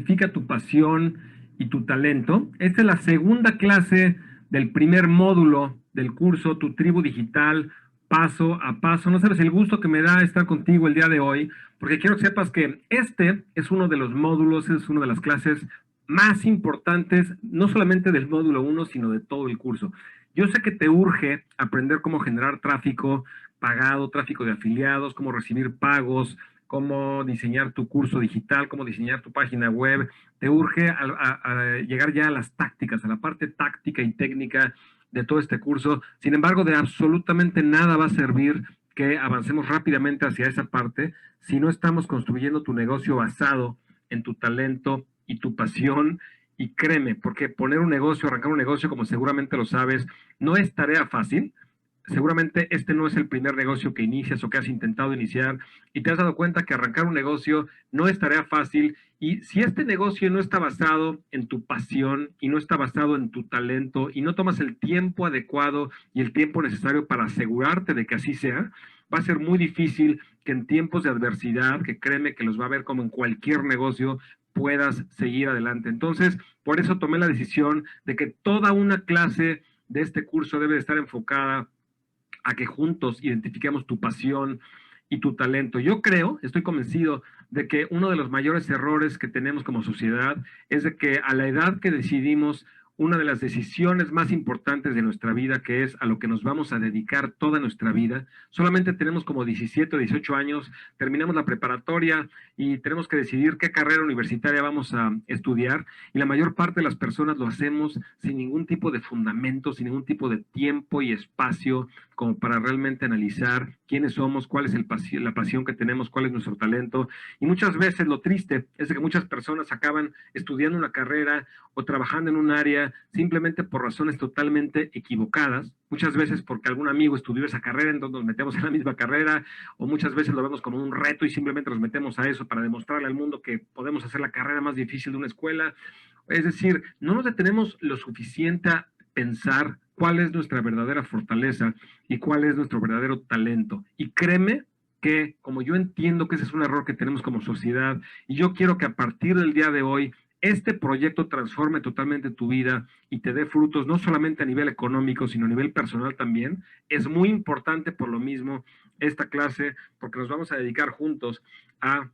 Identifica tu pasión y tu talento. Esta es la segunda clase del primer módulo del curso Tu Tribu Digital, paso a paso. No sabes el gusto que me da estar contigo el día de hoy, porque quiero que sepas que este es uno de los módulos, es una de las clases más importantes, no solamente del módulo 1, sino de todo el curso. Yo sé que te urge aprender cómo generar tráfico pagado, tráfico de afiliados, cómo recibir pagos, cómo diseñar tu curso digital, cómo diseñar tu página web. Te urge a llegar ya a las tácticas, a la parte táctica y técnica de todo este curso. Sin embargo, de absolutamente nada va a servir que avancemos rápidamente hacia esa parte si no estamos construyendo tu negocio basado en tu talento y tu pasión. Y créeme, porque poner un negocio, arrancar un negocio, como seguramente lo sabes, no es tarea fácil. Seguramente este no es el primer negocio que inicias o que has intentado iniciar y te has dado cuenta que arrancar un negocio no es tarea fácil. Y si este negocio no está basado en tu pasión y no está basado en tu talento y no tomas el tiempo adecuado y el tiempo necesario para asegurarte de que así sea, va a ser muy difícil que en tiempos de adversidad, que créeme que los va a ver como en cualquier negocio, puedas seguir adelante. Entonces, por eso tomé la decisión de que toda una clase de este curso debe de estar enfocada a que juntos identifiquemos tu pasión y tu talento. Yo creo, estoy convencido de que uno de los mayores errores que tenemos como sociedad es de que a la edad que decidimos una de las decisiones más importantes de nuestra vida, que es a lo que nos vamos a dedicar toda nuestra vida, solamente tenemos como 17 o 18 años, terminamos la preparatoria y tenemos que decidir qué carrera universitaria vamos a estudiar, y la mayor parte de las personas lo hacemos sin ningún tipo de fundamento, sin ningún tipo de tiempo y espacio como para realmente analizar quiénes somos, cuál es la pasión que tenemos, cuál es nuestro talento. Y muchas veces lo triste es que muchas personas acaban estudiando una carrera o trabajando en un área simplemente por razones totalmente equivocadas, muchas veces porque algún amigo estudió esa carrera, entonces nos metemos en la misma carrera, o muchas veces lo vemos como un reto y simplemente nos metemos a eso para demostrarle al mundo que podemos hacer la carrera más difícil de una escuela. Es decir, no nos detenemos lo suficiente a pensar cuál es nuestra verdadera fortaleza y cuál es nuestro verdadero talento. Y créeme que, como yo entiendo que ese es un error que tenemos como sociedad, y yo quiero que a partir del día de hoy este proyecto transforme totalmente tu vida y te dé frutos, no solamente a nivel económico, sino a nivel personal también. Es muy importante por lo mismo esta clase, porque nos vamos a dedicar juntos a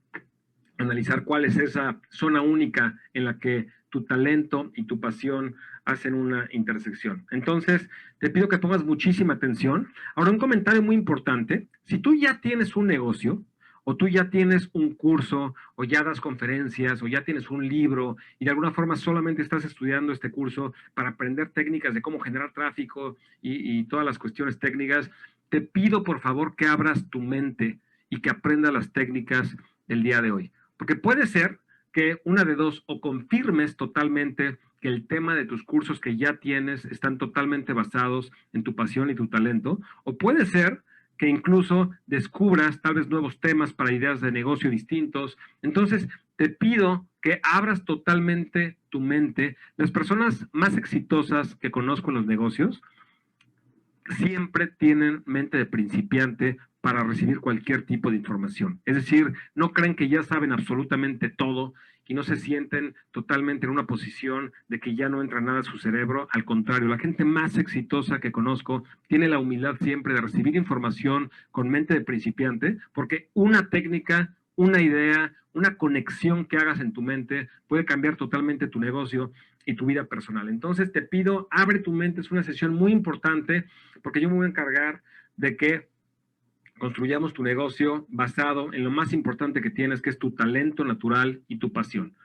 analizar cuál es esa zona única en la que tu talento y tu pasión hacen una intersección. Entonces, te pido que pongas muchísima atención. Ahora, un comentario muy importante. Si tú ya tienes un negocio, o tú ya tienes un curso, o ya das conferencias, o ya tienes un libro, y de alguna forma solamente estás estudiando este curso para aprender técnicas de cómo generar tráfico y todas las cuestiones técnicas, te pido por favor que abras tu mente y que aprendas las técnicas del día de hoy. Porque puede ser que una de dos, o confirmes totalmente que el tema de tus cursos que ya tienes están totalmente basados en tu pasión y tu talento, o puede ser que incluso descubras tal vez nuevos temas para ideas de negocio distintos. Entonces, te pido que abras totalmente tu mente. Las personas más exitosas que conozco en los negocios siempre tienen mente de principiante para recibir cualquier tipo de información. Es decir, no creen que ya saben absolutamente todo y no se sienten totalmente en una posición de que ya no entra nada a su cerebro. Al contrario, la gente más exitosa que conozco tiene la humildad siempre de recibir información con mente de principiante, porque una técnica, una idea, una conexión que hagas en tu mente puede cambiar totalmente tu negocio y tu vida personal. Entonces te pido, abre tu mente, es una sesión muy importante porque yo me voy a encargar de que construyamos tu negocio basado en lo más importante que tienes, que es tu talento natural y tu pasión.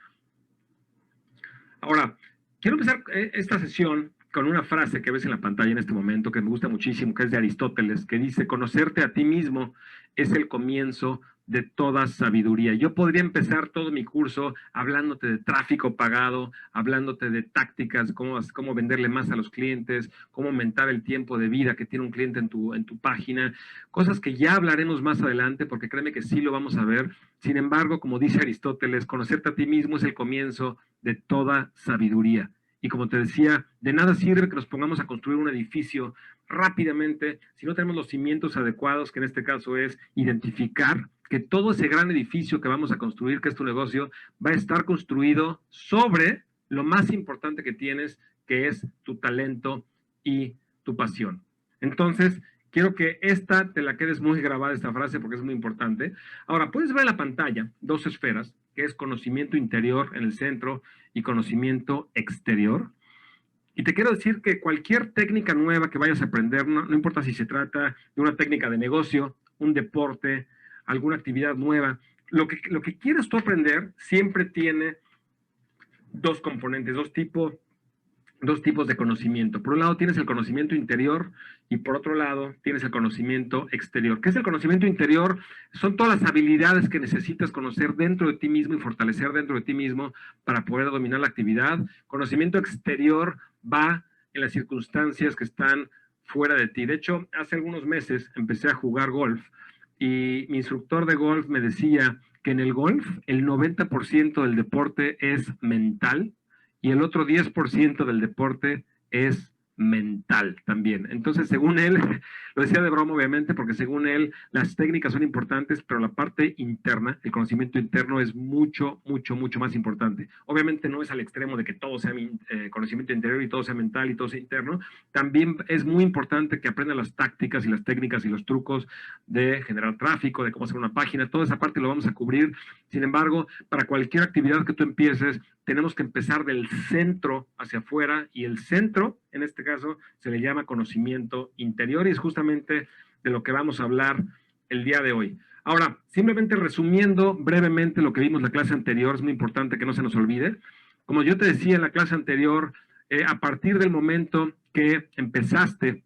Ahora, quiero empezar esta sesión con una frase que ves en la pantalla en este momento, que me gusta muchísimo, que es de Aristóteles, que dice: conocerte a ti mismo es el comienzo de toda sabiduría. Yo podría empezar todo mi curso hablándote de tráfico pagado, hablándote de tácticas, cómo venderle más a los clientes, cómo aumentar el tiempo de vida que tiene un cliente en tu página, cosas que ya hablaremos más adelante, porque créeme que sí lo vamos a ver. Sin embargo, como dice Aristóteles, conocerte a ti mismo es el comienzo de toda sabiduría. Y como te decía, de nada sirve que nos pongamos a construir un edificio rápidamente si no tenemos los cimientos adecuados, que en este caso es identificar que todo ese gran edificio que vamos a construir, que es tu negocio, va a estar construido sobre lo más importante que tienes, que es tu talento y tu pasión. Entonces, quiero que esta te la quedes muy grabada, esta frase, porque es muy importante. Ahora, puedes ver en la pantalla dos esferas, que es conocimiento interior en el centro y conocimiento exterior. Y te quiero decir que cualquier técnica nueva que vayas a aprender, no importa si se trata de una técnica de negocio, un deporte, alguna actividad nueva, lo que quieras tú aprender siempre tiene dos componentes, dos tipos de conocimiento. Por un lado tienes el conocimiento interior y por otro lado tienes el conocimiento exterior. ¿Qué es el conocimiento interior? Son todas las habilidades que necesitas conocer dentro de ti mismo y fortalecer dentro de ti mismo para poder dominar la actividad. Conocimiento exterior va en las circunstancias que están fuera de ti. De hecho, hace algunos meses empecé a jugar golf y mi instructor de golf me decía que en el golf el 90% del deporte es mental y el otro 10% del deporte es mental también. Entonces, según él, lo decía de broma obviamente, porque según él, las técnicas son importantes, pero la parte interna, el conocimiento interno es mucho, mucho, mucho más importante. Obviamente no es al extremo de que todo sea conocimiento interior y todo sea mental y todo sea interno. También es muy importante que aprendan las tácticas y las técnicas y los trucos de generar tráfico, de cómo hacer una página, toda esa parte lo vamos a cubrir. Sin embargo, para cualquier actividad que tú empieces, tenemos que empezar del centro hacia afuera y el centro, en este caso, se le llama conocimiento interior y es justamente de lo que vamos a hablar el día de hoy. Ahora, simplemente resumiendo brevemente lo que vimos en la clase anterior, es muy importante que no se nos olvide. Como yo te decía en la clase anterior, a partir del momento que empezaste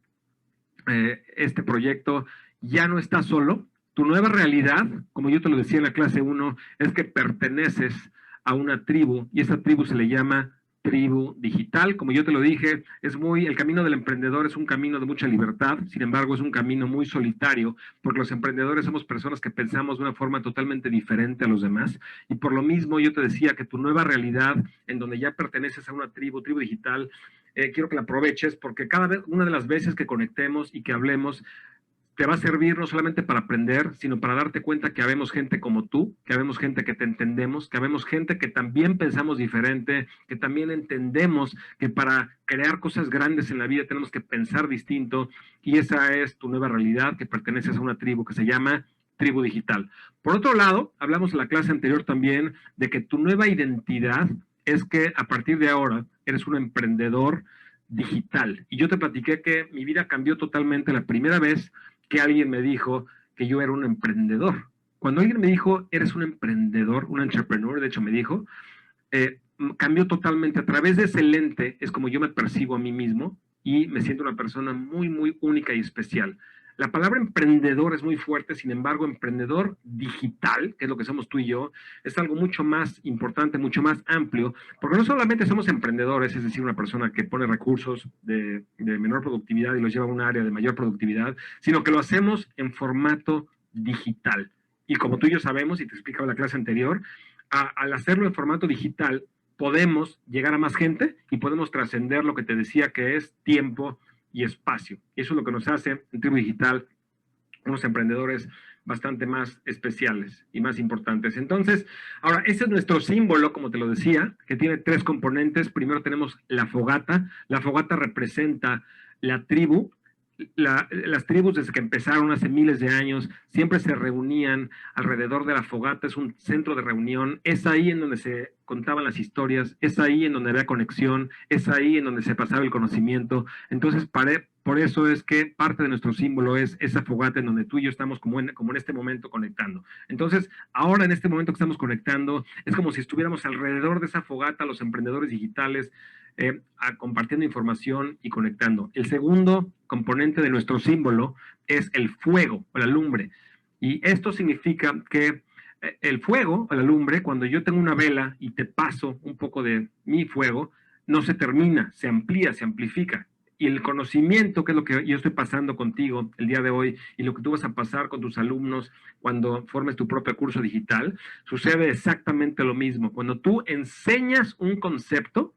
este proyecto, ya no estás solo. Tu nueva realidad, como yo te lo decía en la clase 1, es que perteneces a una tribu y esa tribu se le llama tribu digital. Como yo te lo dije, el camino del emprendedor es un camino de mucha libertad, sin embargo es un camino muy solitario, porque los emprendedores somos personas que pensamos de una forma totalmente diferente a los demás y por lo mismo yo te decía que tu nueva realidad, en donde ya perteneces a una tribu digital, quiero que la aproveches porque una de las veces que conectemos y que hablemos te va a servir no solamente para aprender, sino para darte cuenta que habemos gente como tú, que habemos gente que te entendemos, que habemos gente que también pensamos diferente, que también entendemos que para crear cosas grandes en la vida tenemos que pensar distinto y esa es tu nueva realidad, que perteneces a una tribu que se llama tribu digital. Por otro lado, hablamos en la clase anterior también de que tu nueva identidad es que a partir de ahora eres un emprendedor digital. Y yo te platiqué que mi vida cambió totalmente la primera vez que alguien me dijo que yo era un emprendedor. Cuando alguien me dijo, eres un emprendedor, un entrepreneur, de hecho me dijo, cambió totalmente. A través de ese lente es como yo me percibo a mí mismo y me siento una persona muy, muy única y especial. La palabra emprendedor es muy fuerte, sin embargo, emprendedor digital, que es lo que somos tú y yo, es algo mucho más importante, mucho más amplio, porque no solamente somos emprendedores, es decir, una persona que pone recursos de menor productividad y los lleva a un área de mayor productividad, sino que lo hacemos en formato digital. Y como tú y yo sabemos, y te explicaba en la clase anterior, al hacerlo en formato digital, podemos llegar a más gente y podemos trascender lo que te decía que es tiempo y espacio. Y eso es lo que nos hace en Tribu Digital unos emprendedores bastante más especiales y más importantes. Entonces, ahora, ese es nuestro símbolo, como te lo decía, que tiene tres componentes. Primero tenemos la fogata. La fogata representa la tribu. Las tribus desde que empezaron hace miles de años siempre se reunían alrededor de la fogata, es un centro de reunión, es ahí en donde se contaban las historias, es ahí en donde había conexión, es ahí en donde se pasaba el conocimiento. Entonces, por eso es que parte de nuestro símbolo es esa fogata en donde tú y yo estamos como en este momento conectando. Entonces, ahora en este momento que estamos conectando, es como si estuviéramos alrededor de esa fogata, los emprendedores digitales, compartiendo información y conectando. El segundo componente de nuestro símbolo es el fuego o la lumbre. Y esto significa que el fuego o la lumbre, cuando yo tengo una vela y te paso un poco de mi fuego, no se termina, se amplía, se amplifica. Y el conocimiento, que es lo que yo estoy pasando contigo el día de hoy y lo que tú vas a pasar con tus alumnos cuando formes tu propio curso digital, sucede exactamente lo mismo. Cuando tú enseñas un concepto,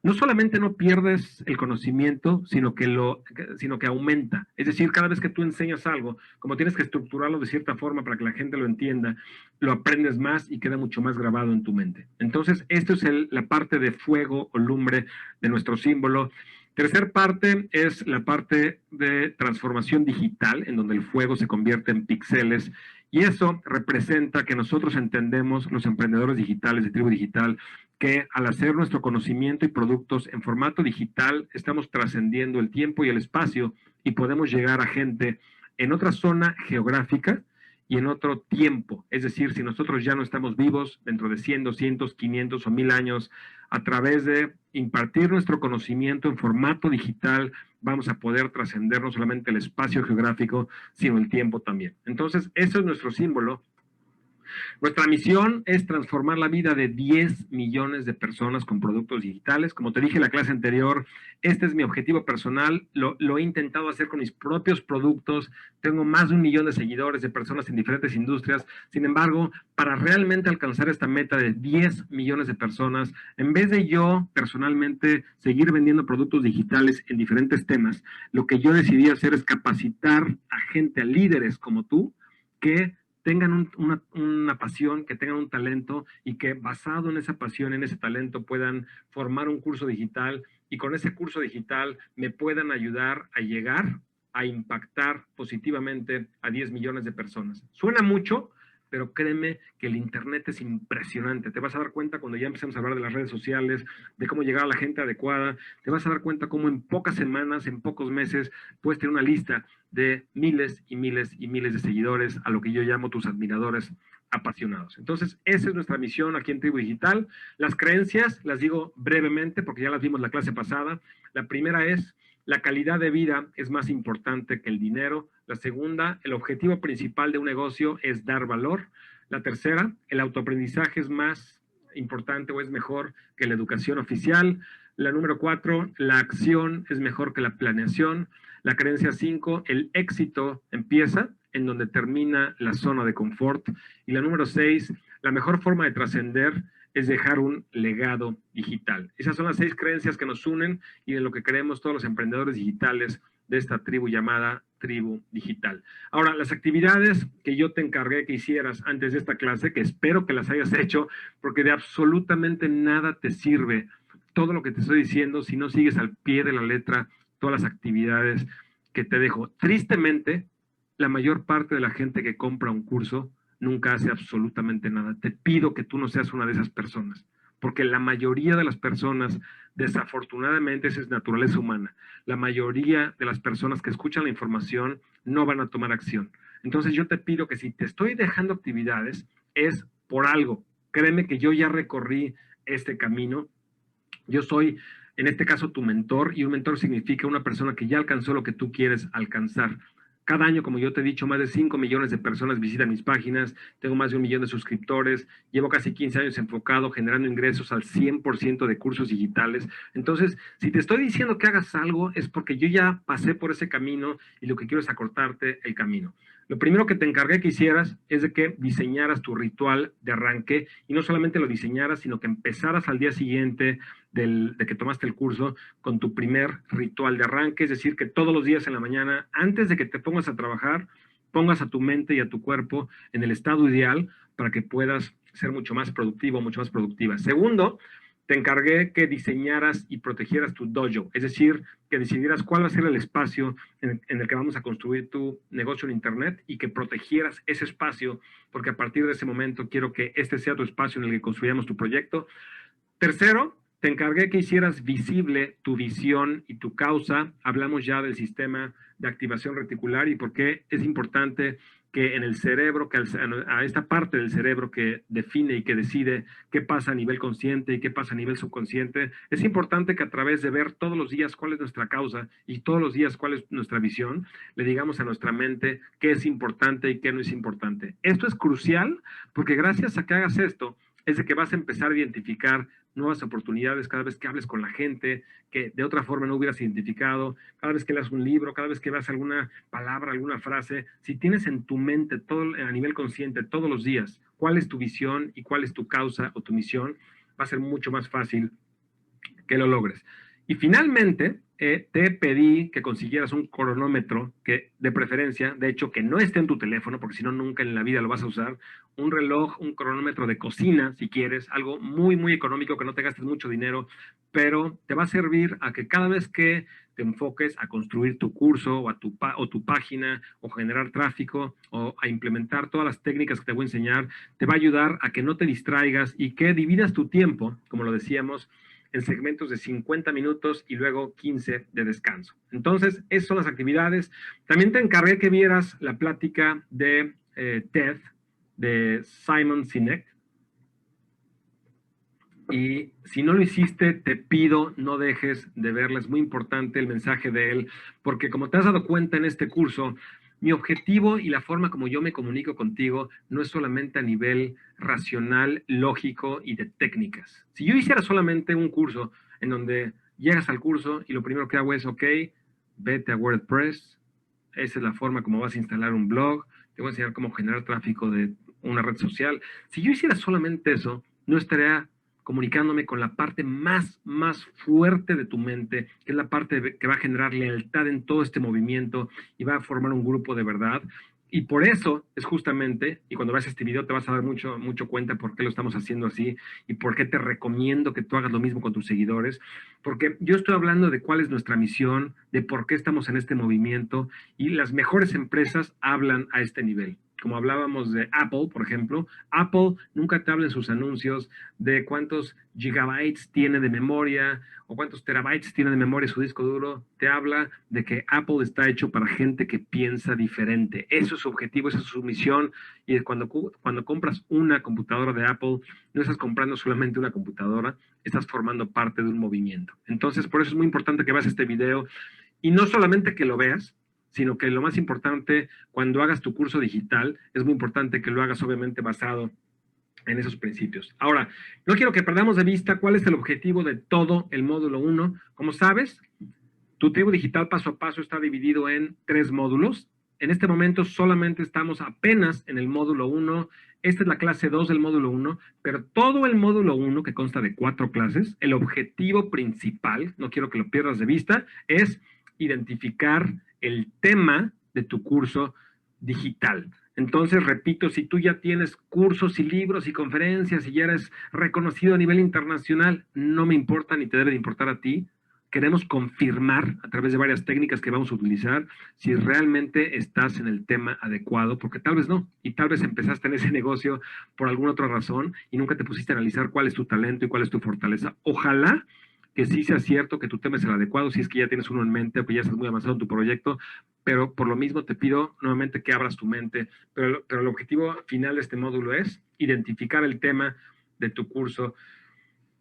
no solamente no pierdes el conocimiento, sino que aumenta. Es decir, cada vez que tú enseñas algo, como tienes que estructurarlo de cierta forma para que la gente lo entienda, lo aprendes más y queda mucho más grabado en tu mente. Entonces, esto es la parte de fuego o lumbre de nuestro símbolo. Tercer parte es la parte de transformación digital, en donde el fuego se convierte en píxeles, y eso representa que nosotros entendemos, los emprendedores digitales de Tribu Digital, que al hacer nuestro conocimiento y productos en formato digital, estamos trascendiendo el tiempo y el espacio y podemos llegar a gente en otra zona geográfica y en otro tiempo. Es decir, si nosotros ya no estamos vivos dentro de 100, 200, 500 o 1000 años, a través de impartir nuestro conocimiento en formato digital, vamos a poder trascender no solamente el espacio geográfico, sino el tiempo también. Entonces, eso es nuestro símbolo. Nuestra misión es transformar la vida de 10 millones de personas con productos digitales. Como te dije en la clase anterior, este es mi objetivo personal. Lo he intentado hacer con mis propios productos. Tengo más de 1 millón de seguidores, de personas en diferentes industrias. Sin embargo, para realmente alcanzar esta meta de 10 millones de personas, en vez de yo personalmente seguir vendiendo productos digitales en diferentes temas, lo que yo decidí hacer es capacitar a gente, a líderes como tú, que tengan una pasión, que tengan un talento y que basado en esa pasión, en ese talento, puedan formar un curso digital y con ese curso digital me puedan ayudar a llegar a impactar positivamente a 10 millones de personas. Suena mucho, pero créeme que el Internet es impresionante. Te vas a dar cuenta cuando ya empecemos a hablar de las redes sociales, de cómo llegar a la gente adecuada, te vas a dar cuenta cómo en pocas semanas, en pocos meses, puedes tener una lista de miles y miles y miles de seguidores, a lo que yo llamo tus admiradores apasionados. Entonces, esa es nuestra misión aquí en Tribu Digital. Las creencias, las digo brevemente porque ya las vimos la clase pasada. La primera es: la calidad de vida es más importante que el dinero. La segunda, el objetivo principal de un negocio es dar valor. La tercera, el autoaprendizaje es más importante o es mejor que la educación oficial. La número 4, la acción es mejor que la planeación. La creencia 5, el éxito empieza en donde termina la zona de confort. Y la número 6, la mejor forma de trascender es dejar un legado digital. Esas son las 6 creencias que nos unen y de lo que creemos todos los emprendedores digitales de esta tribu llamada Tribu Digital. Ahora, las actividades que yo te encargué que hicieras antes de esta clase, que espero que las hayas hecho, porque de absolutamente nada te sirve todo lo que te estoy diciendo si no sigues al pie de la letra todas las actividades que te dejo. Tristemente, la mayor parte de la gente que compra un curso nunca hace absolutamente nada. Te pido que tú no seas una de esas personas, porque la mayoría de las personas, desafortunadamente, esa es naturaleza humana, la mayoría de las personas que escuchan la información no van a tomar acción. Entonces yo te pido que si te estoy dejando actividades, es por algo. Créeme que yo ya recorrí este camino. Yo soy, en este caso, tu mentor, y un mentor significa una persona que ya alcanzó lo que tú quieres alcanzar. Cada año, como yo te he dicho, más de 5 millones de personas visitan mis páginas, tengo más de 1 millón de suscriptores, llevo casi 15 años enfocado, generando ingresos al 100% de cursos digitales. Entonces, si te estoy diciendo que hagas algo, es porque yo ya pasé por ese camino y lo que quiero es acortarte el camino. Lo primero que te encargué que hicieras es de que diseñaras tu ritual de arranque, y no solamente lo diseñaras, sino que empezaras al día siguiente de que tomaste el curso con tu primer ritual de arranque, es decir, que todos los días en la mañana, antes de que te pongas a trabajar, pongas a tu mente y a tu cuerpo en el estado ideal para que puedas ser mucho más productivo, mucho más productiva. Segundo, te encargué que diseñaras y protegieras tu dojo, es decir, que decidieras cuál va a ser el espacio en el que vamos a construir tu negocio en Internet y que protegieras ese espacio, porque a partir de ese momento quiero que este sea tu espacio en el que construyamos tu proyecto. Tercero, te encargué que hicieras visible tu visión y tu causa. Hablamos ya del sistema de activación reticular y por qué es importante que en el cerebro, que a esta parte del cerebro que define y que decide qué pasa a nivel consciente y qué pasa a nivel subconsciente, es importante que a través de ver todos los días cuál es nuestra causa y todos los días cuál es nuestra visión, le digamos a nuestra mente qué es importante y qué no es importante. Esto es crucial porque gracias a que hagas esto, es de que vas a empezar a identificar nuevas oportunidades cada vez que hables con la gente que de otra forma no hubieras identificado, cada vez que leas un libro, cada vez que veas alguna palabra, alguna frase. Si tienes en tu mente todo a nivel consciente todos los días cuál es tu visión y cuál es tu causa o tu misión, va a ser mucho más fácil que lo logres. Y finalmente, te pedí que consiguieras un cronómetro que, de preferencia, de hecho, que no esté en tu teléfono, porque si no, nunca en la vida lo vas a usar. Un reloj, un cronómetro de cocina, si quieres, algo muy, muy económico, que no te gastes mucho dinero, pero te va a servir a que cada vez que te enfoques a construir tu curso o tu página o generar tráfico o a implementar todas las técnicas que te voy a enseñar, te va a ayudar a que no te distraigas y que dividas tu tiempo, como lo decíamos, en segmentos de 50 minutos y luego 15 de descanso. Entonces, esas son las actividades. También te encargué que vieras la plática de TED de Simon Sinek. Y si no lo hiciste, te pido no dejes de verla. Es muy importante el mensaje de él, porque como te has dado cuenta en este curso, mi objetivo y la forma como yo me comunico contigo no es solamente a nivel racional, lógico y de técnicas. Si yo hiciera solamente un curso en donde llegas al curso y lo primero que hago es, ok, vete a WordPress, esa es la forma como vas a instalar un blog, te voy a enseñar cómo generar tráfico de una red social. Si yo hiciera solamente eso, no estaría comunicándome con la parte más fuerte de tu mente, que es la parte que va a generar lealtad en todo este movimiento y va a formar un grupo de verdad. Y por eso es justamente, y cuando veas este video te vas a dar mucho cuenta por qué lo estamos haciendo así y por qué te recomiendo que tú hagas lo mismo con tus seguidores, porque yo estoy hablando de cuál es nuestra misión, de por qué estamos en este movimiento y las mejores empresas hablan a este nivel. Como hablábamos de Apple, por ejemplo, Apple nunca te habla en sus anuncios de cuántos gigabytes tiene de memoria o cuántos terabytes tiene de memoria su disco duro. Te habla de que Apple está hecho para gente que piensa diferente. Eso es su objetivo, esa es su misión. Y cuando compras una computadora de Apple, no estás comprando solamente una computadora, estás formando parte de un movimiento. Entonces, por eso es muy importante que veas este video y no solamente que lo veas, sino que lo más importante, cuando hagas tu curso digital, es muy importante que lo hagas obviamente basado en esos principios. Ahora, no quiero que perdamos de vista cuál es el objetivo de todo el módulo 1. Como sabes, tu tribu digital paso a paso está dividido en 3 módulos. En este momento solamente estamos apenas en el módulo 1. Esta es la clase 2 del módulo 1, pero todo el módulo 1, que consta de 4 clases, el objetivo principal, no quiero que lo pierdas de vista, es identificar el tema de tu curso digital. Entonces, repito, si tú ya tienes cursos y libros y conferencias y ya eres reconocido a nivel internacional, no me importa ni te debe de importar a ti. Queremos confirmar a través de varias técnicas que vamos a utilizar si realmente estás en el tema adecuado, porque tal vez no, y tal vez empezaste en ese negocio por alguna otra razón y nunca te pusiste a analizar cuál es tu talento y cuál es tu fortaleza. Ojalá que sí sea cierto que tu tema es el adecuado, si es que ya tienes uno en mente o que ya estás muy avanzado en tu proyecto, pero por lo mismo te pido nuevamente que abras tu mente, pero el objetivo final de este módulo es identificar el tema de tu curso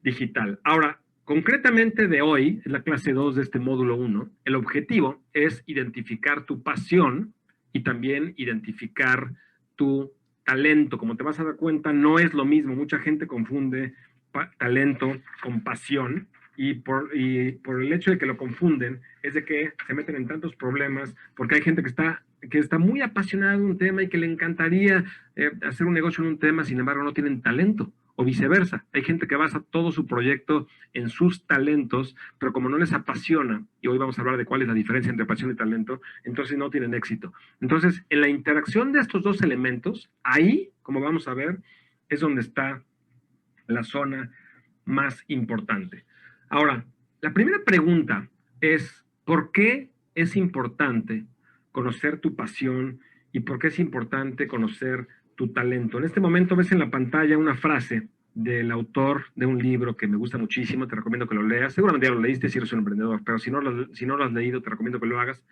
digital. Ahora, concretamente de hoy, es la clase 2 de este módulo 1, el objetivo es identificar tu pasión y también identificar tu talento. Como te vas a dar cuenta, no es lo mismo. Mucha gente confunde talento con pasión y por el hecho de que lo confunden es de que se meten en tantos problemas porque hay gente que está muy apasionada de un tema y que le encantaría hacer un negocio en un tema, sin embargo no tienen talento. O viceversa, hay gente que basa todo su proyecto en sus talentos, pero como no les apasiona, y hoy vamos a hablar de cuál es la diferencia entre pasión y talento, entonces no tienen éxito. Entonces, en la interacción de estos dos elementos, ahí, como vamos a ver, es donde está la zona más importante. Ahora, la primera pregunta es, ¿por qué es importante conocer tu pasión y por qué es importante conocer tu talento? En este momento ves en la pantalla una frase del autor de un libro que me gusta muchísimo, te recomiendo que lo leas. Seguramente ya lo leíste si eres un emprendedor, pero si no lo has leído, te recomiendo que lo hagas.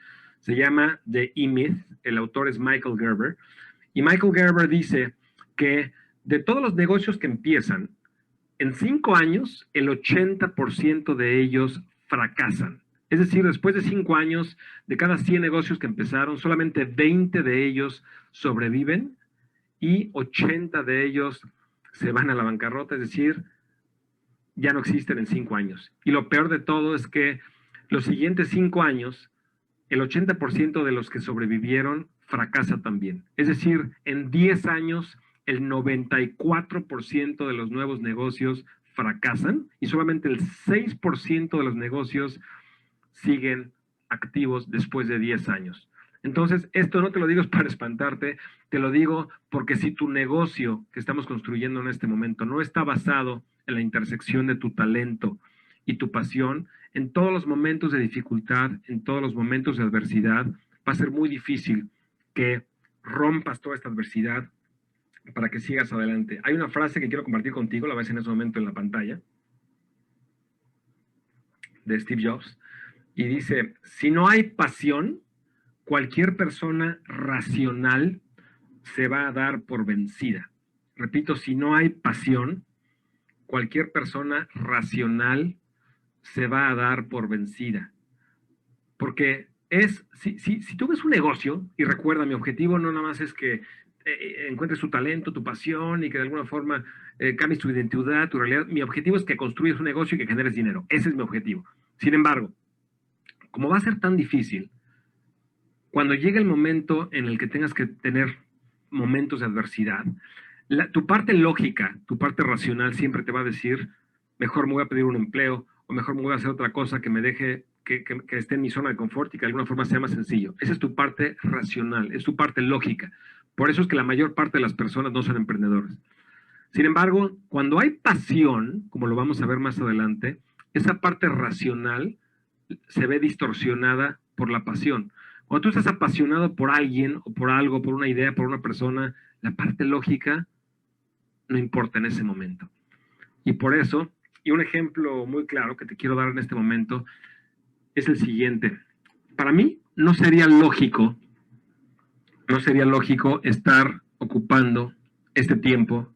Se llama The E-Myth, el autor es Michael Gerber, y Michael Gerber dice que de todos los negocios que empiezan, en 5 años, el 80% de ellos fracasan. Es decir, después de 5 años, de cada 100 negocios que empezaron, solamente 20 de ellos sobreviven y 80 de ellos se van a la bancarrota, es decir, ya no existen en 5 años. Y lo peor de todo es que los siguientes 5 años, el 80% de los que sobrevivieron fracasa también. Es decir, en 10 años, el 94% de los nuevos negocios fracasan y solamente el 6% de los negocios siguen activos después de 10 años. Entonces, esto no te lo digo para espantarte, te lo digo porque si tu negocio que estamos construyendo en este momento no está basado en la intersección de tu talento y tu pasión, en todos los momentos de dificultad, en todos los momentos de adversidad, va a ser muy difícil que rompas toda esta adversidad para que sigas adelante. Hay una frase que quiero compartir contigo, la ves en ese momento en la pantalla, de Steve Jobs, y dice, si no hay pasión, cualquier persona racional se va a dar por vencida. Repito, si no hay pasión, cualquier persona racional se va a dar por vencida. Porque si tú ves un negocio, y recuerda, mi objetivo no nada más es que encuentres tu talento, tu pasión y que de alguna forma cambies tu identidad, tu realidad. Mi objetivo es que construyas un negocio y que generes dinero. Ese es mi objetivo. Sin embargo, como va a ser tan difícil, cuando llegue el momento en el que tengas que tener momentos de adversidad, tu parte lógica, tu parte racional siempre te va a decir, mejor me voy a pedir un empleo o mejor me voy a hacer otra cosa que me deje, que esté en mi zona de confort y que de alguna forma sea más sencillo. Esa es tu parte racional, es tu parte lógica. Por eso es que la mayor parte de las personas no son emprendedores. Sin embargo, cuando hay pasión, como lo vamos a ver más adelante, esa parte racional se ve distorsionada por la pasión. Cuando tú estás apasionado por alguien o por algo, por una idea, por una persona, la parte lógica no importa en ese momento. Y por eso, y un ejemplo muy claro que te quiero dar en este momento, es el siguiente. Para mí no sería lógico estar ocupando este tiempo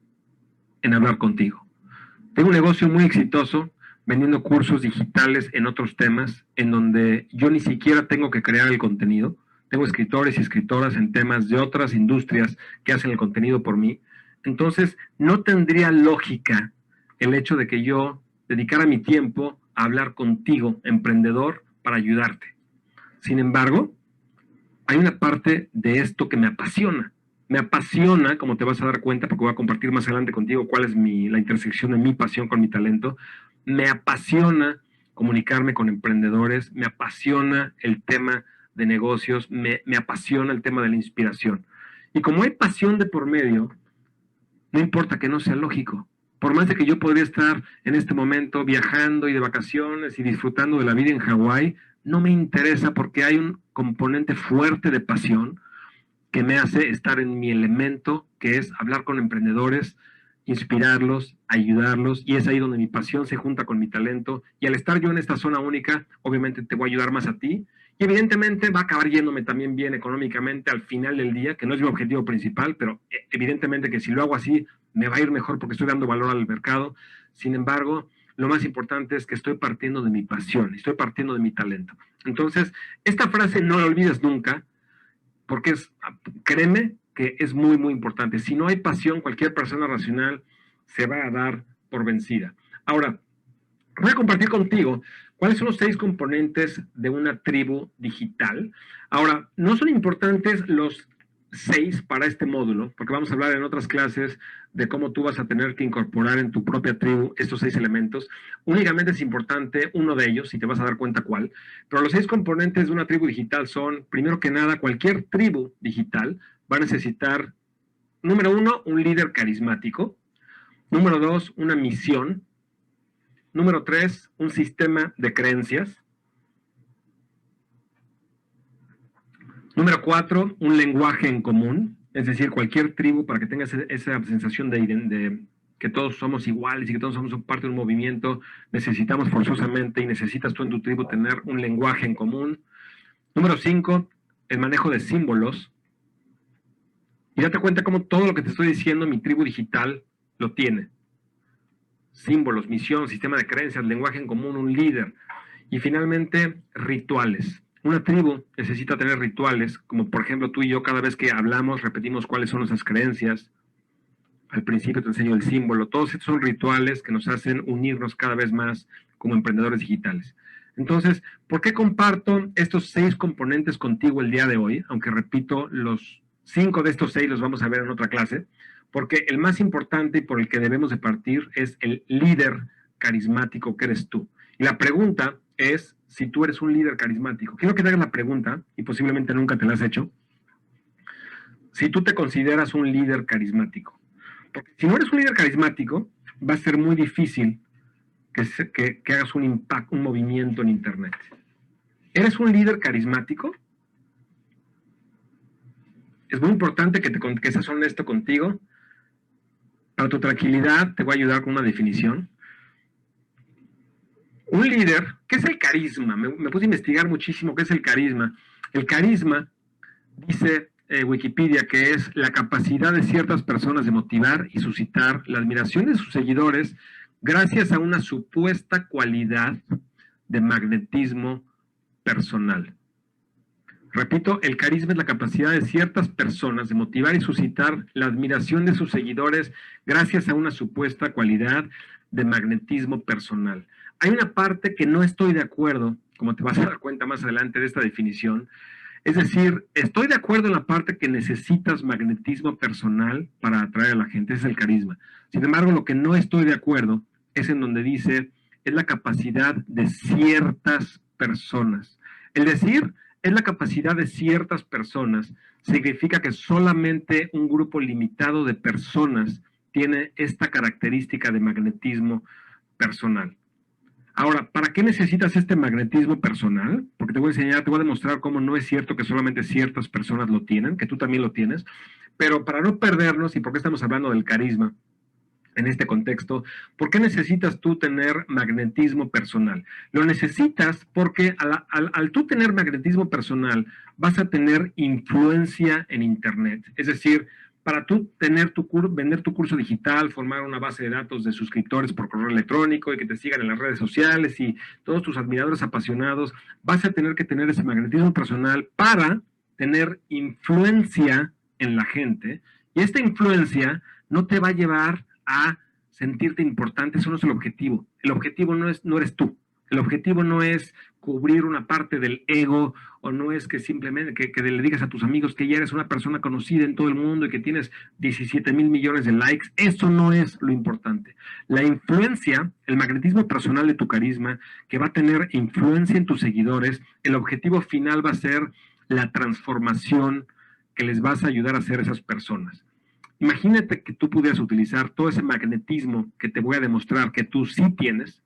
en hablar contigo. Tengo un negocio muy exitoso vendiendo cursos digitales en otros temas, en donde yo ni siquiera tengo que crear el contenido. Tengo escritores y escritoras en temas de otras industrias que hacen el contenido por mí. Entonces, no tendría lógica el hecho de que yo dedicara mi tiempo a hablar contigo, emprendedor, para ayudarte. Sin embargo, hay una parte de esto que me apasiona. Me apasiona, como te vas a dar cuenta, porque voy a compartir más adelante contigo cuál es la intersección de mi pasión con mi talento. Me apasiona comunicarme con emprendedores, me apasiona el tema de negocios, me apasiona el tema de la inspiración. Y como hay pasión de por medio, no importa que no sea lógico. Por más de que yo podría estar en este momento viajando y de vacaciones y disfrutando de la vida en Hawái, no me interesa porque hay un componente fuerte de pasión que me hace estar en mi elemento, que es hablar con emprendedores, inspirarlos, ayudarlos, y es ahí donde mi pasión se junta con mi talento, y al estar yo en esta zona única, obviamente te voy a ayudar más a ti, y evidentemente va a acabar yéndome también bien económicamente al final del día, que no es mi objetivo principal, pero evidentemente que si lo hago así, me va a ir mejor porque estoy dando valor al mercado. Sin embargo, lo más importante es que estoy partiendo de mi pasión, estoy partiendo de mi talento. Entonces, esta frase no la olvides nunca, porque créeme que es muy, muy importante. Si no hay pasión, cualquier persona racional se va a dar por vencida. Ahora, voy a compartir contigo cuáles son los 6 componentes de una tribu digital. Ahora, no son importantes los 6 para este módulo, porque vamos a hablar en otras clases de cómo tú vas a tener que incorporar en tu propia tribu estos 6 elementos. Únicamente es importante uno de ellos, y te vas a dar cuenta cuál. Pero los 6 componentes de una tribu digital son, primero que nada, cualquier tribu digital va a necesitar, número 1, un líder carismático. Número 2, una misión. Número 3, un sistema de creencias. Número 4, un lenguaje en común. Es decir, cualquier tribu, para que tengas esa sensación de que todos somos iguales y que todos somos parte de un movimiento, necesitamos forzosamente, y necesitas tú en tu tribu tener un lenguaje en común. Número 5, el manejo de símbolos. Y date cuenta cómo todo lo que te estoy diciendo, mi tribu digital lo tiene. Símbolos, misión, sistema de creencias, lenguaje en común, un líder. Y finalmente, rituales. Una tribu necesita tener rituales, como por ejemplo tú y yo cada vez que hablamos repetimos cuáles son nuestras creencias. Al principio te enseño el símbolo. Todos estos son rituales que nos hacen unirnos cada vez más como emprendedores digitales. Entonces, ¿por qué comparto estos 6 componentes contigo el día de hoy? Aunque repito, los 5 de estos 6 los vamos a ver en otra clase. porque el más importante y por el que debemos de partir es el líder carismático que eres tú. Y la pregunta es si tú eres un líder carismático. Quiero que te hagas la pregunta, y posiblemente nunca te la has hecho, si tú te consideras un líder carismático. Porque si no eres un líder carismático, va a ser muy difícil que hagas un impacto, un movimiento en Internet. ¿Eres un líder carismático? Es muy importante que seas honesto contigo. Para tu tranquilidad, te voy a ayudar con una definición. Un líder, ¿qué es el carisma? Me puse a investigar muchísimo qué es el carisma. El carisma, dice Wikipedia, que es la capacidad de ciertas personas de motivar y suscitar la admiración de sus seguidores gracias a una supuesta cualidad de magnetismo personal. Repito, el carisma es la capacidad de ciertas personas de motivar y suscitar la admiración de sus seguidores gracias a una supuesta cualidad de magnetismo personal. Hay una parte que no estoy de acuerdo, como te vas a dar cuenta más adelante de esta definición. Es decir, estoy de acuerdo en la parte que necesitas magnetismo personal para atraer a la gente, ese es el carisma. Sin embargo, lo que no estoy de acuerdo es en donde dice, es la capacidad de ciertas personas. Es decir, es la capacidad de ciertas personas, significa que solamente un grupo limitado de personas tiene esta característica de magnetismo personal. Ahora, ¿para qué necesitas este magnetismo personal? Porque te voy a enseñar, te voy a demostrar cómo no es cierto que solamente ciertas personas lo tienen, que tú también lo tienes, pero para no perdernos, y por qué estamos hablando del carisma en este contexto, ¿por qué necesitas tú tener magnetismo personal? Lo necesitas porque al tú tener magnetismo personal vas a tener influencia en Internet. Es decir, para tú tener vender tu curso digital, formar una base de datos de suscriptores por correo electrónico y que te sigan en las redes sociales y todos tus admiradores apasionados, vas a tener que tener ese magnetismo personal para tener influencia en la gente. Y esta influencia no te va a llevar a sentirte importante, eso no es el objetivo. El objetivo no eres tú. El objetivo no es cubrir una parte del ego o no es que simplemente que le digas a tus amigos que ya eres una persona conocida en todo el mundo y que tienes 17 mil millones de likes. Eso no es lo importante. La influencia, el magnetismo personal de tu carisma, que va a tener influencia en tus seguidores, el objetivo final va a ser la transformación que les vas a ayudar a hacer esas personas. Imagínate que tú pudieras utilizar todo ese magnetismo que te voy a demostrar que tú sí tienes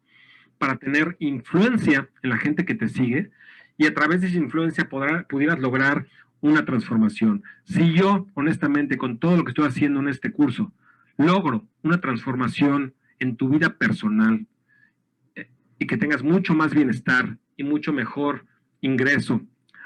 para tener influencia en la gente que te sigue y a través de esa influencia pudieras lograr una transformación. Si yo, honestamente, con todo lo que estoy haciendo en este curso, logro una transformación en tu vida personal y que tengas mucho más bienestar y mucho mejor ingreso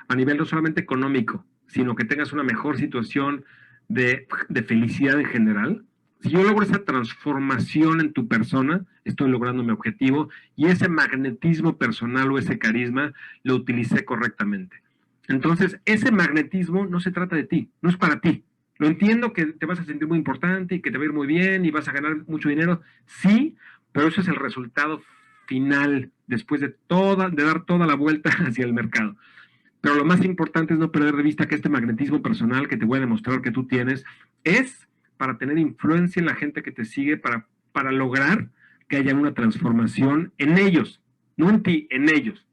a nivel no solamente económico, sino que tengas una mejor situación de felicidad en general, si yo logro esa transformación en tu persona, estoy logrando mi objetivo y ese magnetismo personal o ese carisma lo utilicé correctamente. Entonces, ese magnetismo no se trata de ti, no es para ti. Lo entiendo que te vas a sentir muy importante y que te va a ir muy bien y vas a ganar mucho dinero, sí, pero eso es el resultado final después de dar toda la vuelta hacia el mercado. Pero lo más importante es no perder de vista que este magnetismo personal que te voy a demostrar que tú tienes es para tener influencia en la gente que te sigue, para lograr que haya una transformación en ellos, no en ti, en ellos.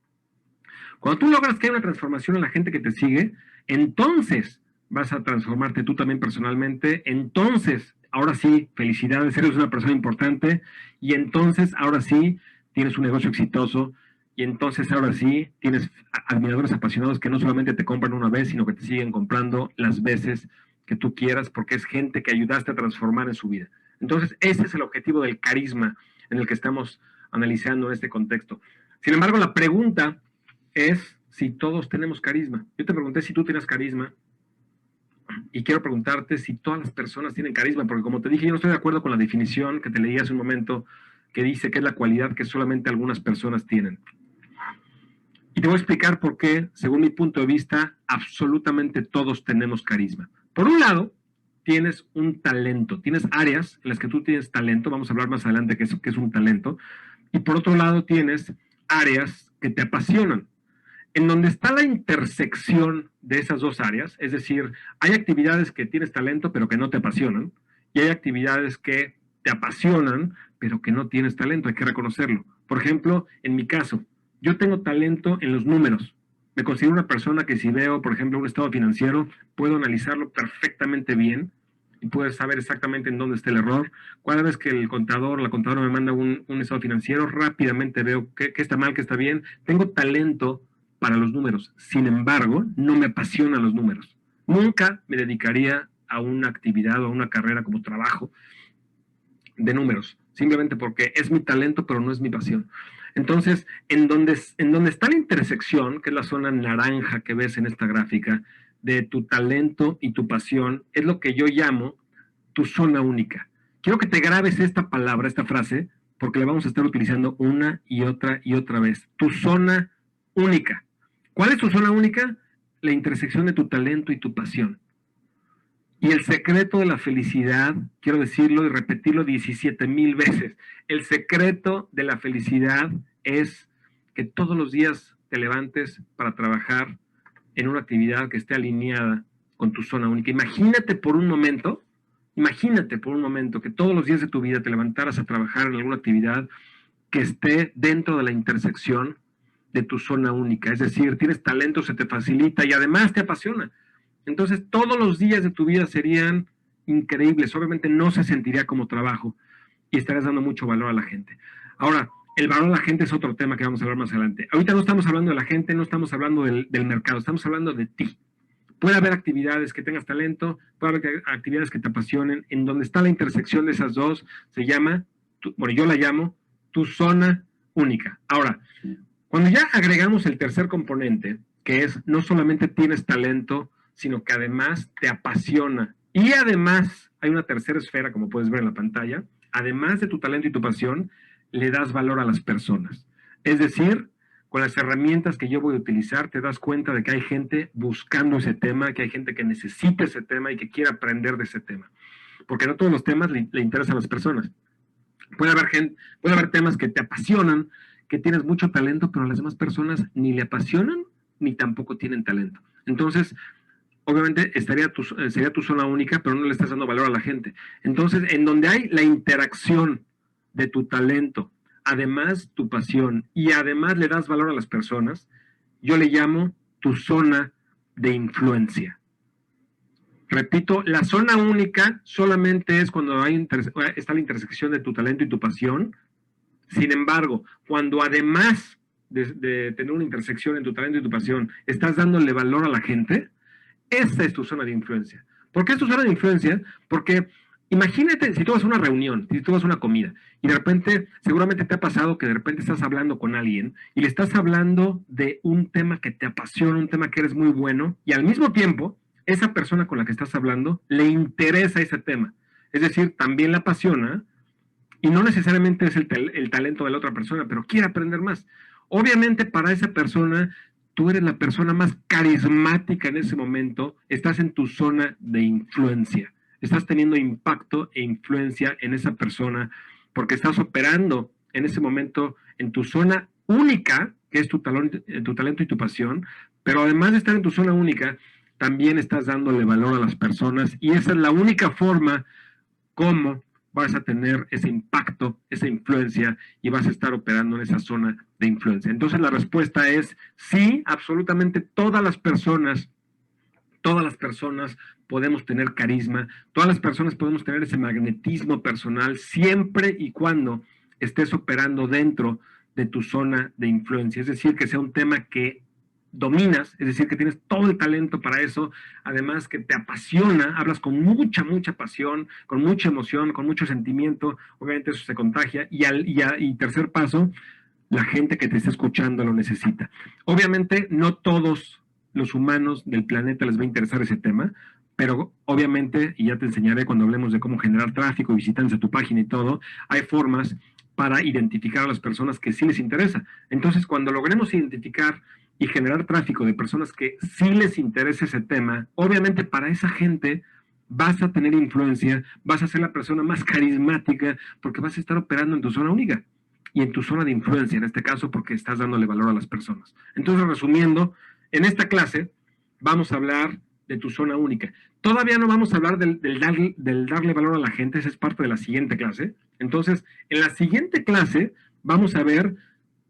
Cuando tú logras que haya una transformación en la gente que te sigue, entonces vas a transformarte tú también personalmente, entonces, ahora sí, felicidades, eres una persona importante, y entonces, ahora sí, tienes un negocio exitoso, y entonces ahora sí tienes admiradores apasionados que no solamente te compran una vez, sino que te siguen comprando las veces que tú quieras, porque es gente que ayudaste a transformar en su vida. Entonces, ese es el objetivo del carisma en el que estamos analizando en este contexto. Sin embargo, la pregunta es si todos tenemos carisma. Yo te pregunté si tú tienes carisma y quiero preguntarte si todas las personas tienen carisma, porque como te dije, yo no estoy de acuerdo con la definición que te leí hace un momento, que dice que es la cualidad que solamente algunas personas tienen. Y te voy a explicar por qué, según mi punto de vista, absolutamente todos tenemos carisma. Por un lado, tienes un talento, tienes áreas en las que tú tienes talento, vamos a hablar más adelante qué es un talento, y por otro lado tienes áreas que te apasionan. En donde está la intersección de esas dos áreas, es decir, hay actividades que tienes talento pero que no te apasionan, y hay actividades que te apasionan, pero que no tienes talento, hay que reconocerlo. Por ejemplo, en mi caso, yo tengo talento en los números. Me considero una persona que si veo, por ejemplo, un estado financiero, puedo analizarlo perfectamente bien y puedo saber exactamente en dónde está el error. Cada vez que el contador o la contadora me manda un estado financiero, rápidamente veo qué está mal, qué está bien. Tengo talento para los números. Sin embargo, no me apasionan los números. Nunca me dedicaría a una actividad o a una carrera como trabajo de números, simplemente porque es mi talento, pero no es mi pasión. Entonces, en donde está la intersección, que es la zona naranja que ves en esta gráfica, de tu talento y tu pasión, es lo que yo llamo tu zona única. Quiero que te grabes esta palabra, esta frase, porque la vamos a estar utilizando una y otra vez. Tu zona única. ¿Cuál es tu zona única? La intersección de tu talento y tu pasión. Y el secreto de la felicidad, quiero decirlo y repetirlo 17,000 veces, el secreto de la felicidad es que todos los días te levantes para trabajar en una actividad que esté alineada con tu zona única. Imagínate por un momento que todos los días de tu vida te levantaras a trabajar en alguna actividad que esté dentro de la intersección de tu zona única. Es decir, tienes talento, se te facilita y además te apasiona. Entonces, todos los días de tu vida serían increíbles. Obviamente no se sentiría como trabajo y estarías dando mucho valor a la gente. Ahora, el valor a la gente es otro tema que vamos a hablar más adelante. Ahorita no estamos hablando de la gente, no estamos hablando del mercado, estamos hablando de ti. Puede haber actividades que tengas talento, puede haber actividades que te apasionen. En donde está la intersección de esas dos, se llama, bueno, yo la llamo tu zona única. Ahora, cuando ya agregamos el tercer componente, que es no solamente tienes talento, sino que además te apasiona. Y además hay una tercera esfera, como puedes ver en la pantalla, además de tu talento y tu pasión, le das valor a las personas. Es decir, con las herramientas que yo voy a utilizar, te das cuenta de que hay gente buscando ese tema, que hay gente que necesita ese tema y que quiere aprender de ese tema. Porque no todos los temas le interesan a las personas. Puede haber temas que te apasionan, que tienes mucho talento, pero a las demás personas ni le apasionan ni tampoco tienen talento. Entonces, obviamente sería tu zona única, pero no le estás dando valor a la gente. Entonces, en donde hay la interacción de tu talento, además tu pasión, y además le das valor a las personas, yo le llamo tu zona de influencia. Repito, la zona única solamente es cuando está la intersección de tu talento y tu pasión. Sin embargo, cuando además de tener una intersección en tu talento y tu pasión, estás dándole valor a la gente, esta es tu zona de influencia. ¿Por qué es tu zona de influencia? Porque imagínate si tú vas a una reunión, si tú vas a una comida, y de repente, seguramente te ha pasado que de repente estás hablando con alguien y le estás hablando de un tema que te apasiona, un tema que eres muy bueno, y al mismo tiempo, esa persona con la que estás hablando le interesa ese tema. Es decir, también la apasiona, y no necesariamente es el talento de la otra persona, pero quiere aprender más. Obviamente para esa persona, tú eres la persona más carismática en ese momento, estás en tu zona de influencia, estás teniendo impacto e influencia en esa persona, porque estás operando en ese momento en tu zona única, que es tu talento y tu pasión, pero además de estar en tu zona única, también estás dándole valor a las personas, y esa es la única forma como vas a tener ese impacto, esa influencia, y vas a estar operando en esa zona de influencia. Entonces la respuesta es sí, absolutamente todas las personas podemos tener carisma, todas las personas podemos tener ese magnetismo personal siempre y cuando estés operando dentro de tu zona de influencia. Es decir, que sea un tema que dominas, es decir, que tienes todo el talento para eso, además que te apasiona, hablas con mucha pasión, con mucha emoción, con mucho sentimiento, obviamente eso se contagia, y tercer paso, la gente que te está escuchando lo necesita. Obviamente no todos los humanos del planeta les va a interesar ese tema, pero obviamente, y ya te enseñaré cuando hablemos de cómo generar tráfico, visitantes a tu página y todo, hay formas para identificar a las personas que sí les interesa. Entonces, cuando logremos identificar y generar tráfico de personas que sí les interesa ese tema, obviamente para esa gente vas a tener influencia, vas a ser la persona más carismática, porque vas a estar operando en tu zona única y en tu zona de influencia, en este caso, porque estás dándole valor a las personas. Entonces, resumiendo, en esta clase vamos a hablar de tu zona única. Todavía no vamos a hablar del darle valor a la gente, esa es parte de la siguiente clase. Entonces, en la siguiente clase vamos a ver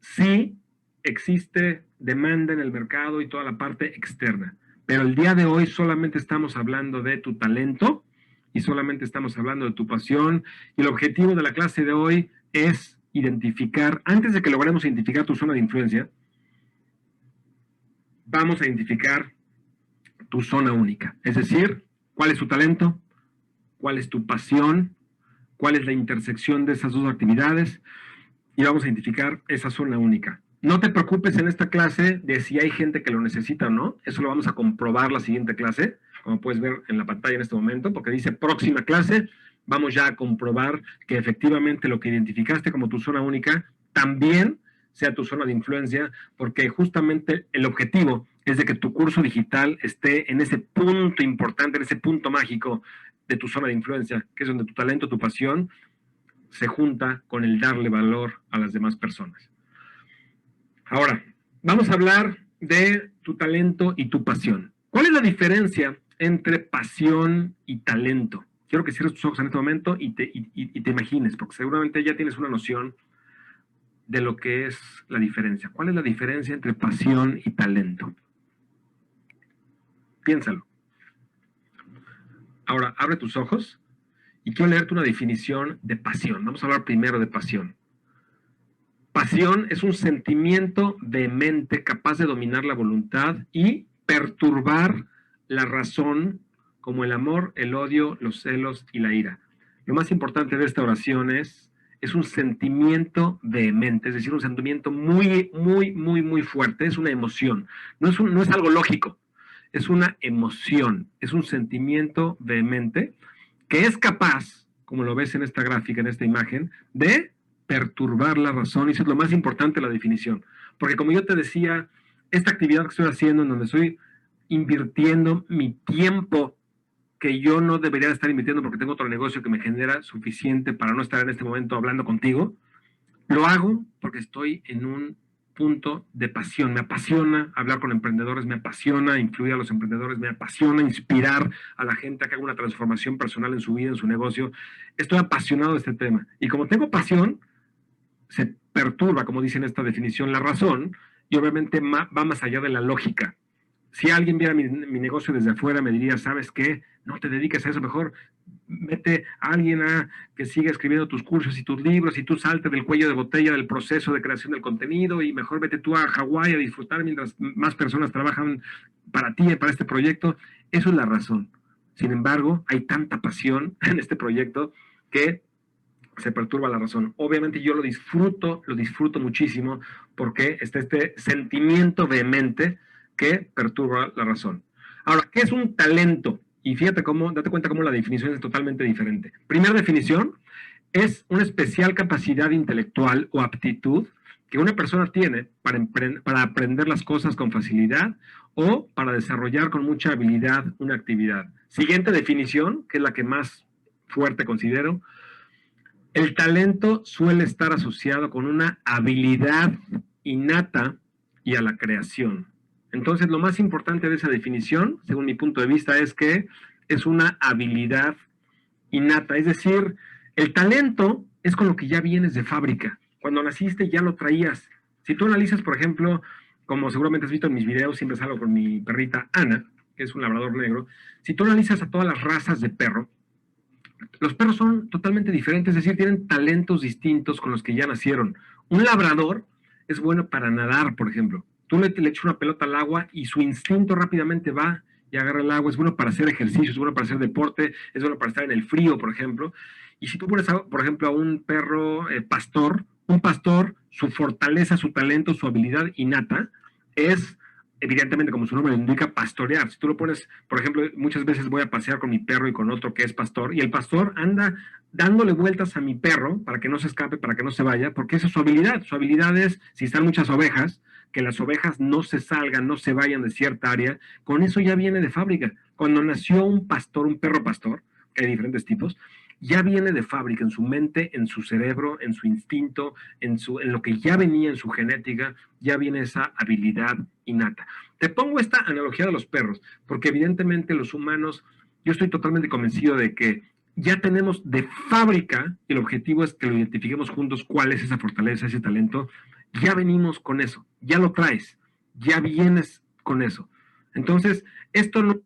si existe demanda en el mercado y toda la parte externa. Pero el día de hoy solamente estamos hablando de tu talento y solamente estamos hablando de tu pasión. Y el objetivo de la clase de hoy es identificar, antes de que logremos identificar tu zona de influencia, vamos a identificar tu zona única. Es decir, cuál es tu talento, cuál es tu pasión, cuál es la intersección de esas dos actividades y vamos a identificar esa zona única. No te preocupes en esta clase de si hay gente que lo necesita o no. Eso lo vamos a comprobar la siguiente clase, como puedes ver en la pantalla en este momento, porque dice próxima clase. Vamos ya a comprobar que efectivamente lo que identificaste como tu zona única también sea tu zona de influencia, porque justamente el objetivo es de que tu curso digital esté en ese punto importante, en ese punto mágico de tu zona de influencia, que es donde tu talento, tu pasión, se junta con el darle valor a las demás personas. Ahora, vamos a hablar de tu talento y tu pasión. ¿Cuál es la diferencia entre pasión y talento? Quiero que cierres tus ojos en este momento y te imagines, porque seguramente ya tienes una noción de lo que es la diferencia. ¿Cuál es la diferencia entre pasión y talento? Piénsalo. Ahora, abre tus ojos y quiero leerte una definición de pasión. Vamos a hablar primero de pasión. Pasión es un sentimiento vehemente capaz de dominar la voluntad y perturbar la razón, como el amor, el odio, los celos y la ira. Lo más importante de esta oración es un sentimiento vehemente, es decir, un sentimiento muy fuerte, es una emoción, no es algo lógico, es una emoción, es un sentimiento vehemente que es capaz, como lo ves en esta gráfica, en esta imagen, de perturbar la razón, y eso es lo más importante de la definición, porque como yo te decía, esta actividad que estoy haciendo, en donde estoy invirtiendo mi tiempo, que yo no debería estar invirtiendo porque tengo otro negocio que me genera suficiente para no estar en este momento hablando contigo, lo hago porque estoy en un punto de pasión. Me apasiona hablar con emprendedores, me apasiona influir a los emprendedores, me apasiona inspirar a la gente a que haga una transformación personal en su vida, en su negocio. Estoy apasionado de este tema. Y como tengo pasión, se perturba, como dice en esta definición, la razón, y obviamente va más allá de la lógica. Si alguien viera mi negocio desde afuera, me diría, ¿sabes qué? No te dediques a eso, mejor mete a alguien que siga escribiendo tus cursos y tus libros y tú salte del cuello de botella del proceso de creación del contenido y mejor vete tú a Hawái a disfrutar mientras más personas trabajan para ti y para este proyecto. Eso es la razón. Sin embargo, hay tanta pasión en este proyecto que se perturba la razón. Obviamente yo lo disfruto muchísimo porque está este sentimiento vehemente que perturba la razón. Ahora, ¿qué es un talento? Y fíjate cómo, date cuenta cómo la definición es totalmente diferente. Primera definición, es una especial capacidad intelectual o aptitud que una persona tiene para aprender las cosas con facilidad o para desarrollar con mucha habilidad una actividad. Siguiente definición, que es la que más fuerte considero, el talento suele estar asociado con una habilidad innata y a la creación. Entonces, lo más importante de esa definición, según mi punto de vista, es que es una habilidad innata. Es decir, el talento es con lo que ya vienes de fábrica. Cuando naciste ya lo traías. Si tú analizas, por ejemplo, como seguramente has visto en mis videos, siempre salgo con mi perrita Ana, que es un labrador negro. Si tú analizas a todas las razas de perro, los perros son totalmente diferentes, es decir, tienen talentos distintos con los que ya nacieron. Un labrador es bueno para nadar, por ejemplo. Tú le echas una pelota al agua y su instinto rápidamente va y agarra el agua. Es bueno para hacer ejercicio, es bueno para hacer deporte, es bueno para estar en el frío, por ejemplo. Y si tú pones, por ejemplo, a un perro pastor, un pastor, su fortaleza, su talento, su habilidad innata es evidentemente, como su nombre indica, pastorear. Si tú lo pones, por ejemplo, muchas veces voy a pasear con mi perro y con otro que es pastor, y el pastor anda dándole vueltas a mi perro para que no se escape, para que no se vaya, porque esa es su habilidad. Su habilidad es, si están muchas ovejas, que las ovejas no se salgan, no se vayan de cierta área. Con eso ya viene de fábrica. Cuando nació un pastor, un perro pastor, que hay diferentes tipos, ya viene de fábrica, en su mente, en su cerebro, en su instinto, en lo que ya venía en su genética, ya viene esa habilidad innata. Te pongo esta analogía de los perros, porque evidentemente los humanos, yo estoy totalmente convencido de que ya tenemos de fábrica, y el objetivo es que lo identifiquemos juntos, cuál es esa fortaleza, ese talento, ya venimos con eso, ya lo traes, ya vienes con eso. Entonces, esto no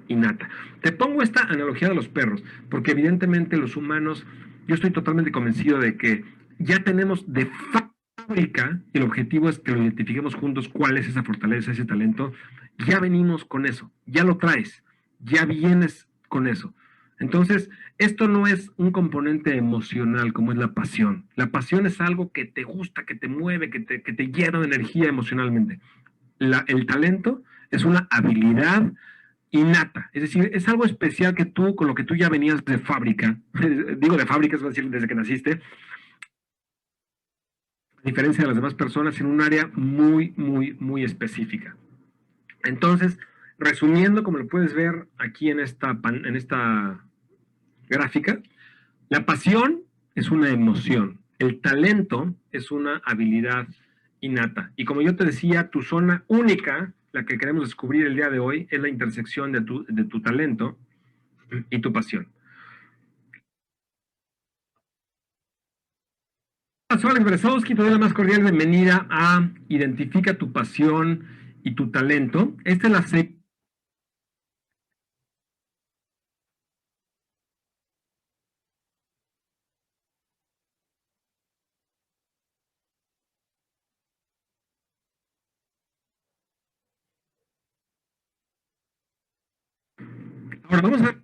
innata. Te pongo esta analogía de los perros, porque evidentemente los humanos, yo estoy totalmente convencido de que ya tenemos de fábrica, y el objetivo es que lo identifiquemos juntos, cuál es esa fortaleza, ese talento, ya venimos con eso, ya lo traes, ya vienes con eso. Entonces, esto no es un componente emocional como es la pasión. La pasión es algo que te gusta, que te mueve, que te llena de energía emocionalmente. El talento es una habilidad innata, es decir, es algo especial que tú, con lo que tú ya venías de fábrica, digo de fábrica, es decir, desde que naciste, a diferencia de las demás personas, en un área muy, muy, muy específica. Entonces, resumiendo, como lo puedes ver aquí en esta gráfica, la pasión es una emoción, el talento es una habilidad innata. Y como yo te decía, tu zona única, la que queremos descubrir el día de hoy, es la intersección de tu talento y tu pasión. Soy Alex Beresowski, te doy la más cordial bienvenida a Identifica tu pasión y tu talento. Esta es la Ahora vamos a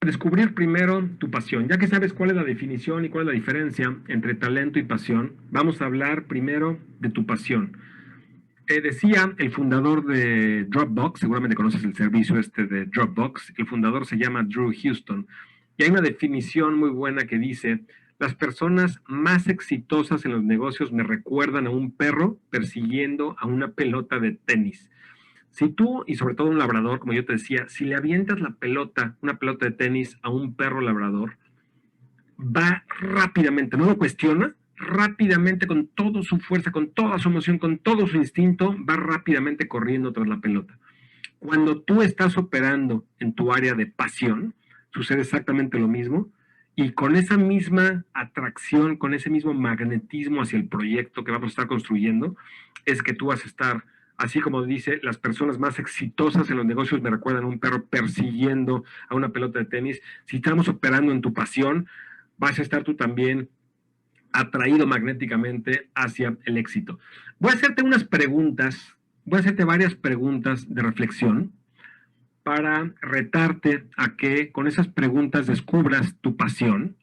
descubrir primero tu pasión. Ya que sabes cuál es la definición y cuál es la diferencia entre talento y pasión, vamos a hablar primero de tu pasión. Decía el fundador de Dropbox, seguramente conoces el servicio este de Dropbox, el fundador se llama Drew Houston, y hay una definición muy buena que dice: las personas más exitosas en los negocios me recuerdan a un perro persiguiendo a una pelota de tenis. Si tú, y sobre todo un labrador, como yo te decía, si le avientas la pelota, una pelota de tenis a un perro labrador, va rápidamente, no lo cuestiona, rápidamente, con toda su fuerza, con toda su emoción, con todo su instinto, va rápidamente corriendo tras la pelota. Cuando tú estás operando en tu área de pasión, sucede exactamente lo mismo, y con esa misma atracción, con ese mismo magnetismo hacia el proyecto que vamos a estar construyendo, es que tú vas a estar, así como dice, las personas más exitosas en los negocios me recuerdan a un perro persiguiendo a una pelota de tenis. Si estamos operando en tu pasión, vas a estar tú también atraído magnéticamente hacia el éxito. Voy a hacerte unas preguntas, voy a hacerte varias preguntas de reflexión para retarte a que con esas preguntas descubras tu pasión.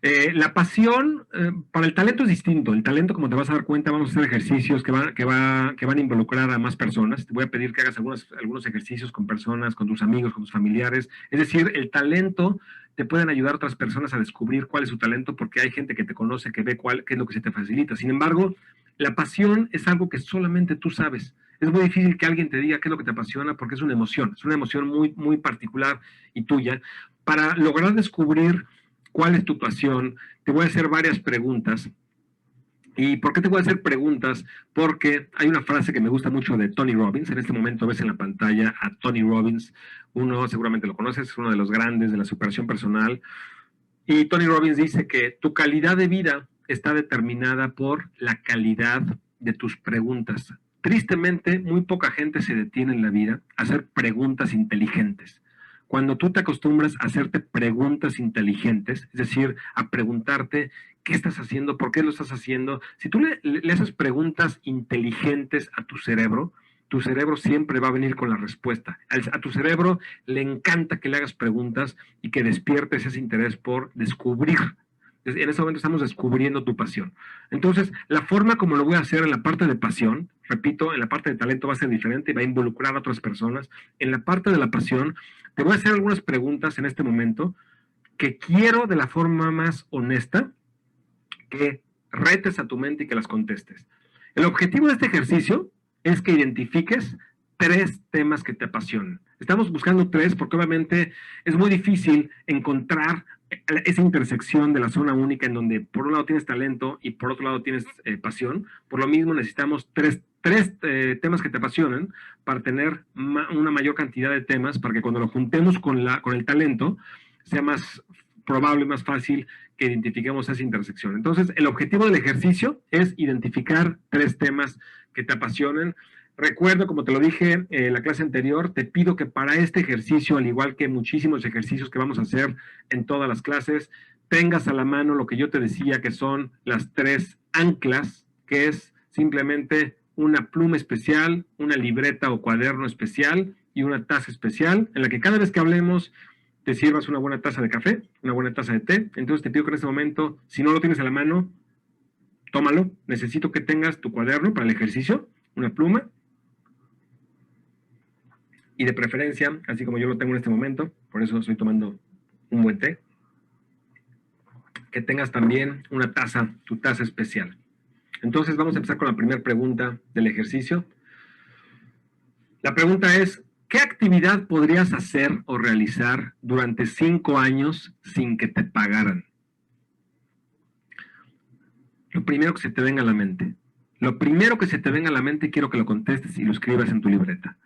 La pasión para el talento es distinto. El talento, como te vas a dar cuenta, vamos a hacer ejercicios que van a involucrar a más personas. Te voy a pedir que hagas algunos ejercicios con personas, con tus amigos, con tus familiares. Es decir, el talento te pueden ayudar a otras personas a descubrir cuál es su talento, porque hay gente que te conoce, que ve qué es lo que se te facilita. Sin embargo, la pasión es algo que solamente tú sabes. Es muy difícil que alguien te diga qué es lo que te apasiona, porque es una emoción muy, muy particular y tuya. Para lograr descubrir cuál es tu pasión, te voy a hacer varias preguntas. ¿Y por qué te voy a hacer preguntas? Porque hay una frase que me gusta mucho de Tony Robbins. En este momento ves en la pantalla a Tony Robbins. Uno seguramente lo conoces, es uno de los grandes de la superación personal. Y Tony Robbins dice que tu calidad de vida está determinada por la calidad de tus preguntas. Tristemente, muy poca gente se detiene en la vida a hacer preguntas inteligentes. Cuando tú te acostumbras a hacerte preguntas inteligentes, es decir, a preguntarte qué estás haciendo, por qué lo estás haciendo, si tú le haces preguntas inteligentes a tu cerebro siempre va a venir con la respuesta. A tu cerebro le encanta que le hagas preguntas y que despiertes ese interés por descubrir. En ese momento estamos descubriendo tu pasión. Entonces, la forma como lo voy a hacer en la parte de pasión, repito, en la parte de talento va a ser diferente y va a involucrar a otras personas. En la parte de la pasión, te voy a hacer algunas preguntas en este momento que quiero de la forma más honesta que retes a tu mente y que las contestes. El objetivo de este ejercicio es que identifiques 3 temas que te apasionan. Estamos buscando 3 porque obviamente es muy difícil encontrar esa intersección de la zona única en donde por un lado tienes talento y por otro lado tienes pasión. Por lo mismo necesitamos tres temas que te apasionan para tener una mayor cantidad de temas para que cuando lo juntemos con el talento sea más probable, más fácil que identifiquemos esa intersección. Entonces, el objetivo del ejercicio es identificar 3 temas que te apasionen. Recuerdo, como te lo dije en la clase anterior, te pido que para este ejercicio, al igual que muchísimos ejercicios que vamos a hacer en todas las clases, tengas a la mano lo que yo te decía que son las 3 anclas, que es simplemente una pluma especial, una libreta o cuaderno especial y una taza especial, en la que cada vez que hablemos te sirvas una buena taza de café, una buena taza de té. Entonces te pido que en este momento, si no lo tienes a la mano, tómalo. Necesito que tengas tu cuaderno para el ejercicio, una pluma, y de preferencia, así como yo lo tengo en este momento, por eso estoy tomando un buen té, que tengas también una taza, tu taza especial. Entonces vamos a empezar con la primera pregunta del ejercicio. La pregunta es, ¿qué actividad podrías hacer o realizar durante 5 años sin que te pagaran? Lo primero que se te venga a la mente. Lo primero que se te venga a la mente quiero que lo contestes y lo escribas en tu libreta.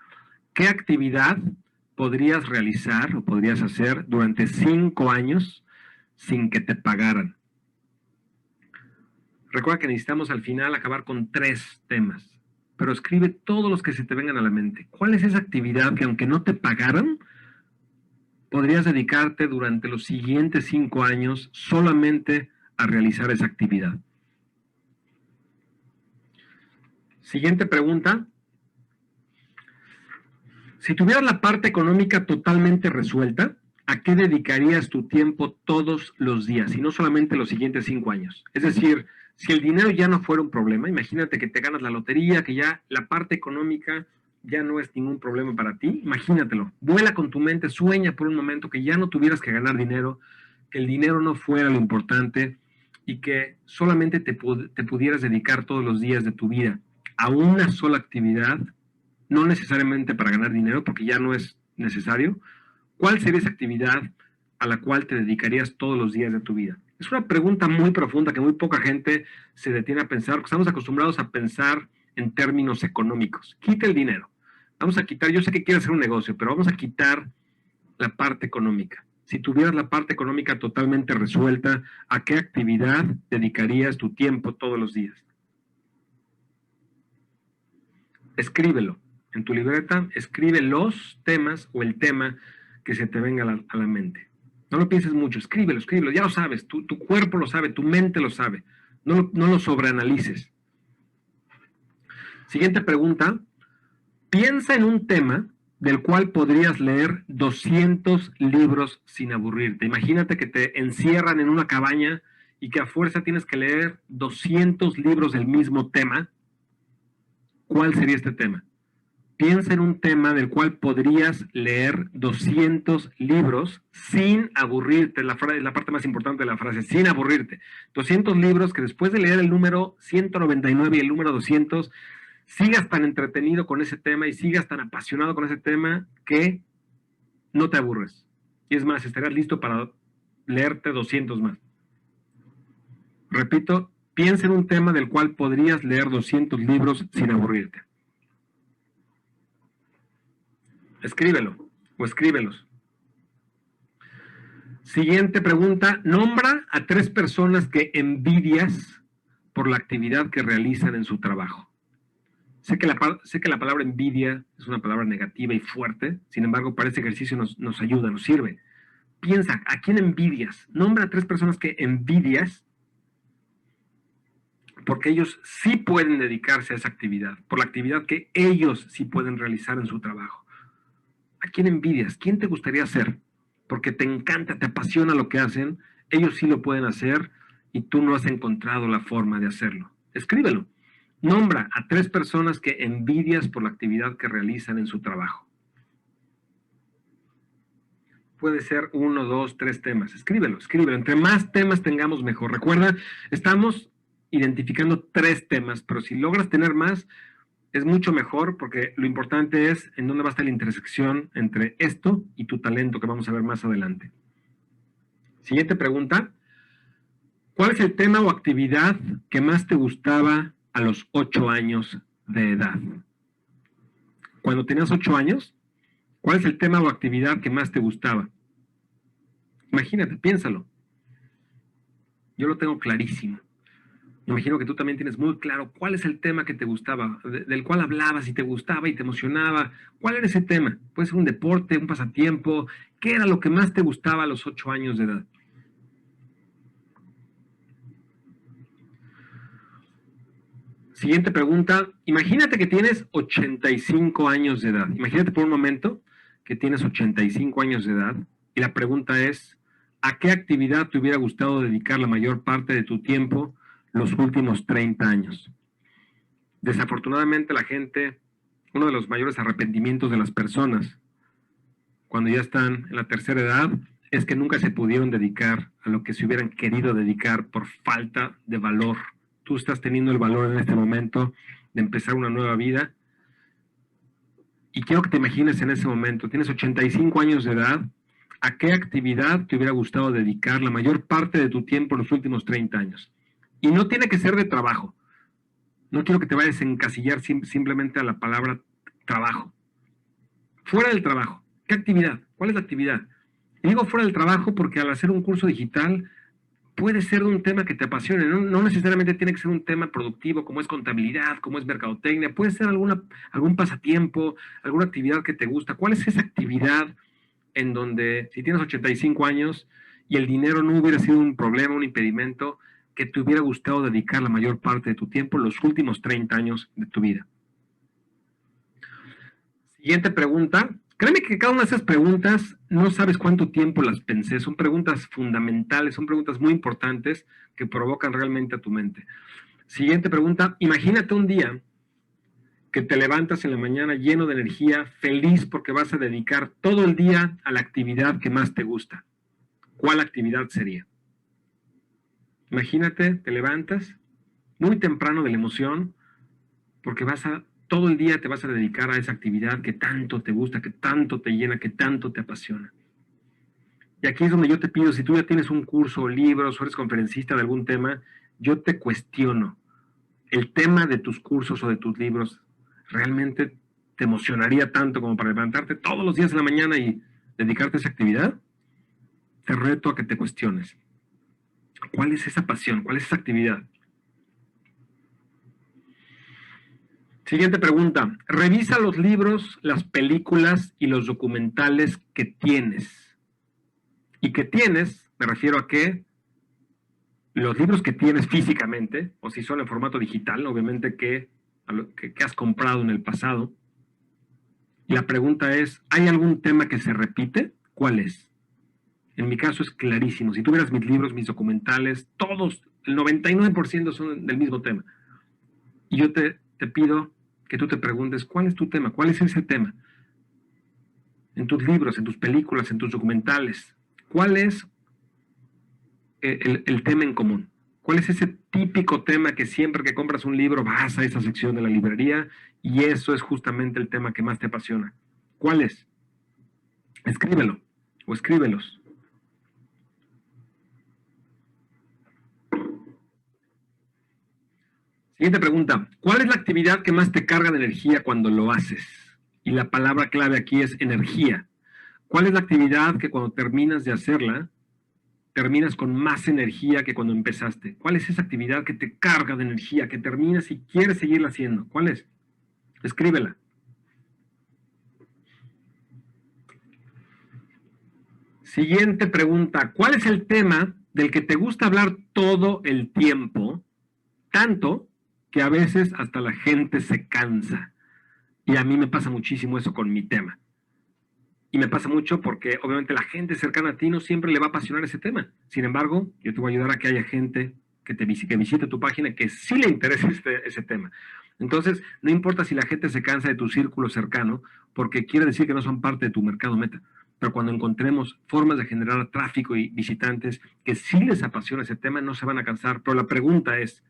¿Qué actividad podrías realizar o podrías hacer durante 5 años sin que te pagaran? Recuerda que necesitamos al final acabar con 3 temas, pero escribe todos los que se te vengan a la mente. ¿Cuál es esa actividad que aunque no te pagaran, podrías dedicarte durante los siguientes 5 años solamente a realizar esa actividad? Siguiente pregunta. Si tuvieras la parte económica totalmente resuelta, ¿a qué dedicarías tu tiempo todos los días y no solamente los siguientes 5 años? Es decir, si el dinero ya no fuera un problema, imagínate que te ganas la lotería, que ya la parte económica ya no es ningún problema para ti, imagínatelo. Vuela con tu mente, sueña por un momento que ya no tuvieras que ganar dinero, que el dinero no fuera lo importante y que solamente te pudieras dedicar todos los días de tu vida a una sola actividad, no necesariamente para ganar dinero, porque ya no es necesario. ¿Cuál sería esa actividad a la cual te dedicarías todos los días de tu vida? Es una pregunta muy profunda que muy poca gente se detiene a pensar, porque estamos acostumbrados a pensar en términos económicos. Quita el dinero. Vamos a quitar, yo sé que quieres hacer un negocio, pero vamos a quitar la parte económica. Si tuvieras la parte económica totalmente resuelta, ¿a qué actividad dedicarías tu tiempo todos los días? Escríbelo. En tu libreta, escribe los temas o el tema que se te venga a la mente. No lo pienses mucho, escríbelo, ya lo sabes, tu cuerpo lo sabe, tu mente lo sabe. No lo sobreanalices. Siguiente pregunta. Piensa en un tema del cual podrías leer 200 libros sin aburrirte. Imagínate que te encierran en una cabaña y que a fuerza tienes que leer 200 libros del mismo tema. ¿Cuál sería este tema? Piensa en un tema del cual podrías leer 200 libros sin aburrirte. La parte más importante de la frase, sin aburrirte. 200 libros que después de leer el número 199 y el número 200, sigas tan entretenido con ese tema y sigas tan apasionado con ese tema que no te aburres. Y es más, estarás listo para leerte 200 más. Repito, piensa en un tema del cual podrías leer 200 libros sin aburrirte. Escríbelo o escríbelos. Siguiente pregunta. Nombra a 3 personas que envidias por la actividad que realizan en su trabajo. Sé que la palabra envidia es una palabra negativa y fuerte, sin embargo, para este ejercicio nos ayuda, nos sirve. Piensa, ¿a quién envidias? Nombra a 3 personas que envidias porque ellos sí pueden dedicarse a esa actividad, por la actividad que ellos sí pueden realizar en su trabajo. ¿A quién envidias? ¿Quién te gustaría ser? Porque te encanta, te apasiona lo que hacen, ellos sí lo pueden hacer y tú no has encontrado la forma de hacerlo. Escríbelo. Nombra a 3 personas que envidias por la actividad que realizan en su trabajo. Puede ser 1, 2, 3 temas. Escríbelo. Entre más temas tengamos, mejor. Recuerda, estamos identificando 3 temas, pero si logras tener más, es mucho mejor porque lo importante es en dónde va a estar la intersección entre esto y tu talento que vamos a ver más adelante. Siguiente pregunta. ¿Cuál es el tema o actividad que más te gustaba a los 8 años de edad? Cuando tenías 8 años, ¿cuál es el tema o actividad que más te gustaba? Imagínate, piénsalo. Yo lo tengo clarísimo. Me imagino que tú también tienes muy claro cuál es el tema que te gustaba, del cual hablabas y te gustaba y te emocionaba. ¿Cuál era ese tema? Puede ser un deporte, un pasatiempo. ¿Qué era lo que más te gustaba a los 8 años de edad? Siguiente pregunta. Imagínate que tienes 85 años de edad. Imagínate por un momento que tienes 85 años de edad y la pregunta es, ¿a qué actividad te hubiera gustado dedicar la mayor parte de tu tiempo los últimos 30 años? Desafortunadamente la gente, uno de los mayores arrepentimientos de las personas cuando ya están en la tercera edad es que nunca se pudieron dedicar a lo que se hubieran querido dedicar por falta de valor. Tú estás teniendo el valor en este momento de empezar una nueva vida y quiero que te imagines en ese momento, tienes 85 años de edad, ¿a qué actividad te hubiera gustado dedicar la mayor parte de tu tiempo en los últimos 30 años? Y no tiene que ser de trabajo. No quiero que te vayas a encasillar simplemente a la palabra trabajo. Fuera del trabajo, ¿qué actividad? ¿Cuál es la actividad? Y digo fuera del trabajo porque al hacer un curso digital puede ser un tema que te apasione, no necesariamente tiene que ser un tema productivo como es contabilidad, como es mercadotecnia, puede ser algún pasatiempo, alguna actividad que te gusta. ¿Cuál es esa actividad en donde, si tienes 85 años y el dinero no hubiera sido un problema, un impedimento, que te hubiera gustado dedicar la mayor parte de tu tiempo los últimos 30 años de tu vida? Siguiente pregunta. Créeme que cada una de esas preguntas no sabes cuánto tiempo las pensé. Son preguntas fundamentales, son preguntas muy importantes que provocan realmente a tu mente. Siguiente pregunta. Imagínate un día que te levantas en la mañana lleno de energía, feliz porque vas a dedicar todo el día a la actividad que más te gusta. ¿Cuál actividad sería? Imagínate, te levantas muy temprano de la emoción porque todo el día te vas a dedicar a esa actividad que tanto te gusta, que tanto te llena, que tanto te apasiona. Y aquí es donde yo te pido, si tú ya tienes un curso o libros o eres conferencista de algún tema, yo te cuestiono, ¿el tema de tus cursos o de tus libros realmente te emocionaría tanto como para levantarte todos los días en la mañana y dedicarte a esa actividad? Te reto a que te cuestiones. ¿Cuál es esa pasión? ¿Cuál es esa actividad? Siguiente pregunta. Revisa los libros, las películas y los documentales que tienes. Y que tienes, me refiero a que los libros que tienes físicamente, o si son en formato digital, obviamente que has comprado en el pasado. Y la pregunta es, ¿hay algún tema que se repite? ¿Cuál es? En mi caso es clarísimo. Si tú vieras mis libros, mis documentales, todos, el 99% son del mismo tema. Y yo te pido que tú te preguntes, ¿cuál es tu tema? ¿Cuál es ese tema? En tus libros, en tus películas, en tus documentales, ¿cuál es el tema en común? ¿Cuál es ese típico tema que siempre que compras un libro vas a esa sección de la librería y eso es justamente el tema que más te apasiona? ¿Cuál es? Escríbelo o escríbelos. Siguiente pregunta. ¿Cuál es la actividad que más te carga de energía cuando lo haces? Y la palabra clave aquí es energía. ¿Cuál es la actividad que cuando terminas de hacerla, terminas con más energía que cuando empezaste? ¿Cuál es esa actividad que te carga de energía, que terminas y quieres seguirla haciendo? ¿Cuál es? Escríbela. Siguiente pregunta. ¿Cuál es el tema del que te gusta hablar todo el tiempo, tanto que a veces hasta la gente se cansa? Y a mí me pasa muchísimo eso con mi tema. Y me pasa mucho porque obviamente la gente cercana a ti no siempre le va a apasionar ese tema. Sin embargo, yo te voy a ayudar a que haya gente que visite tu página que sí le interese ese tema. Entonces, no importa si la gente se cansa de tu círculo cercano, porque quiere decir que no son parte de tu mercado meta. Pero cuando encontremos formas de generar tráfico y visitantes que sí les apasiona ese tema, no se van a cansar. Pero la pregunta es,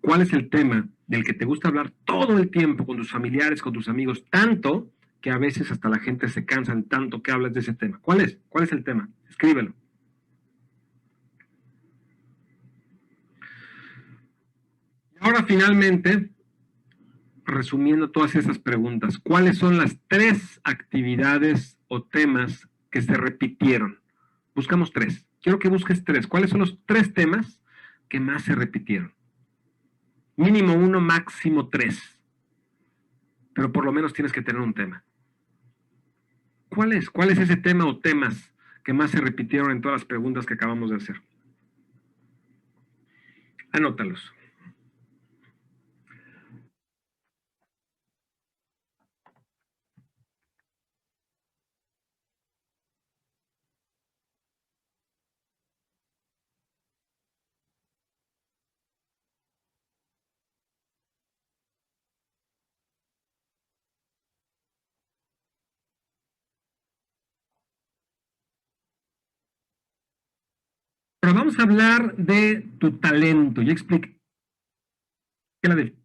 ¿cuál es el tema del que te gusta hablar todo el tiempo con tus familiares, con tus amigos, tanto que a veces hasta la gente se cansa tanto que hablas de ese tema? ¿Cuál es? ¿Cuál es el tema? Escríbelo. Y ahora finalmente, resumiendo todas esas preguntas, ¿cuáles son las 3 actividades o temas que se repitieron? Buscamos 3. Quiero que busques 3. ¿Cuáles son los 3 temas que más se repitieron? Mínimo 1, máximo 3. Pero por lo menos tienes que tener un tema. ¿Cuál es? ¿Cuál es ese tema o temas que más se repitieron en todas las preguntas que acabamos de hacer? Anótalos. Pero vamos a hablar de tu talento. Ya expliqué la definición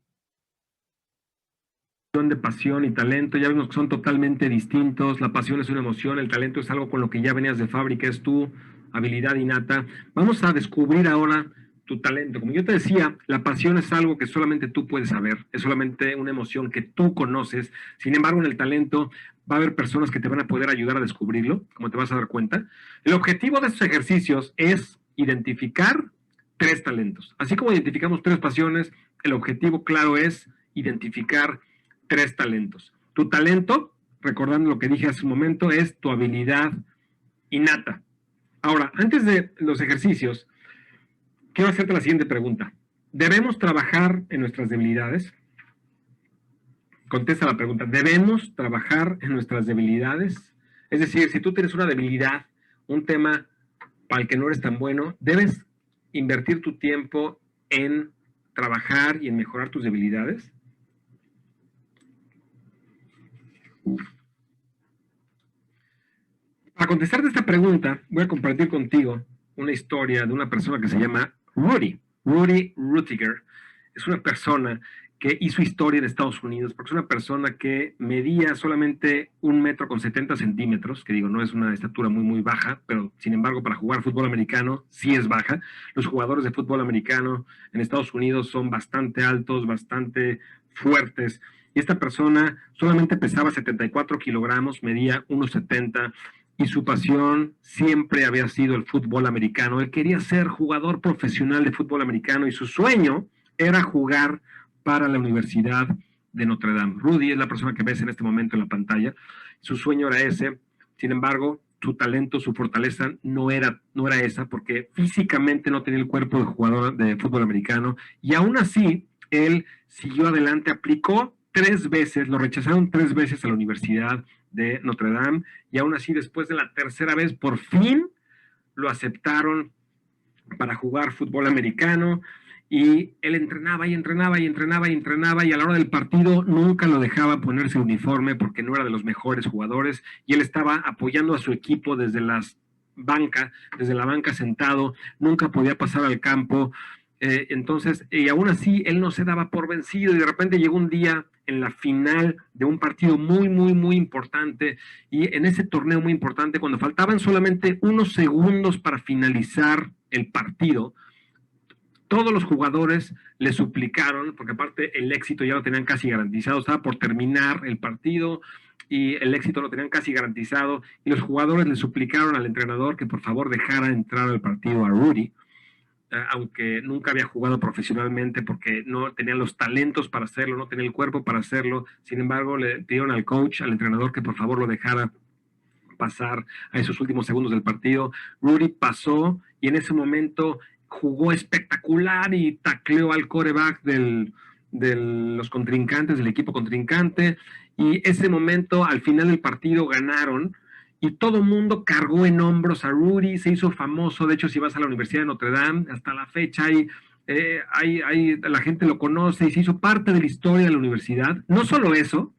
de pasión y talento. Ya vimos que son totalmente distintos. La pasión es una emoción, el talento es algo con lo que ya venías de fábrica, es tu habilidad innata. Vamos a descubrir ahora tu talento. Como yo te decía, la pasión es algo que solamente tú puedes saber, es solamente una emoción que tú conoces. Sin embargo, en el talento va a haber personas que te van a poder ayudar a descubrirlo, como te vas a dar cuenta. El objetivo de estos ejercicios es identificar 3 talentos. Así como identificamos 3 pasiones, el objetivo claro es identificar 3 talentos. Tu talento, recordando lo que dije hace un momento, es tu habilidad innata. Ahora, antes de los ejercicios, quiero hacerte la siguiente pregunta. ¿Debemos trabajar en nuestras debilidades? Contesta la pregunta. ¿Debemos trabajar en nuestras debilidades? Es decir, si tú tienes una debilidad, un tema para el que no eres tan bueno, ¿debes invertir tu tiempo en trabajar y en mejorar tus debilidades? Para contestarte esta pregunta, voy a compartir contigo una historia de una persona que se llama Rudy Rutiger. Es una persona que hizo historia en Estados Unidos, porque es una persona que medía solamente 1,70 m, que digo, no es una estatura muy baja, pero sin embargo para jugar fútbol americano sí es baja. Los jugadores de fútbol americano en Estados Unidos son bastante altos, bastante fuertes, y esta persona solamente pesaba 74 kilogramos, medía 1,70 y su pasión siempre había sido el fútbol americano. Él quería ser jugador profesional de fútbol americano y su sueño era jugar para la Universidad de Notre Dame. Rudy es la persona que ves en este momento en la pantalla. Su sueño era ese. Sin embargo, su talento, su fortaleza no era esa, porque físicamente no tenía el cuerpo de jugador de fútbol americano. Y aún así, él siguió adelante, aplicó 3 veces, lo rechazaron 3 veces a la Universidad de Notre Dame, y aún así, después de la tercera vez, por fin lo aceptaron para jugar fútbol americano. Y él entrenaba y entrenaba y entrenaba y entrenaba, y a la hora del partido nunca lo dejaba ponerse el uniforme porque no era de los mejores jugadores, y él estaba apoyando a su equipo desde la banca sentado, nunca podía pasar al campo. Entonces, y aún así él no se daba por vencido, y de repente llegó un día en la final de un partido muy importante, y en ese torneo muy importante, cuando faltaban solamente unos segundos para finalizar el partido, todos los jugadores le suplicaron, porque aparte el éxito ya lo tenían casi garantizado, estaba por terminar el partido y el éxito lo tenían casi garantizado, y los jugadores le suplicaron al entrenador que por favor dejara entrar al partido a Rudy. aunque nunca había jugado profesionalmente porque no tenía los talentos para hacerlo, no tenía el cuerpo para hacerlo. Sin embargo, le pidieron al coach, al entrenador, que por favor lo dejara pasar a esos últimos segundos del partido. Rudy pasó y en ese momento jugó espectacular y tacleó al quarterback de los contrincantes, del equipo contrincante, y ese momento, al final del partido, ganaron, y todo el mundo cargó en hombros a Rudy, se hizo famoso. De hecho, si vas a la Universidad de Notre Dame, hasta la fecha la gente lo conoce y se hizo parte de la historia de la universidad. No solo eso,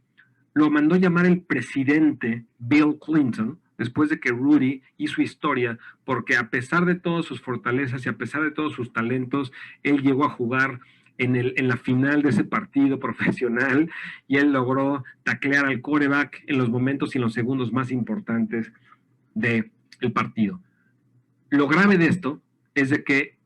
lo mandó llamar el presidente Bill Clinton después de que Rudy hizo historia, porque a pesar de todas sus fortalezas y a pesar de todos sus talentos, él llegó a jugar en la final de ese partido profesional, y él logró taclear al quarterback en los momentos y en los segundos más importantes del partido. Lo grave de esto es de que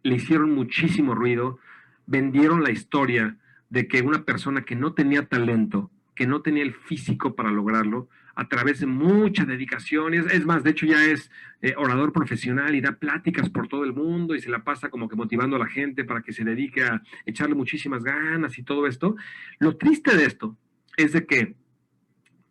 le hicieron muchísimo ruido, vendieron la historia de que una persona que no tenía talento, que no tenía el físico para lograrlo, a través de mucha dedicación, es más, de hecho ya es orador profesional y da pláticas por todo el mundo y se la pasa como que motivando a la gente para que se dedique a echarle muchísimas ganas y todo esto. Lo triste de esto es de que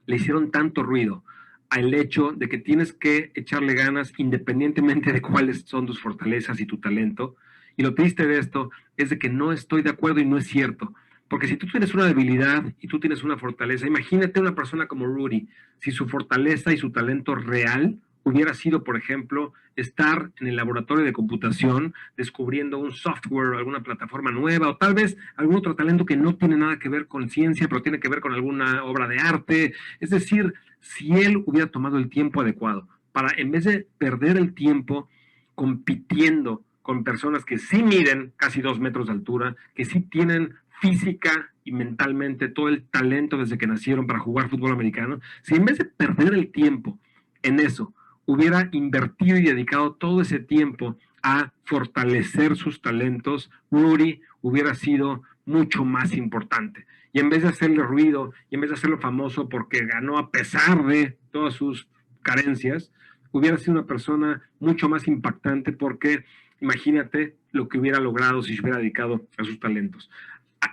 le hicieron tanto ruido al hecho de que tienes que echarle ganas independientemente de cuáles son tus fortalezas y tu talento. Y lo triste de esto es de que no estoy de acuerdo y no es cierto. Porque si tú tienes una debilidad y tú tienes una fortaleza, imagínate una persona como Rudy, si su fortaleza y su talento real hubiera sido, por ejemplo, estar en el laboratorio de computación descubriendo un software, alguna plataforma nueva, o tal vez algún otro talento que no tiene nada que ver con ciencia, pero tiene que ver con alguna obra de arte. Es decir, si él hubiera tomado el tiempo adecuado para, en vez de perder el tiempo compitiendo con personas que sí miden casi 2 metros de altura, que sí tienen física y mentalmente todo el talento desde que nacieron para jugar fútbol americano, si en vez de perder el tiempo en eso, hubiera invertido y dedicado todo ese tiempo a fortalecer sus talentos, Rudy hubiera sido mucho más importante. Y en vez de hacerle ruido, y en vez de hacerlo famoso porque ganó a pesar de todas sus carencias, hubiera sido una persona mucho más impactante, porque imagínate lo que hubiera logrado si se hubiera dedicado a sus talentos.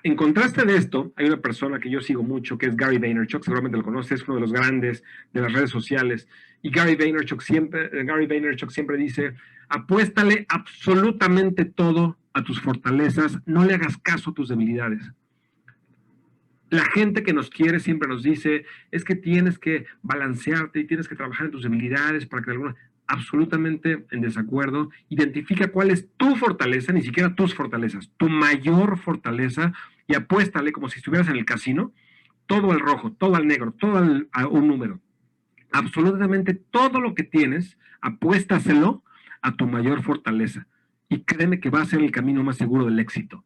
En contraste de esto, hay una persona que yo sigo mucho, que es Gary Vaynerchuk, seguramente lo conoces, es uno de los grandes de las redes sociales, y Gary Vaynerchuk siempre dice: apuéstale absolutamente todo a tus fortalezas, no le hagas caso a tus debilidades. La gente que nos quiere siempre nos dice: es que tienes que balancearte y tienes que trabajar en tus debilidades para que alguna... Absolutamente en desacuerdo. Identifica cuál es tu fortaleza, ni siquiera tus fortalezas, tu mayor fortaleza, y apuéstale como si estuvieras en el casino, todo al rojo, todo al negro, todo a un número. Absolutamente todo lo que tienes, apuéstaselo a tu mayor fortaleza. Y créeme que va a ser el camino más seguro del éxito.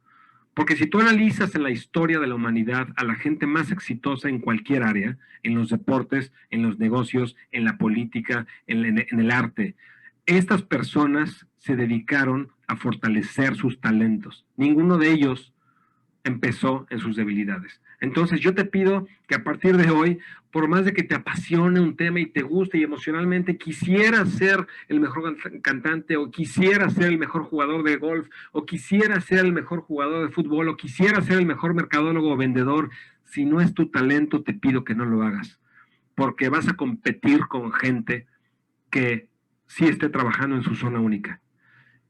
Porque si tú analizas en la historia de la humanidad a la gente más exitosa en cualquier área, en los deportes, en los negocios, en la política, en el arte, estas personas se dedicaron a fortalecer sus talentos. Ninguno de ellos empezó en sus debilidades. Entonces yo te pido que a partir de hoy, por más de que te apasione un tema y te guste y emocionalmente quisieras ser el mejor cantante, o quisieras ser el mejor jugador de golf, o quisieras ser el mejor jugador de fútbol, o quisieras ser el mejor mercadólogo o vendedor, si no es tu talento, te pido que no lo hagas, porque vas a competir con gente que sí esté trabajando en su zona única.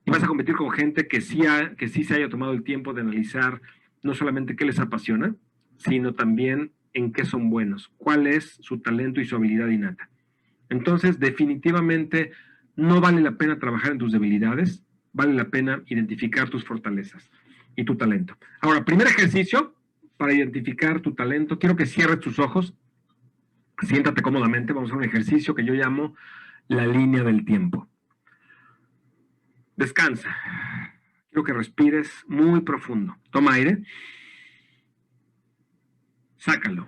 Y vas a competir con gente que sí se haya tomado el tiempo de analizar no solamente qué les apasiona, sino también en qué son buenos, cuál es su talento y su habilidad innata. Entonces, definitivamente no vale la pena trabajar en tus debilidades, vale la pena identificar tus fortalezas y tu talento. Ahora, primer ejercicio para identificar tu talento. Quiero que cierres tus ojos, siéntate cómodamente, vamos a un ejercicio que yo llamo la línea del tiempo. Descansa. Quiero que respires muy profundo. Toma aire. Sácalo.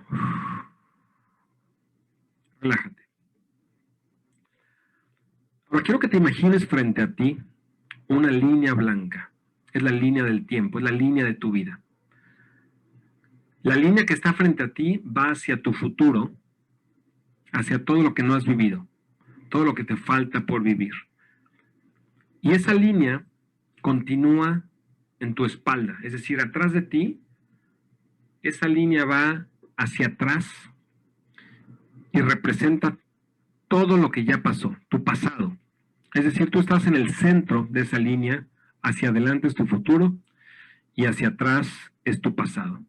Relájate. Ahora quiero que te imagines frente a ti una línea blanca. Es la línea del tiempo, es la línea de tu vida. La línea que está frente a ti va hacia tu futuro, hacia todo lo que no has vivido, todo lo que te falta por vivir. Y esa línea continúa en tu espalda, es decir, atrás de ti, esa línea va hacia atrás y representa todo lo que ya pasó, tu pasado. Es decir, tú estás en el centro de esa línea, hacia adelante es tu futuro y hacia atrás es tu pasado.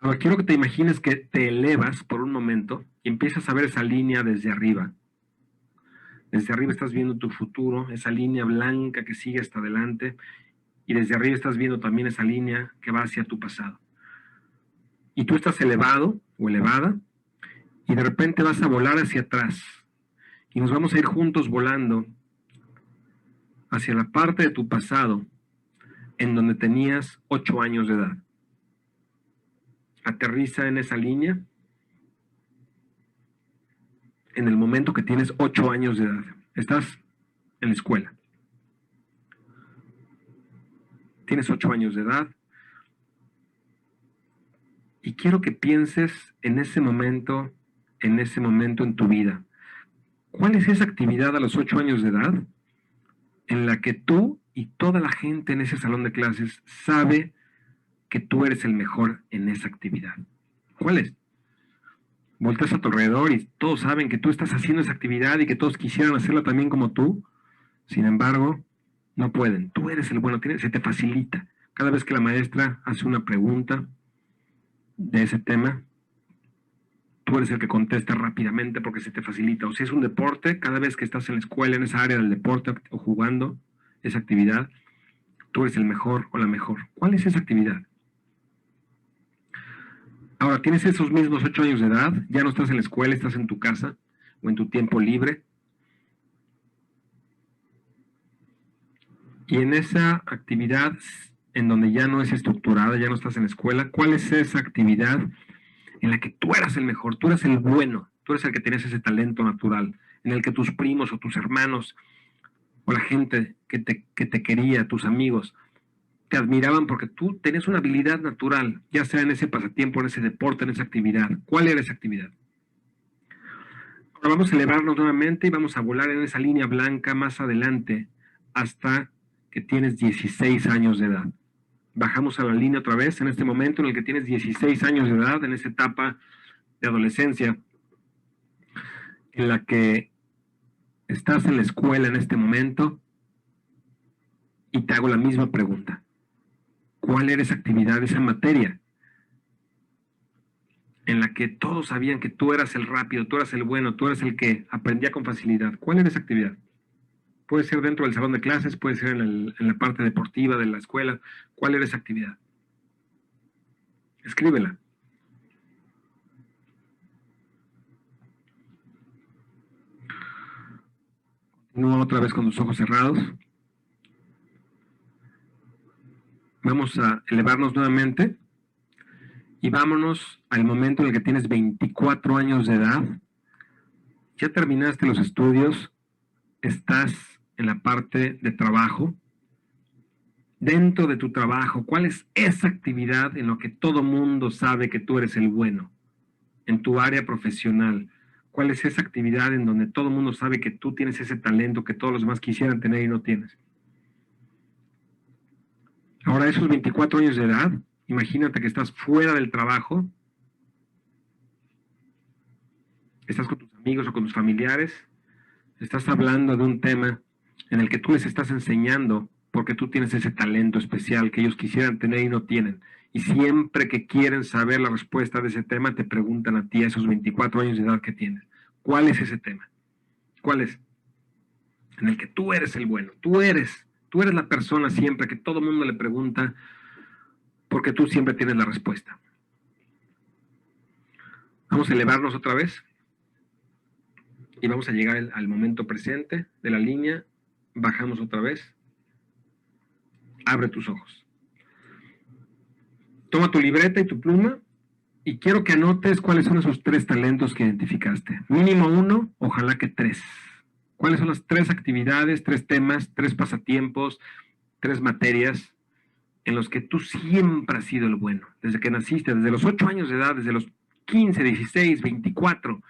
Ahora quiero que te imagines que te elevas por un momento y empiezas a ver esa línea desde arriba. Desde arriba estás viendo tu futuro, esa línea blanca que sigue hasta adelante, y desde arriba estás viendo también esa línea que va hacia tu pasado. Y tú estás elevado o elevada, y de repente vas a volar hacia atrás, y nos vamos a ir juntos volando hacia la parte de tu pasado en donde tenías 8 años de edad. Aterriza en esa línea en el momento que tienes 8 años de edad. Estás en la escuela. Tienes 8 años de edad. Y quiero que pienses en ese momento en tu vida. ¿Cuál es esa actividad a los 8 años de edad en la que tú y toda la gente en ese salón de clases sabe que tú eres el mejor en esa actividad? ¿Cuál es? Volteas a tu alrededor y todos saben que tú estás haciendo esa actividad y que todos quisieran hacerla también como tú. Sin embargo, no pueden. Tú eres el bueno, se te facilita. Cada vez que la maestra hace una pregunta de ese tema, tú eres el que contesta rápidamente porque se te facilita. O si es un deporte, cada vez que estás en la escuela, en esa área del deporte o jugando esa actividad, tú eres el mejor o la mejor. ¿Cuál es esa actividad? Ahora, tienes esos mismos 8 años de edad, ya no estás en la escuela, estás en tu casa o en tu tiempo libre. Y en esa actividad en donde ya no es estructurada, ya no estás en la escuela, ¿cuál es esa actividad en la que tú eras el mejor, tú eras el bueno, tú eres el que tienes ese talento natural, en el que tus primos o tus hermanos o la gente que te quería, tus amigos, te admiraban porque tú tenías una habilidad natural, ya sea en ese pasatiempo, en ese deporte, en esa actividad? ¿Cuál era esa actividad? Ahora vamos a elevarnos nuevamente y vamos a volar en esa línea blanca más adelante hasta que tienes 16 años de edad. Bajamos a la línea otra vez en este momento en el que tienes 16 años de edad, en esa etapa de adolescencia en la que estás en la escuela en este momento, y te hago la misma pregunta. ¿Cuál era esa actividad, esa materia en la que todos sabían que tú eras el rápido, tú eras el bueno, tú eras el que aprendía con facilidad? ¿Cuál era esa actividad? Puede ser dentro del salón de clases, puede ser en la parte deportiva de la escuela. ¿Cuál era esa actividad? Escríbela. Continúa otra vez con tus ojos cerrados. Vamos a elevarnos nuevamente y vámonos al momento en el que tienes 24 años de edad. Ya terminaste los estudios, estás en la parte de trabajo. Dentro de tu trabajo, ¿cuál es esa actividad en la que todo mundo sabe que tú eres el bueno? En tu área profesional, ¿cuál es esa actividad en donde todo mundo sabe que tú tienes ese talento que todos los demás quisieran tener y no tienes? Ahora, esos 24 años de edad, imagínate que estás fuera del trabajo, estás con tus amigos o con tus familiares, estás hablando de un tema en el que tú les estás enseñando porque tú tienes ese talento especial que ellos quisieran tener y no tienen. Y siempre que quieren saber la respuesta de ese tema, te preguntan a ti a esos 24 años de edad que tienes. ¿Cuál es ese tema? ¿Cuál es? En el que tú eres el bueno, tú eres la persona siempre que todo el mundo le pregunta porque tú siempre tienes la respuesta. Vamos a elevarnos otra vez y vamos a llegar al momento presente de la línea. Bajamos otra vez. Abre tus ojos. Toma tu libreta y tu pluma y quiero que anotes cuáles son esos 3 talentos que identificaste. Mínimo 1, ojalá que 3. ¿Cuáles son las 3 actividades, 3 temas, 3 pasatiempos, 3 materias en los que tú siempre has sido el bueno? Desde que naciste, desde los 8 años de edad, desde los 15, 16, 24.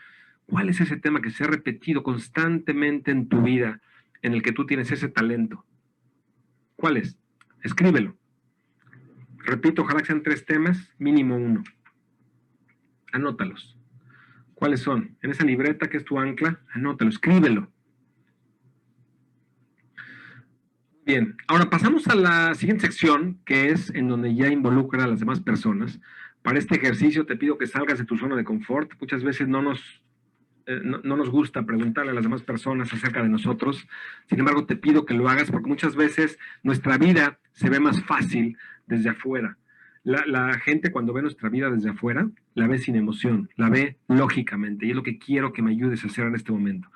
¿Cuál es ese tema que se ha repetido constantemente en tu vida, en el que tú tienes ese talento. ¿Cuál es? Escríbelo. Repito, ojalá que sean 3 temas, mínimo 1. Anótalos. ¿Cuáles son? En esa libreta que es tu ancla, anótalo, escríbelo. Bien, ahora pasamos a la siguiente sección, que es en donde ya involucra a las demás personas. Para este ejercicio te pido que salgas de tu zona de confort. Muchas veces no nos gusta preguntarle a las demás personas acerca de nosotros. Sin embargo, te pido que lo hagas porque muchas veces nuestra vida se ve más fácil desde afuera. La gente cuando ve nuestra vida desde afuera, la ve sin emoción, la ve lógicamente, y es lo que quiero que me ayudes a hacer en este momento.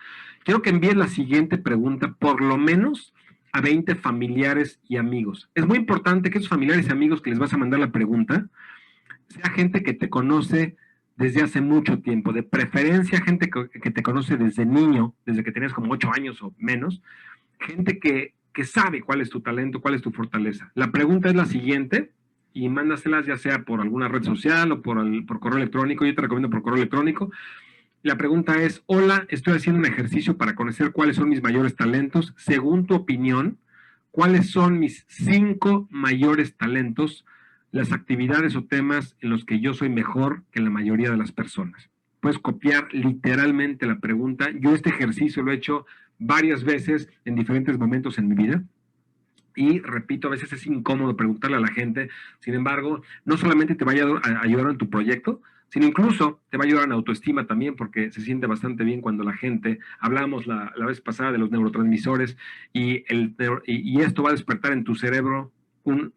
Quiero que envíes la siguiente pregunta, por lo menos a 20 familiares y amigos. Es muy importante que esos familiares y amigos que les vas a mandar la pregunta, sea gente que te conoce desde hace mucho tiempo, de preferencia gente que te conoce desde niño, desde que tenías como 8 años o menos, gente que sabe cuál es tu talento, cuál es tu fortaleza. La pregunta es la siguiente, y mándaselas ya sea por alguna red social o por correo electrónico. Yo te recomiendo por correo electrónico. La pregunta es: hola, estoy haciendo un ejercicio para conocer cuáles son mis mayores talentos. Según tu opinión, ¿cuáles son mis 5 mayores talentos, las actividades o temas en los que yo soy mejor que la mayoría de las personas? Puedes copiar literalmente la pregunta. Yo este ejercicio lo he hecho varias veces en diferentes momentos en mi vida. Y repito, a veces es incómodo preguntarle a la gente. Sin embargo, no solamente te va a ayudar en tu proyecto, sino incluso te va a ayudar en autoestima también, porque se siente bastante bien cuando la gente, hablamos la vez pasada de los neurotransmisores, y esto va a despertar en tu cerebro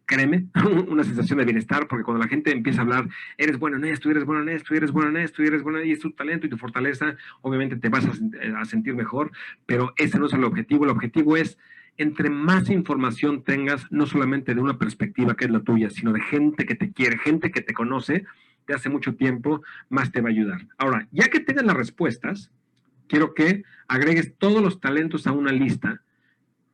créeme, una sensación de bienestar, porque cuando la gente empieza a hablar, eres bueno en esto, eres bueno en esto, eres bueno en esto, eres bueno en esto, y es tu talento y tu fortaleza, obviamente te vas a sentir mejor, pero ese no es el objetivo es entre más información tengas, no solamente de una perspectiva que es la tuya, sino de gente que te quiere, gente que te conoce de hace mucho tiempo, más te va a ayudar. Ahora, ya que tengas las respuestas, quiero que agregues todos los talentos a una lista,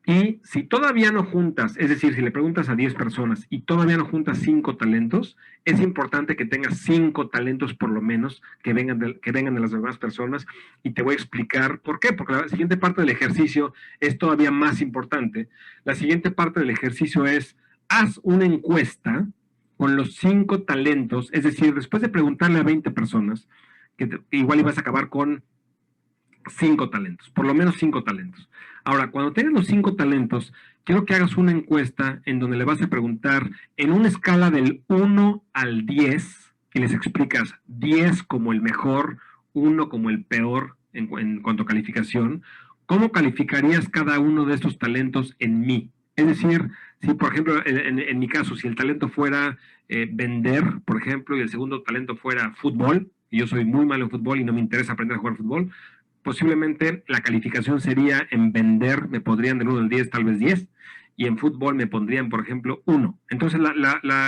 y si todavía no juntas, es decir, si le preguntas a 10 personas y todavía no juntas 5 talentos, es importante que tengas 5 talentos por lo menos que vengan de las demás personas, y te voy a explicar por qué, porque la siguiente parte del ejercicio es todavía más importante. La siguiente parte del ejercicio es: haz una encuesta con los 5 talentos, es decir, después de preguntarle a 20 personas, igual ibas a acabar con 5 talentos, por lo menos 5 talentos. Ahora, cuando tengas los 5 talentos, quiero que hagas una encuesta en donde le vas a preguntar en una escala del 1 al 10, y les explicas 10 como el mejor, 1 como el peor en cuanto a calificación. ¿Cómo calificarías cada uno de estos talentos en mí? Es decir, si por ejemplo, en mi caso, si el talento fuera vender, por ejemplo, y el segundo talento fuera fútbol, y yo soy muy malo en fútbol y no me interesa aprender a jugar fútbol, posiblemente la calificación sería: en vender me podrían del 1 al 10, tal vez 10, y en fútbol me pondrían, por ejemplo, 1. Entonces,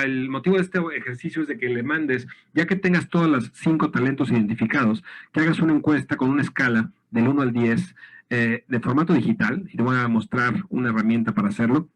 el motivo de este ejercicio es de que le mandes, ya que tengas todos los 5 talentos identificados, que hagas una encuesta con una escala del 1 al 10 de formato digital, y te voy a mostrar una herramienta para hacerlo,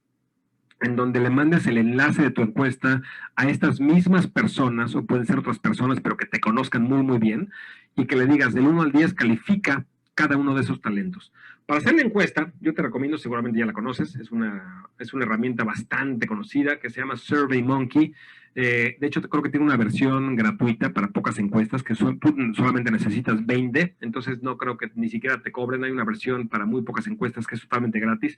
en donde le mandes el enlace de tu encuesta a estas mismas personas, o pueden ser otras personas, pero que te conozcan muy, muy bien, y que le digas del 1 al 10, califica cada uno de esos talentos. Para hacer la encuesta, yo te recomiendo, seguramente ya la conoces, es una herramienta bastante conocida que se llama SurveyMonkey. De hecho, creo que tiene una versión gratuita para pocas encuestas, que tú solamente necesitas 20, entonces no creo que ni siquiera te cobren. Hay una versión para muy pocas encuestas que es totalmente gratis.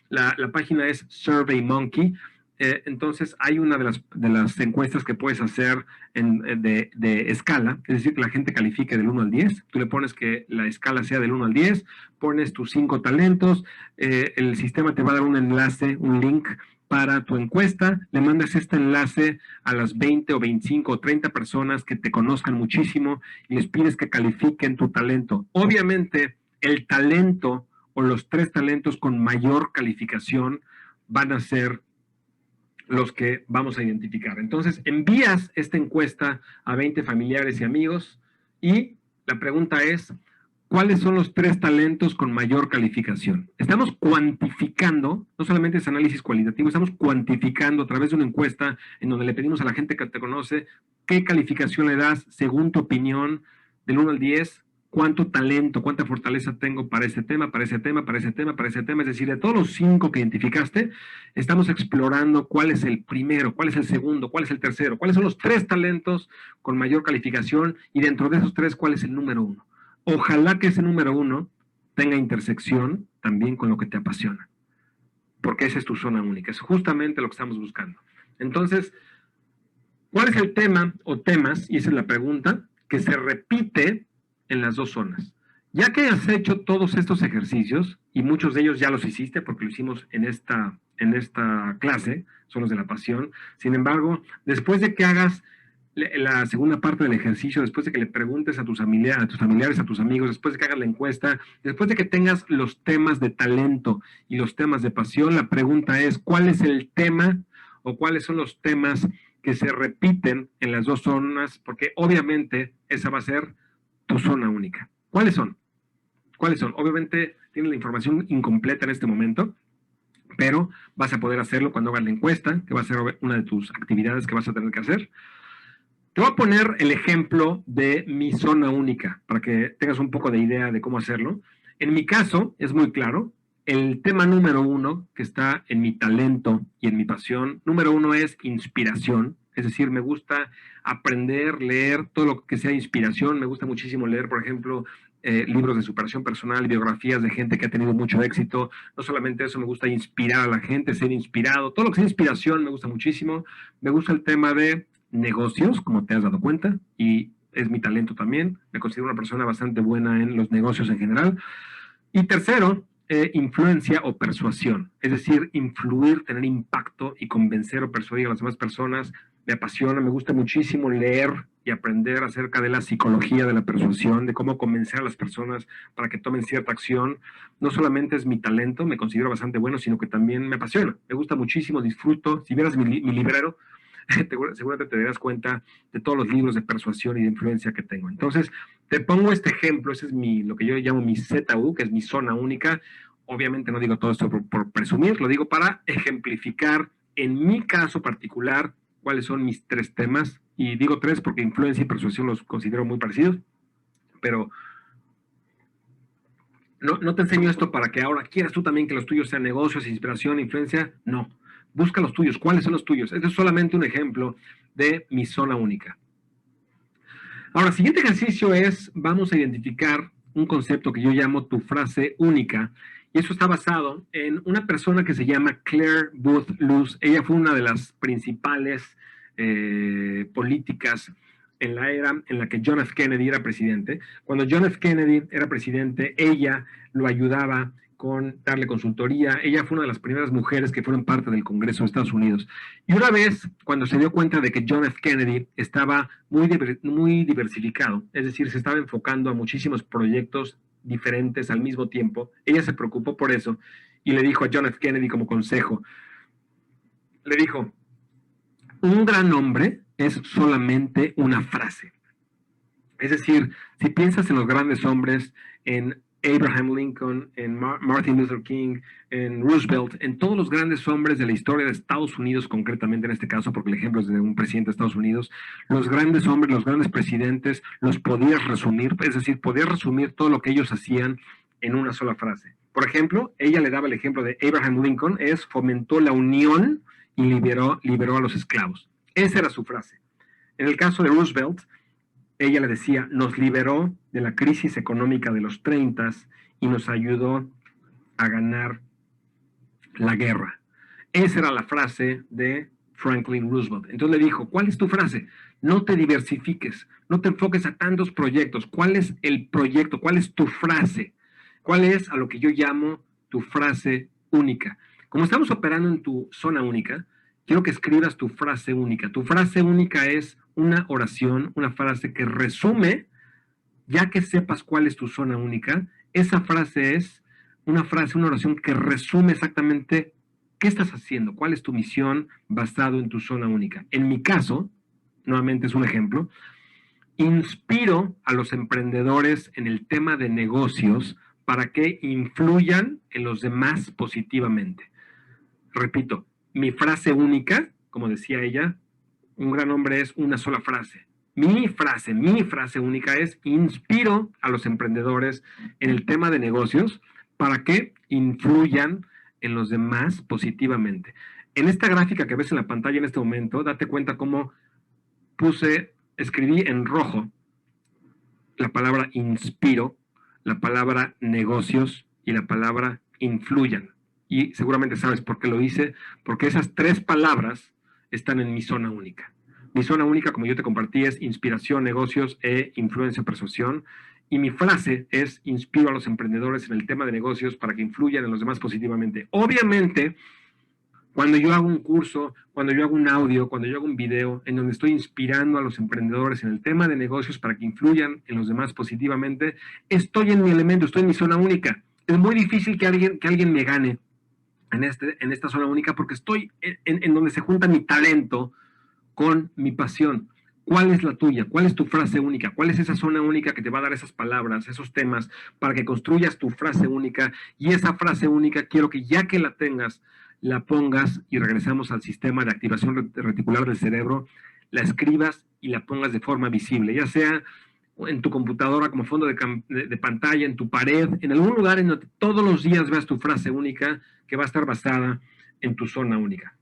La página es SurveyMonkey. Entonces hay una de las encuestas que puedes hacer de escala, es decir, que la gente califique del 1 al 10. Tú le pones que la escala sea del 1 al 10, pones tus 5 talentos, el sistema te va a dar un enlace, un link para tu encuesta, le mandas este enlace a las 20 o 25 o 30 personas que te conozcan muchísimo y les pides que califiquen tu talento. Obviamente, el talento o los 3 talentos con mayor calificación van a ser los que vamos a identificar. Entonces, envías esta encuesta a 20 familiares y amigos, y la pregunta es: ¿cuáles son los 3 talentos con mayor calificación? Estamos cuantificando, no solamente es análisis cualitativo, estamos cuantificando a través de una encuesta en donde le pedimos a la gente que te conoce qué calificación le das según tu opinión, del 1 al 10, cuánto talento, cuánta fortaleza tengo para ese tema, para ese tema, para ese tema, para ese tema. Es decir, de todos los 5 que identificaste, estamos explorando cuál es el primero, cuál es el segundo, cuál es el tercero, cuáles son los 3 talentos con mayor calificación y dentro de esos 3, cuál es el número 1. Ojalá que ese número 1 tenga intersección también con lo que te apasiona, porque esa es tu zona única, es justamente lo que estamos buscando. Entonces, ¿cuál es el tema o temas, y esa es la pregunta, que se repite en las 2 zonas? Ya que has hecho todos estos ejercicios, y muchos de ellos ya los hiciste porque lo hicimos en esta clase, son los de la pasión. Sin embargo, después de que hagas la segunda parte del ejercicio, después de que le preguntes a tus familiares, a tus amigos, después de que hagas la encuesta, después de que tengas los temas de talento y los temas de pasión, la pregunta es, ¿cuál es el tema o cuáles son los temas que se repiten en las 2 zonas? Porque obviamente esa va a ser tu zona única. ¿Cuáles son? ¿Cuáles son? Obviamente tienes la información incompleta en este momento, pero vas a poder hacerlo cuando hagas la encuesta, que va a ser una de tus actividades que vas a tener que hacer. Te voy a poner el ejemplo de mi zona única, para que tengas un poco de idea de cómo hacerlo. En mi caso, es muy claro, el tema número 1, que está en mi talento y en mi pasión, número 1 es inspiración. Es decir, me gusta aprender, leer todo lo que sea inspiración. Me gusta muchísimo leer, por ejemplo, libros de superación personal, biografías de gente que ha tenido mucho éxito. No solamente eso, me gusta inspirar a la gente, ser inspirado. Todo lo que sea inspiración me gusta muchísimo. Me gusta el tema de negocios, como te has dado cuenta, y es mi talento también. Me considero una persona bastante buena en los negocios en general. Y tercero, influencia o persuasión, es decir, influir, tener impacto y convencer o persuadir a las demás personas. Me apasiona, me gusta muchísimo leer y aprender acerca de la psicología de la persuasión, de cómo convencer a las personas para que tomen cierta acción. No solamente es mi talento, me considero bastante bueno, sino que también me apasiona, me gusta muchísimo, disfruto. Si vieras mi librero, seguramente te darás cuenta de todos los libros de persuasión y de influencia que tengo. Entonces, te pongo este ejemplo, ese es lo que yo llamo mi ZU, que es mi zona única. Obviamente no digo todo esto por presumir, lo digo para ejemplificar en mi caso particular cuáles son mis 3 temas. Y digo 3 porque influencia y persuasión los considero muy parecidos, pero no te enseño esto para que ahora quieras tú también que los tuyos sean negocios, inspiración, influencia. No, busca los tuyos. ¿Cuáles son los tuyos? Este es solamente un ejemplo de mi zona única. Ahora, el siguiente ejercicio es, vamos a identificar un concepto que yo llamo tu frase única, y eso está basado en una persona que se llama Clare Boothe Luce. Ella fue una de las principales políticas en la era en la que John F. Kennedy era presidente. Cuando John F. Kennedy era presidente, ella lo ayudaba con darle consultoría. Ella fue una de las primeras mujeres que fueron parte del Congreso de Estados Unidos. Y una vez, cuando se dio cuenta de que John F. Kennedy estaba muy diversificado, es decir, se estaba enfocando a muchísimos proyectos diferentes al mismo tiempo, ella se preocupó por eso y le dijo a John F. Kennedy como consejo, le dijo, un gran hombre es solamente una frase. Es decir, si piensas en los grandes hombres, en Abraham Lincoln, en Martin Luther King, en Roosevelt, en todos los grandes hombres de la historia de Estados Unidos, concretamente en este caso, porque el ejemplo es de un presidente de Estados Unidos, los grandes hombres, los grandes presidentes, los podías resumir, es decir, podías resumir todo lo que ellos hacían en una sola frase. Por ejemplo, ella le daba el ejemplo de Abraham Lincoln, fomentó la unión y liberó a los esclavos. Esa era su frase. En el caso de Roosevelt, ella le decía, nos liberó de la crisis económica de los 30 y nos ayudó a ganar la guerra. Esa era la frase de Franklin Roosevelt. Entonces le dijo, ¿cuál es tu frase? No te diversifiques, no te enfoques a tantos proyectos. ¿Cuál es el proyecto? ¿Cuál es tu frase? ¿Cuál es a lo que yo llamo tu frase única? Como estamos operando en tu zona única, quiero que escribas tu frase única. Tu frase única es una oración, una frase que resume, ya que sepas cuál es tu zona única, esa frase es una frase, una oración que resume exactamente qué estás haciendo, cuál es tu misión basado en tu zona única. En mi caso, nuevamente es un ejemplo, inspiro a los emprendedores en el tema de negocios para que influyan en los demás positivamente. Repito, mi frase única, como decía ella, un gran hombre es una sola frase. Mi frase única es: inspiro a los emprendedores en el tema de negocios para que influyan en los demás positivamente. En esta gráfica que ves en la pantalla en este momento, date cuenta cómo escribí en rojo la palabra inspiro, la palabra negocios y la palabra influyan. Y seguramente sabes por qué lo hice, porque esas tres palabras están en mi zona única. Mi zona única, como yo te compartí, es inspiración, negocios e influencia, persuasión. Y mi frase es: inspiro a los emprendedores en el tema de negocios para que influyan en los demás positivamente. Obviamente, cuando yo hago un curso, cuando yo hago un audio, cuando yo hago un video en donde estoy inspirando a los emprendedores en el tema de negocios para que influyan en los demás positivamente, estoy en mi elemento, estoy en mi zona única. Es muy difícil que alguien me gane en esta zona única, porque estoy en donde se junta mi talento con mi pasión. ¿Cuál es la tuya? ¿Cuál es tu frase única? ¿Cuál es esa zona única que te va a dar esas palabras, esos temas, para que construyas tu frase única? Y esa frase única quiero que, ya que la tengas, la pongas, y regresamos al sistema de activación reticular del cerebro, la escribas y la pongas de forma visible, ya sea en tu computadora como fondo de pantalla, en tu pared, en algún lugar en donde todos los días veas tu frase única, que va a estar basada en tu zona única.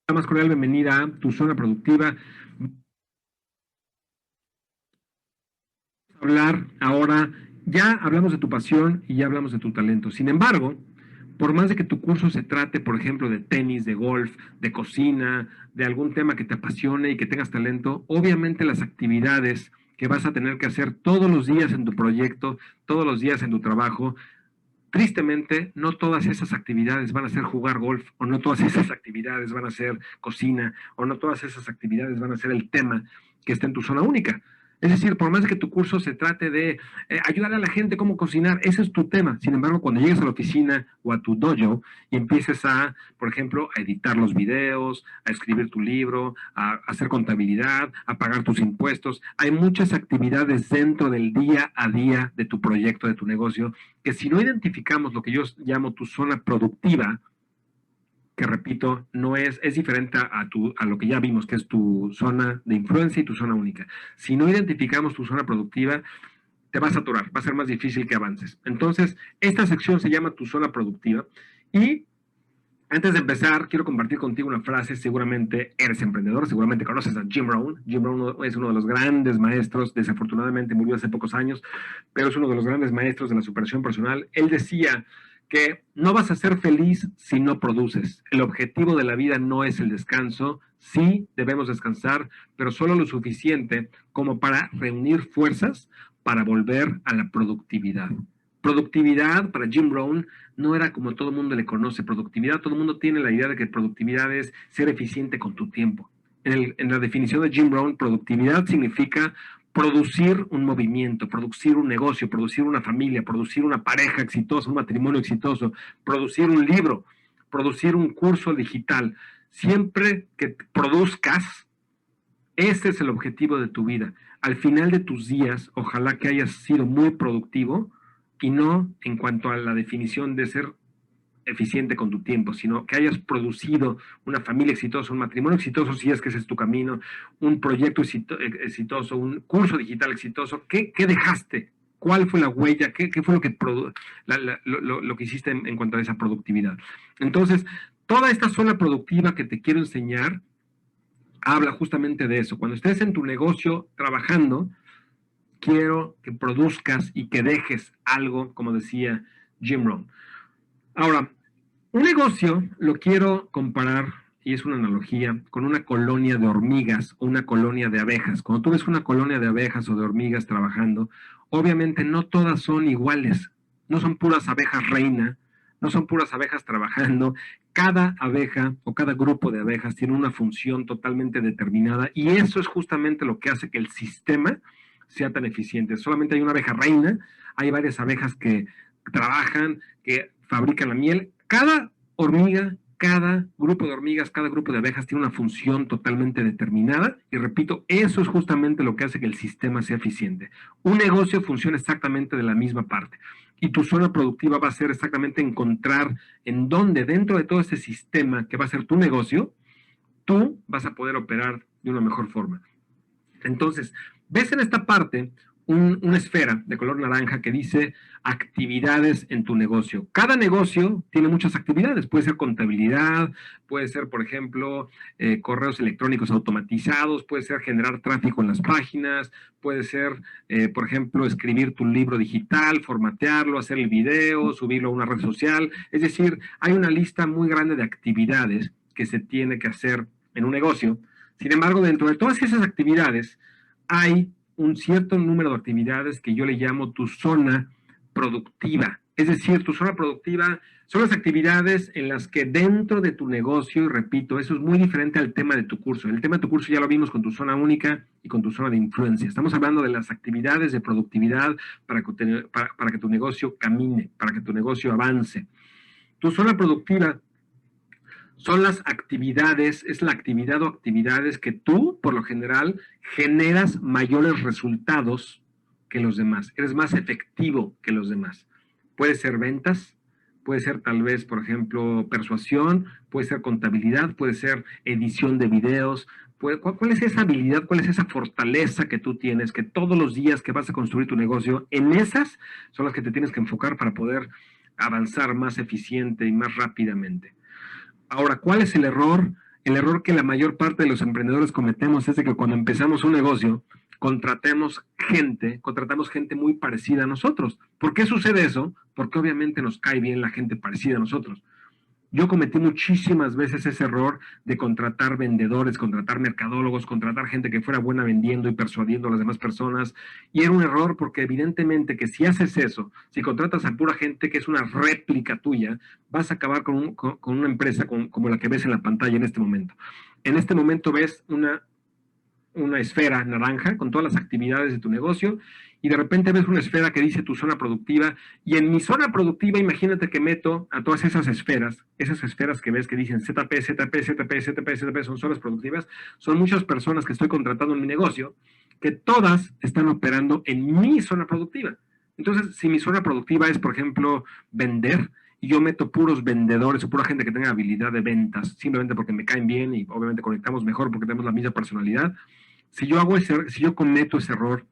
La más cordial bienvenida a tu zona productiva. Hablar ahora, ya hablamos de tu pasión y ya hablamos de tu talento. Sin embargo, por más de que tu curso se trate, por ejemplo, de tenis, de golf, de cocina, de algún tema que te apasione y que tengas talento, obviamente las actividades que vas a tener que hacer todos los días en tu proyecto, todos los días en tu trabajo, tristemente, no todas esas actividades van a ser jugar golf, o no todas esas actividades van a ser cocina, o no todas esas actividades van a ser el tema que está en tu zona única. Es decir, por más que tu curso se trate de ayudar a la gente cómo cocinar, ese es tu tema. Sin embargo, cuando llegues a la oficina o a tu dojo y empieces a, por ejemplo, a editar los videos, a escribir tu libro, a hacer contabilidad, a pagar tus impuestos, hay muchas actividades dentro del día a día de tu proyecto, de tu negocio, que si no identificamos lo que yo llamo tu zona productiva, que repito, no es diferente a lo que ya vimos, que es tu zona de influencia y tu zona única. Si no identificamos tu zona productiva, te vas a atorar, va a ser más difícil que avances. Entonces, esta sección se llama tu zona productiva, y antes de empezar, quiero compartir contigo una frase. Seguramente eres emprendedor, seguramente conoces a Jim Rohn. Jim Rohn es uno de los grandes maestros, desafortunadamente murió hace pocos años, pero es uno de los grandes maestros de la superación personal. Él decía que no vas a ser feliz si no produces. El objetivo de la vida no es el descanso. Sí, debemos descansar, pero solo lo suficiente como para reunir fuerzas para volver a la productividad. Productividad para Jim Rohn no era como todo el mundo le conoce productividad. Todo el mundo tiene la idea de que productividad es ser eficiente con tu tiempo. En la definición de Jim Rohn, productividad significa producir un movimiento, producir un negocio, producir una familia, producir una pareja exitosa, un matrimonio exitoso, producir un libro, producir un curso digital. Siempre que produzcas, ese es el objetivo de tu vida. Al final de tus días, ojalá que hayas sido muy productivo, y no en cuanto a la definición de ser eficiente con tu tiempo, sino que hayas producido una familia exitosa, un matrimonio exitoso, si es que ese es tu camino, un proyecto exitoso, un curso digital exitoso. ¿Qué dejaste? ¿Cuál fue la huella? ¿Qué fue lo que, lo que hiciste en cuanto a esa productividad? Entonces, toda esta zona productiva que te quiero enseñar habla justamente de eso. Cuando estés en tu negocio trabajando, quiero que produzcas y que dejes algo, como decía Jim Rohn. Ahora, un negocio lo quiero comparar, y es una analogía, con una colonia de hormigas o una colonia de abejas. Cuando tú ves una colonia de abejas o de hormigas trabajando, obviamente no todas son iguales, no son puras abejas reina, no son puras abejas trabajando. Cada abeja o cada grupo de abejas tiene una función totalmente determinada, y eso es justamente lo que hace que el sistema sea tan eficiente. Solamente hay una abeja reina, hay varias abejas que trabajan, que fabrican la miel. Cada hormiga cada grupo de hormigas, cada grupo de abejas tiene una función totalmente determinada y repito, eso es justamente lo que hace que el sistema sea eficiente. Un negocio funciona exactamente de la misma parte y tu zona productiva va a ser exactamente encontrar en dónde dentro de todo ese sistema que va a ser tu negocio, tú vas a poder operar de una mejor forma. Entonces, ves en esta parte una esfera de color naranja que dice actividades en tu negocio. Cada negocio tiene muchas actividades. Puede ser contabilidad, puede ser, por ejemplo, correos electrónicos automatizados, puede ser generar tráfico en las páginas, puede ser, por ejemplo, escribir tu libro digital, formatearlo, hacer el video, subirlo a una red social. Es decir, hay una lista muy grande de actividades que se tiene que hacer en un negocio. Sin embargo, dentro de todas esas actividades hay un cierto número de actividades que yo le llamo tu zona productiva. Es decir, tu zona productiva son las actividades en las que dentro de tu negocio, y repito, eso es muy diferente al tema de tu curso. El tema de tu curso ya lo vimos con tu zona única y con tu zona de influencia. Estamos hablando de las actividades de productividad para que tu negocio camine, para que tu negocio avance. Tu zona productiva son las actividades, es la actividad o actividades que tú, por lo general, generas mayores resultados que los demás. Eres más efectivo que los demás. Puede ser ventas, puede ser tal vez, por ejemplo, persuasión, puede ser contabilidad, puede ser edición de videos. ¿Cuál es esa habilidad, cuál es esa fortaleza que tú tienes, que todos los días que vas a construir tu negocio, en esas son las que te tienes que enfocar para poder avanzar más eficiente y más rápidamente? Ahora, ¿cuál es el error? El error que la mayor parte de los emprendedores cometemos es de que cuando empezamos un negocio, contratamos gente muy parecida a nosotros. ¿Por qué sucede eso? Porque obviamente nos cae bien la gente parecida a nosotros. Yo cometí muchísimas veces ese error de contratar vendedores, contratar mercadólogos, contratar gente que fuera buena vendiendo y persuadiendo a las demás personas. Y era un error porque evidentemente que si haces eso, si contratas a pura gente que es una réplica tuya, vas a acabar con una empresa como la que ves en la pantalla en este momento. En este momento ves una esfera naranja con todas las actividades de tu negocio y de repente ves una esfera que dice tu zona productiva y en mi zona productiva imagínate que meto a todas esas esferas que ves que dicen ZP, ZP, ZP, ZP, ZP, son zonas productivas, son muchas personas que estoy contratando en mi negocio que todas están operando en mi zona productiva. Entonces, si mi zona productiva es, por ejemplo, vender, y yo meto puros vendedores o pura gente que tenga habilidad de ventas, simplemente porque me caen bien y obviamente conectamos mejor porque tenemos la misma personalidad, si yo cometo ese error,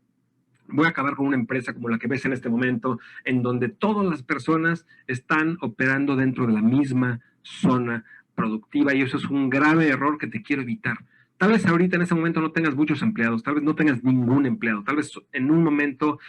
voy a acabar con una empresa como la que ves en este momento, en donde todas las personas están operando dentro de la misma zona productiva y eso es un grave error que te quiero evitar. Tal vez ahorita en ese momento no tengas muchos empleados, tal vez no tengas ningún empleado, tal vez en un momento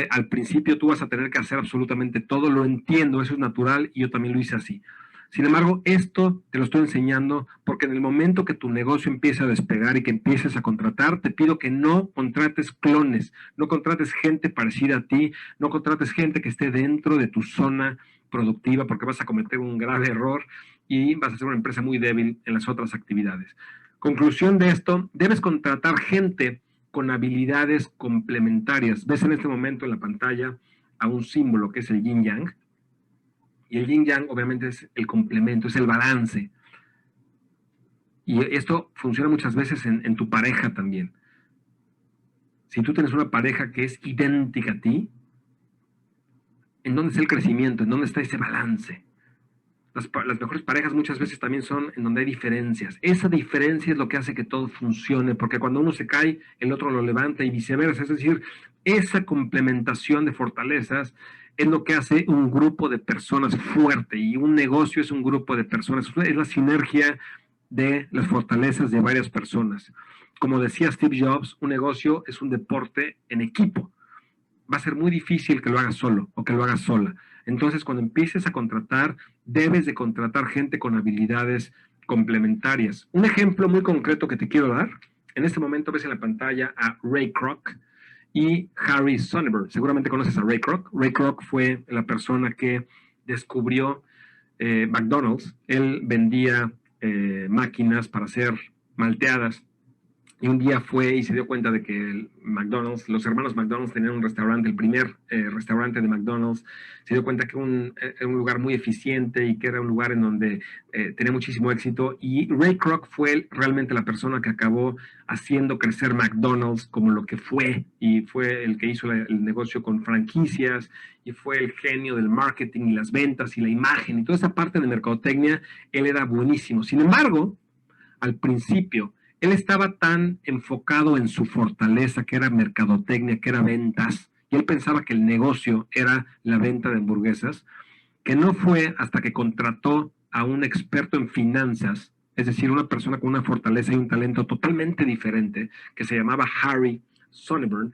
al principio tú vas a tener que hacer absolutamente todo, lo entiendo, eso es natural y yo también lo hice así. Sin embargo, esto te lo estoy enseñando porque en el momento que tu negocio empiece a despegar y que empieces a contratar, te pido que no contrates clones, no contrates gente parecida a ti, no contrates gente que esté dentro de tu zona productiva porque vas a cometer un grave error y vas a ser una empresa muy débil en las otras actividades. Conclusión de esto, debes contratar gente con habilidades complementarias. Ves en este momento en la pantalla a un símbolo que es el yin yang. Y el yin yang obviamente es el complemento, es el balance. Y esto funciona muchas veces en tu pareja también. Si tú tienes una pareja que es idéntica a ti, ¿en dónde está el crecimiento? ¿En dónde está ese balance? Las mejores parejas muchas veces también son en donde hay diferencias. Esa diferencia es lo que hace que todo funcione, porque cuando uno se cae, el otro lo levanta y viceversa. Es decir, esa complementación de fortalezas es lo que hace un grupo de personas fuerte y un negocio es un grupo de personas. Es la sinergia de las fortalezas de varias personas. Como decía Steve Jobs, un negocio es un deporte en equipo. Va a ser muy difícil que lo hagas solo o que lo hagas sola. Entonces, cuando empieces a contratar, debes de contratar gente con habilidades complementarias. Un ejemplo muy concreto que te quiero dar, en este momento ves en la pantalla a Ray Kroc y Harry Sonnenberg. Seguramente conoces a Ray Kroc. Ray Kroc fue la persona que descubrió McDonald's. Él vendía máquinas para hacer malteadas Y un día fue y se dio cuenta de que el McDonald's, los hermanos McDonald's tenían un restaurante, el primer restaurante de McDonald's. Se dio cuenta que era un lugar muy eficiente y que era un lugar en donde tenía muchísimo éxito. Y Ray Kroc fue realmente la persona que acabó haciendo crecer McDonald's como lo que fue. Y fue el que hizo el negocio con franquicias y fue el genio del marketing y las ventas y la imagen y toda esa parte de mercadotecnia. Él era buenísimo. Sin embargo, al principio, él estaba tan enfocado en su fortaleza, que era mercadotecnia, que era ventas, y él pensaba que el negocio era la venta de hamburguesas, que no fue hasta que contrató a un experto en finanzas, es decir, una persona con una fortaleza y un talento totalmente diferente, que se llamaba Harry Sonneborn,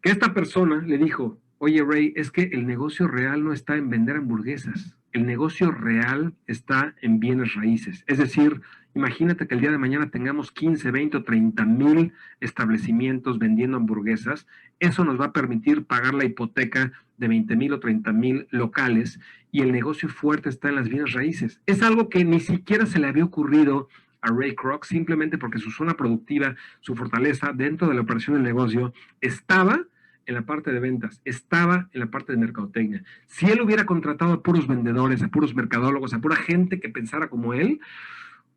que esta persona le dijo: oye Ray, es que el negocio real no está en vender hamburguesas, el negocio real está en bienes raíces. Es decir, imagínate que el día de mañana tengamos 15, 20 o 30 mil establecimientos vendiendo hamburguesas. Eso nos va a permitir pagar la hipoteca de 20 mil o 30 mil locales, y el negocio fuerte está en las bienes raíces. Es algo que ni siquiera se le había ocurrido a Ray Kroc, simplemente porque su zona productiva, su fortaleza dentro de la operación del negocio estaba en la parte de ventas, estaba en la parte de mercadotecnia. Si él hubiera contratado a puros vendedores, a puros mercadólogos, a pura gente que pensara como él,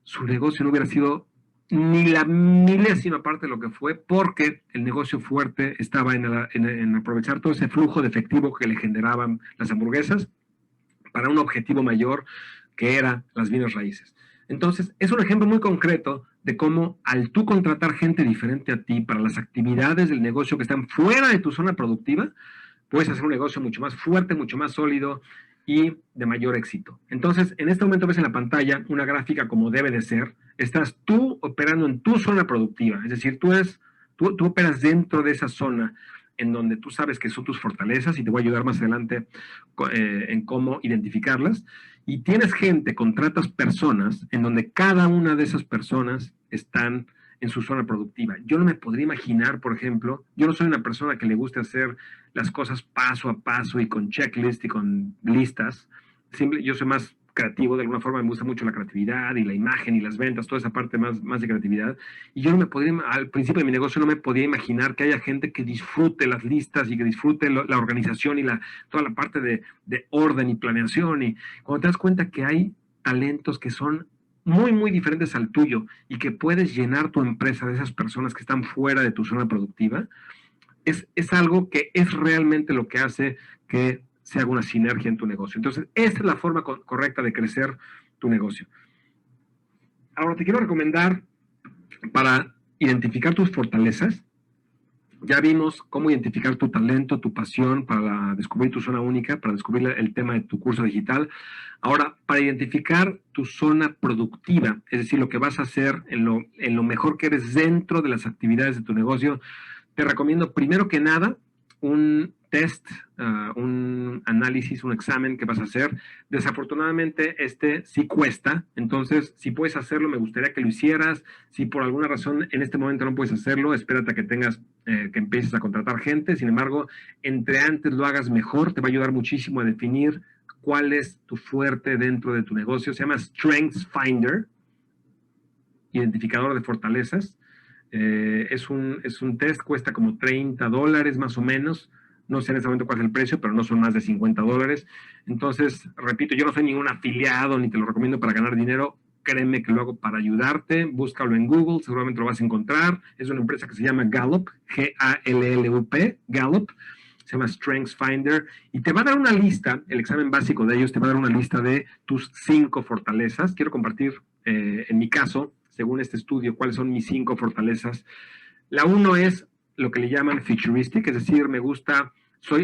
su negocio no hubiera sido ni la milésima parte de lo que fue, porque el negocio fuerte estaba en aprovechar todo ese flujo de efectivo que le generaban las hamburguesas para un objetivo mayor, que era las bienes raíces. Entonces, es un ejemplo muy concreto de cómo, al tú contratar gente diferente a ti para las actividades del negocio que están fuera de tu zona productiva, puedes hacer un negocio mucho más fuerte, mucho más sólido y de mayor éxito. Entonces, en este momento ves en la pantalla una gráfica como debe de ser. Estás tú operando en tu zona productiva, es decir, tú operas dentro de esa zona en donde tú sabes que son tus fortalezas, y te voy a ayudar más adelante en cómo identificarlas. Y tienes gente, contratas personas en donde cada una de esas personas están en su zona productiva. Yo no me podría imaginar, por ejemplo, yo no soy una persona que le guste hacer las cosas paso a paso y con checklist y con listas. Yo soy más creativo, de alguna forma me gusta mucho la creatividad y la imagen y las ventas, toda esa parte más de creatividad. Y yo no me podría, al principio de mi negocio no me podía imaginar que haya gente que disfrute las listas y que disfrute la organización y toda la parte de orden y planeación. Y cuando te das cuenta que hay talentos que son muy, muy diferentes al tuyo y que puedes llenar tu empresa de esas personas que están fuera de tu zona productiva, es algo que es realmente lo que hace que se haga una sinergia en tu negocio. Entonces, esa es la forma correcta de crecer tu negocio. Ahora, te quiero recomendar, para identificar tus fortalezas, ya vimos cómo identificar tu talento, tu pasión, para descubrir tu zona única, para descubrir el tema de tu curso digital. Ahora, para identificar tu zona productiva, es decir, lo que vas a hacer en lo mejor que eres dentro de las actividades de tu negocio, te recomiendo primero que nada un test, un análisis, un examen que vas a hacer. Desafortunadamente sí cuesta, entonces si puedes hacerlo me gustaría que lo hicieras. Si por alguna razón en este momento no puedes hacerlo, espérate a que que empieces a contratar gente. Sin embargo, entre antes lo hagas mejor, te va a ayudar muchísimo a definir cuál es tu fuerte dentro de tu negocio. Se llama Strengths Finder, identificador de fortalezas. Es un test, cuesta como $30 más o menos. No sé en este momento cuál es el precio, pero no son más de $50. Entonces, repito, yo no soy ningún afiliado ni te lo recomiendo para ganar dinero. Créeme que lo hago para ayudarte. Búscalo en Google, seguramente lo vas a encontrar. Es una empresa que se llama Gallup, Gallup, Gallup. Se llama Strengths Finder, y te va a dar una lista, el examen básico de ellos te va a dar una lista de tus 5 fortalezas. Quiero compartir, en mi caso, según este estudio, cuáles son mis 5 fortalezas. La 1 es lo que le llaman futuristic, es decir, me gusta,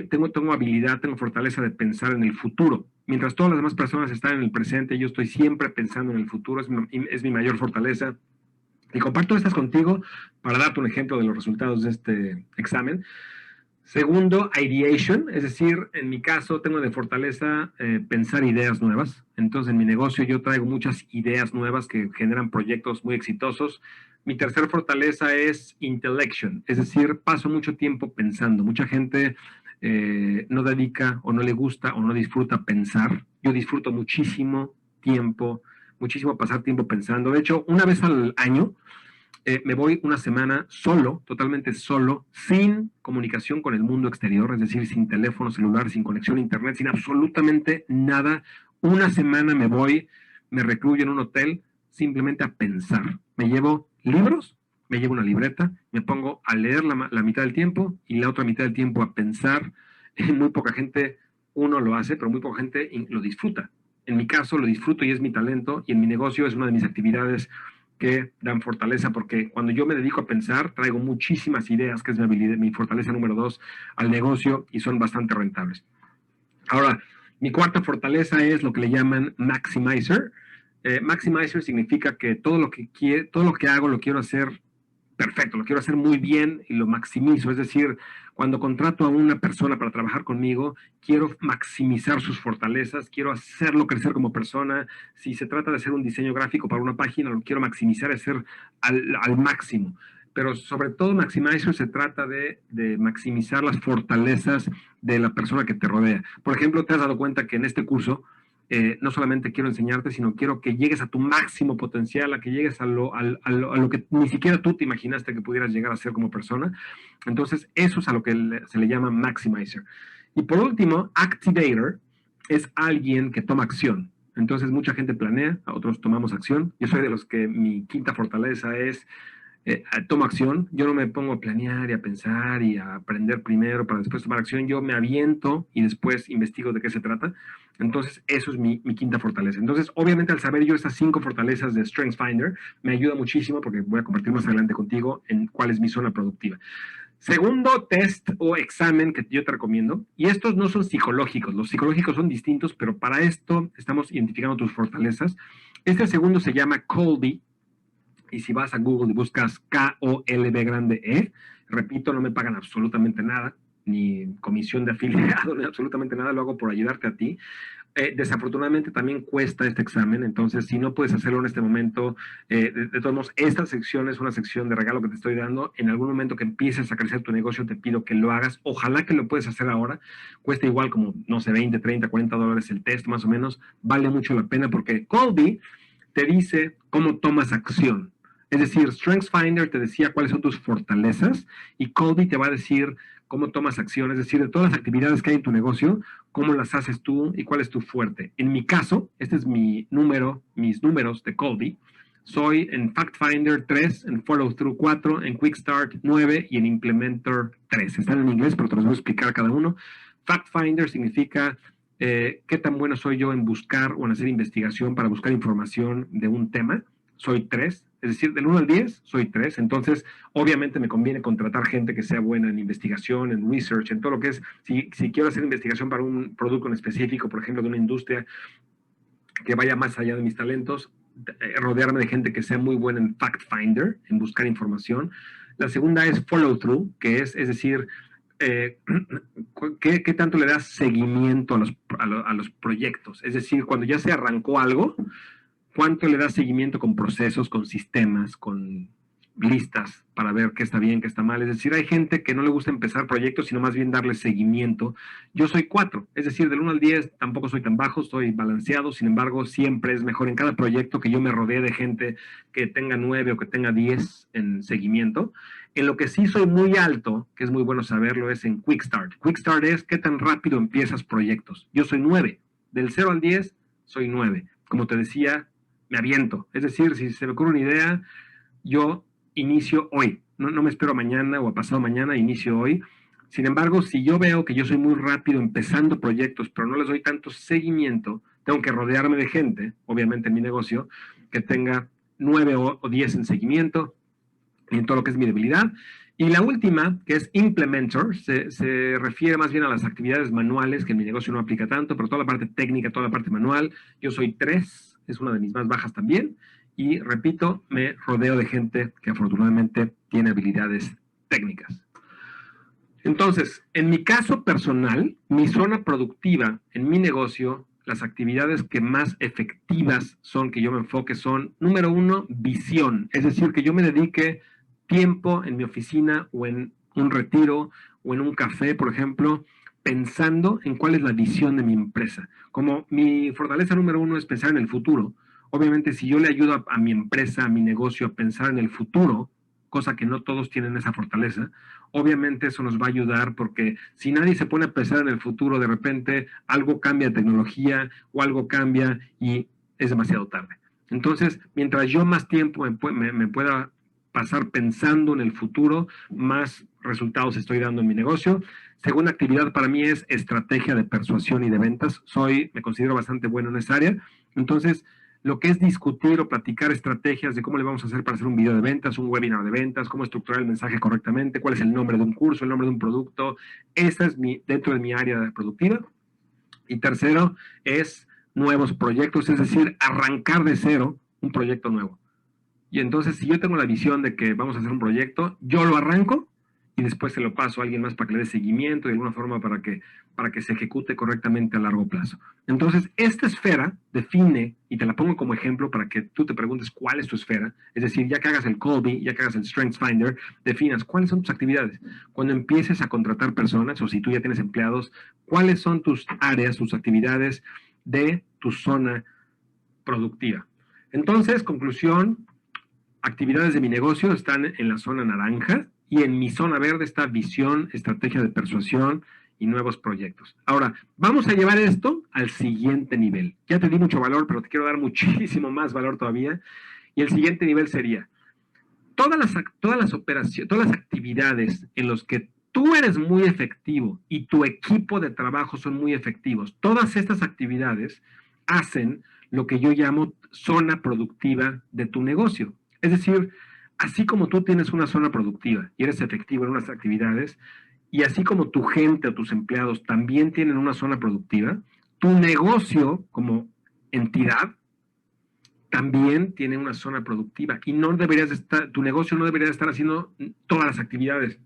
tengo habilidad, tengo fortaleza de pensar en el futuro. Mientras todas las demás personas están en el presente, yo estoy siempre pensando en el futuro, es mi mayor fortaleza. Y comparto estas contigo para darte un ejemplo de los resultados de este examen. Segundo, ideation, es decir, en mi caso tengo de fortaleza pensar ideas nuevas. Entonces, en mi negocio yo traigo muchas ideas nuevas que generan proyectos muy exitosos. Mi tercer fortaleza es intellection, es decir, paso mucho tiempo pensando. Mucha gente no dedica o no le gusta o no disfruta pensar. Yo disfruto muchísimo pasar tiempo pensando. De hecho, una vez al año Me voy una semana solo, totalmente solo, sin comunicación con el mundo exterior, es decir, sin teléfono celular, sin conexión a internet, sin absolutamente nada. Una semana me voy, me recluyo en un hotel simplemente a pensar. Me llevo libros, me llevo una libreta, me pongo a leer la mitad del tiempo y la otra mitad del tiempo a pensar. Muy poca gente, uno lo hace, pero muy poca gente lo disfruta. En mi caso lo disfruto y es mi talento, y en mi negocio es una de mis actividades que dan fortaleza, porque cuando yo me dedico a pensar, traigo muchísimas ideas, que es mi habilidad, mi fortaleza número 2 al negocio, y son bastante rentables. Ahora, mi cuarta fortaleza es lo que le llaman maximizer. Maximizer significa que todo lo que hago lo quiero hacer perfecto, lo quiero hacer muy bien y lo maximizo. Es decir, cuando contrato a una persona para trabajar conmigo, quiero maximizar sus fortalezas, quiero hacerlo crecer como persona. Si se trata de hacer un diseño gráfico para una página, lo quiero maximizar, hacer al máximo. Pero sobre todo Maximizer se trata de maximizar las fortalezas de la persona que te rodea. Por ejemplo, te has dado cuenta que en este curso no solamente quiero enseñarte, sino quiero que llegues a tu máximo potencial, a que llegues a lo que ni siquiera tú te imaginaste que pudieras llegar a ser como persona. Entonces, eso es a lo que se le llama Maximizer. Y por último, Activator es alguien que toma acción. Entonces, mucha gente planea, a otros tomamos acción. Yo soy de los que mi quinta fortaleza es tomo acción. Yo no me pongo a planear y a pensar y a aprender primero para después tomar acción. Yo me aviento y después investigo de qué se trata. Entonces, eso es mi quinta fortaleza. Entonces, obviamente, al saber yo estas 5 fortalezas de StrengthsFinder, me ayuda muchísimo, porque voy a compartir más adelante contigo en cuál es mi zona productiva. Segundo test o examen que yo te recomiendo, y estos no son psicológicos, los psicológicos son distintos, pero para esto estamos identificando tus fortalezas. Este segundo se llama Kolbe, y si vas a Google y buscas Kolb grande E, repito, no me pagan absolutamente nada, ni comisión de afiliado, ni absolutamente nada, lo hago por ayudarte a ti. Desafortunadamente también cuesta este examen, entonces si no puedes hacerlo en este momento, de todos modos, esta sección es una sección de regalo que te estoy dando. En algún momento que empieces a crecer tu negocio, te pido que lo hagas. Ojalá que lo puedas hacer ahora. Cuesta igual como, no sé, 20, 30, $40 el test, más o menos. Vale mucho la pena porque Kolbe te dice cómo tomas acción. Es decir, StrengthsFinder te decía cuáles son tus fortalezas y Kolbe te va a decir cómo tomas acción, es decir, de todas las actividades que hay en tu negocio, cómo las haces tú y cuál es tu fuerte. En mi caso, este es mis números de Kolbe. Soy en FactFinder 3, en Follow Through 4, en Quick Start 9 y en Implementer 3. Están en inglés, pero te los voy a explicar cada uno. FactFinder significa qué tan bueno soy yo en buscar o en hacer investigación para buscar información de un tema. Soy 3, es decir, del 1 al 10 soy 3, entonces obviamente me conviene contratar gente que sea buena en investigación, en research, en todo lo que es, si quiero hacer investigación para un producto en específico, por ejemplo, de una industria que vaya más allá de mis talentos, rodearme de gente que sea muy buena en Fact Finder, en buscar información. La segunda es follow through, que es decir, ¿qué tanto le das seguimiento a los proyectos? Es decir, cuando ya se arrancó algo, ¿cuánto le das seguimiento con procesos, con sistemas, con listas para ver qué está bien, qué está mal? Es decir, hay gente que no le gusta empezar proyectos, sino más bien darle seguimiento. Yo soy 4, es decir, del 1 al 10 tampoco soy tan bajo, estoy balanceado. Sin embargo, siempre es mejor en cada proyecto que yo me rodee de gente que tenga 9 o que tenga 10 en seguimiento. En lo que sí soy muy alto, que es muy bueno saberlo, es en Quick Start. Quick Start es qué tan rápido empiezas proyectos. Yo soy 9, del 0 al 10 soy 9. Como te decía, me aviento. Es decir, si se me ocurre una idea, yo inicio hoy. No me espero mañana o a pasado mañana, inicio hoy. Sin embargo, si yo veo que yo soy muy rápido empezando proyectos, pero no les doy tanto seguimiento, tengo que rodearme de gente, obviamente en mi negocio, que tenga 9 o 10 en seguimiento y en todo lo que es mi debilidad. Y la última, que es Implementer, se refiere más bien a las actividades manuales, que en mi negocio no aplica tanto, pero toda la parte técnica, toda la parte manual. Yo soy 3, es una de mis más bajas también. Y repito, me rodeo de gente que afortunadamente tiene habilidades técnicas. Entonces, en mi caso personal, mi zona productiva en mi negocio, las actividades que más efectivas son que yo me enfoque son, número 1, visión. Es decir, que yo me dedique tiempo en mi oficina o en un retiro o en un café, por ejemplo, pensando en cuál es la visión de mi empresa. Como mi fortaleza número 1 es pensar en el futuro, Obviamente, si yo le ayudo a mi empresa, a mi negocio, a pensar en el futuro, cosa que no todos tienen esa fortaleza, obviamente eso nos va a ayudar porque si nadie se pone a pensar en el futuro, de repente algo cambia de tecnología o algo cambia y es demasiado tarde. Entonces, mientras yo más tiempo me pueda pasar pensando en el futuro, más resultados estoy dando en mi negocio. Segunda actividad para mí es estrategia de persuasión y de ventas. Me considero bastante bueno en esa área. Entonces, lo que es discutir o platicar estrategias de cómo le vamos a hacer para hacer un video de ventas, un webinar de ventas, cómo estructurar el mensaje correctamente, cuál es el nombre de un curso, el nombre de un producto. Esa es dentro de mi área productiva. Y tercero es nuevos proyectos, es decir, arrancar de cero un proyecto nuevo. Y entonces, si yo tengo la visión de que vamos a hacer un proyecto, yo lo arranco y después se lo paso a alguien más para que le dé seguimiento de alguna forma para que se ejecute correctamente a largo plazo. Entonces, esta esfera define, y te la pongo como ejemplo para que tú te preguntes cuál es tu esfera, es decir, ya que hagas el Kolbe, ya que hagas el StrengthsFinder, definas cuáles son tus actividades. Cuando empieces a contratar personas, o si tú ya tienes empleados, cuáles son tus áreas, tus actividades de tu zona productiva. Entonces, conclusión, actividades de mi negocio están en la zona naranja y en mi zona verde está visión, estrategia de persuasión y nuevos proyectos. Ahora, vamos a llevar esto al siguiente nivel. Ya te di mucho valor, pero te quiero dar muchísimo más valor todavía. Y el siguiente nivel sería todas las operaciones, todas las actividades en las que tú eres muy efectivo y tu equipo de trabajo son muy efectivos. Todas estas actividades hacen lo que yo llamo zona productiva de tu negocio. Es decir, así como tú tienes una zona productiva y eres efectivo en unas actividades, y así como tu gente o tus empleados también tienen una zona productiva, tu negocio como entidad también tiene una zona productiva y no deberías estar, tu negocio no debería estar haciendo todas las actividades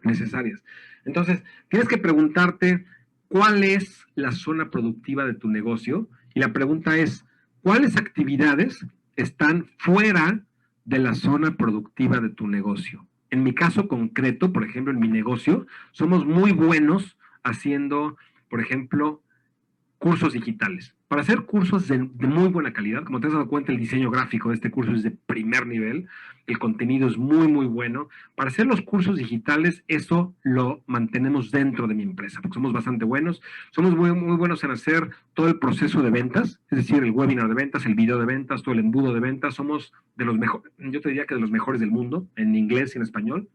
necesarias. Entonces, tienes que preguntarte cuál es la zona productiva de tu negocio y la pregunta es, ¿cuáles actividades están fuera de la zona productiva de tu negocio? En mi caso concreto, por ejemplo, en mi negocio, somos muy buenos haciendo, por ejemplo, cursos digitales. Para hacer cursos de muy buena calidad, como te has dado cuenta, el diseño gráfico de este curso es de primer nivel, el contenido es muy, muy bueno. Para hacer los cursos digitales, eso lo mantenemos dentro de mi empresa, porque somos bastante buenos. Somos muy, muy buenos en hacer todo el proceso de ventas, es decir, el webinar de ventas, el video de ventas, todo el embudo de ventas. Somos de los mejores, yo te diría que de los mejores del mundo, en inglés y en español.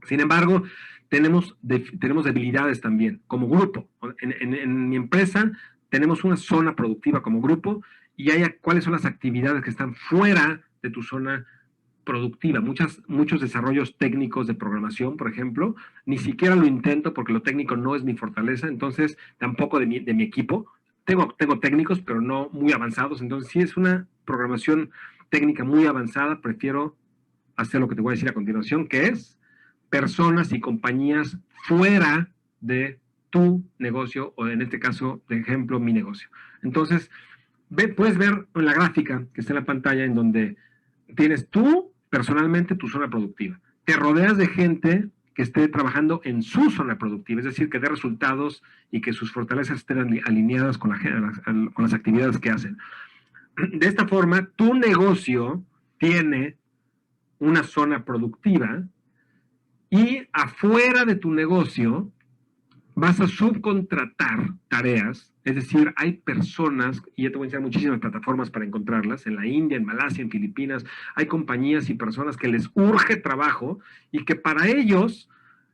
Sin embargo, tenemos debilidades también como grupo. En mi empresa tenemos una zona productiva como grupo y hay cuáles son las actividades que están fuera de tu zona productiva. Muchos desarrollos técnicos de programación, por ejemplo, ni siquiera lo intento porque lo técnico no es mi fortaleza, entonces tampoco de mi equipo. Tengo técnicos, pero no muy avanzados, entonces si es una programación técnica muy avanzada, prefiero hacer lo que te voy a decir a continuación, que es personas y compañías fuera de tu negocio, o en este caso, de ejemplo, mi negocio. Entonces, puedes ver en la gráfica que está en la pantalla en donde tienes tú, personalmente, tu zona productiva. Te rodeas de gente que esté trabajando en su zona productiva, es decir, que dé resultados y que sus fortalezas estén alineadas con las actividades que hacen. De esta forma, tu negocio tiene una zona productiva y afuera de tu negocio vas a subcontratar tareas, es decir, hay personas, y ya te voy a enseñar muchísimas plataformas para encontrarlas, en la India, en Malasia, en Filipinas, hay compañías y personas que les urge trabajo y que para ellos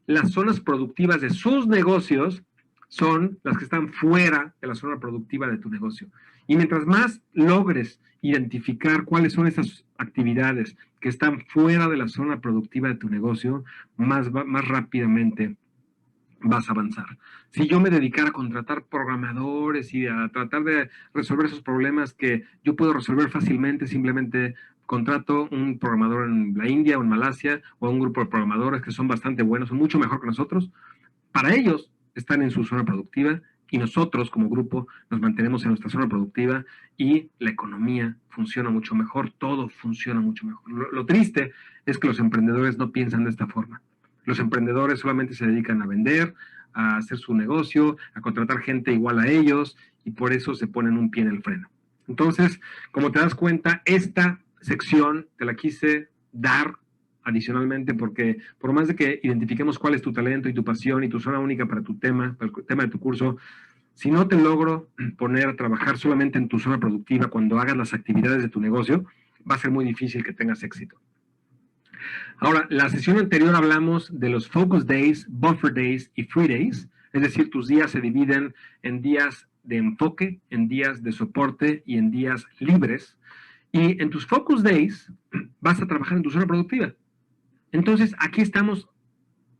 las zonas productivas de sus negocios son las que están fuera de la zona productiva de tu negocio. Y mientras más logres identificar cuáles son esas actividades que están fuera de la zona productiva de tu negocio, más rápidamente vas a avanzar. Si yo me dedicara a contratar programadores y a tratar de resolver esos problemas que yo puedo resolver fácilmente, simplemente contrato un programador en la India o en Malasia o un grupo de programadores que son bastante buenos, son mucho mejor que nosotros. Para ellos están en su zona productiva y nosotros como grupo nos mantenemos en nuestra zona productiva y la economía funciona mucho mejor, todo funciona mucho mejor. Lo triste es que los emprendedores no piensan de esta forma. Los emprendedores solamente se dedican a vender, a hacer su negocio, a contratar gente igual a ellos y por eso se ponen un pie en el freno. Entonces, como te das cuenta, esta sección te la quise dar adicionalmente porque por más de que identifiquemos cuál es tu talento y tu pasión y tu zona única para tu tema, para el tema de tu curso, si no te logro poner a trabajar solamente en tu zona productiva cuando hagas las actividades de tu negocio, va a ser muy difícil que tengas éxito. Ahora, la sesión anterior hablamos de los Focus Days, Buffer Days y Free Days, es decir, tus días se dividen en días de enfoque, en días de soporte y en días libres. Y en tus Focus Days vas a trabajar en tu zona productiva. Entonces, aquí estamos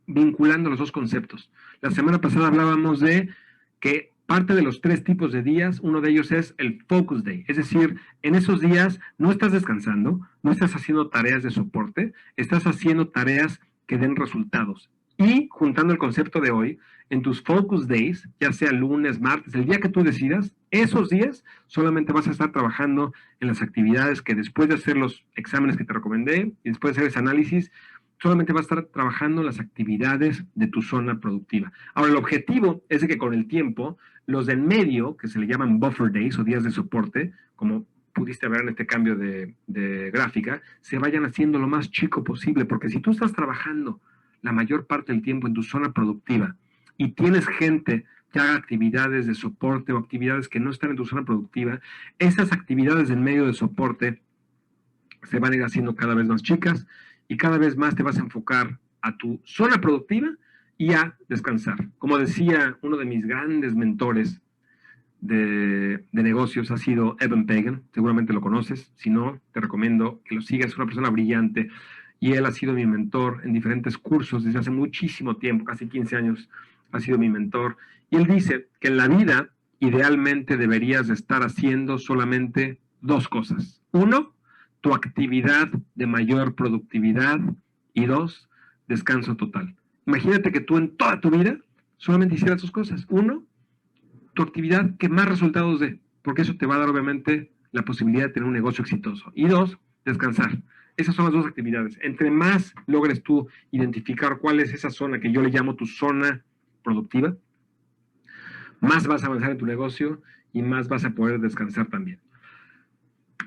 vinculando los dos conceptos. La semana pasada hablábamos de que parte de los 3 tipos de días, uno de ellos es el Focus Day, es decir, en esos días no estás descansando, no estás haciendo tareas de soporte, estás haciendo tareas que den resultados. Y juntando el concepto de hoy, en tus Focus Days, ya sea lunes, martes, el día que tú decidas, esos días solamente vas a estar trabajando en las actividades que después de hacer los exámenes que te recomendé y después de hacer ese análisis, solamente vas a estar trabajando en las actividades de tu zona productiva. Ahora, el objetivo es de que con el tiempo, los del medio, que se le llaman buffer days o días de soporte, como pudiste ver en este cambio de gráfica, se vayan haciendo lo más chico posible, porque si tú estás trabajando la mayor parte del tiempo en tu zona productiva y tienes gente que haga actividades de soporte o actividades que no están en tu zona productiva, esas actividades del medio de soporte se van a ir haciendo cada vez más chicas y cada vez más te vas a enfocar a tu zona productiva y a descansar. Como decía uno de mis grandes mentores de negocios, ha sido Evan Pagan, seguramente lo conoces, si no, te recomiendo que lo sigas, es una persona brillante y él ha sido mi mentor en diferentes cursos desde hace muchísimo tiempo, casi 15 años ha sido mi mentor, y él dice que en la vida idealmente deberías estar haciendo solamente 2 cosas. 1, tu actividad de mayor productividad y 2, descanso total. Imagínate que tú en toda tu vida solamente hicieras 2 cosas. 1, tu actividad que más resultados dé, porque eso te va a dar obviamente la posibilidad de tener un negocio exitoso. Y 2, descansar. Esas son las 2 actividades. Entre más logres tú identificar cuál es esa zona que yo le llamo tu zona productiva, más vas a avanzar en tu negocio y más vas a poder descansar también.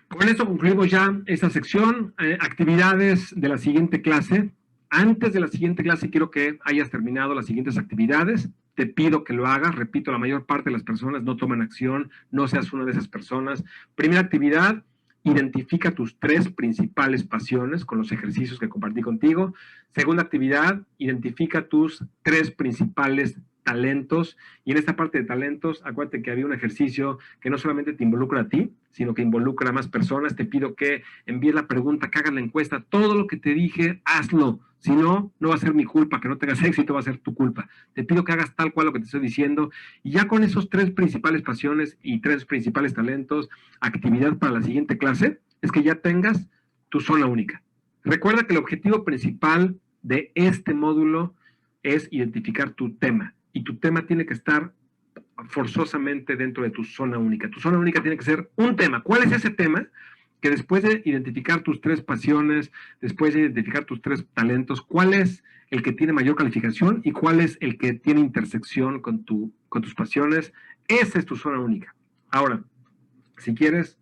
Con esto concluimos ya esta sección, actividades de la siguiente clase. Antes de la siguiente clase quiero que hayas terminado las siguientes actividades. Te pido que lo hagas. Repito, la mayor parte de las personas no toman acción. No seas una de esas personas. Primera actividad, identifica tus 3 principales pasiones con los ejercicios que compartí contigo. Segunda actividad, identifica tus 3 principales talentos. Y en esta parte de talentos, acuérdate que había un ejercicio que no solamente te involucra a ti, sino que involucra a más personas. Te pido que envíes la pregunta, que hagas la encuesta. Todo lo que te dije, hazlo. Si no, no va a ser mi culpa, que no tengas éxito, va a ser tu culpa. Te pido que hagas tal cual lo que te estoy diciendo. Y ya con esos 3 principales pasiones y 3 principales talentos, actividad para la siguiente clase, es que ya tengas tu zona única. Recuerda que el objetivo principal de este módulo es identificar tu tema. Y tu tema tiene que estar forzosamente dentro de tu zona única. Tu zona única tiene que ser un tema. ¿Cuál es ese tema? Que después de identificar tus 3 pasiones, después de identificar tus 3 talentos, ¿cuál es el que tiene mayor calificación y cuál es el que tiene intersección con tus pasiones? Esa es tu zona única. Ahora, si quieres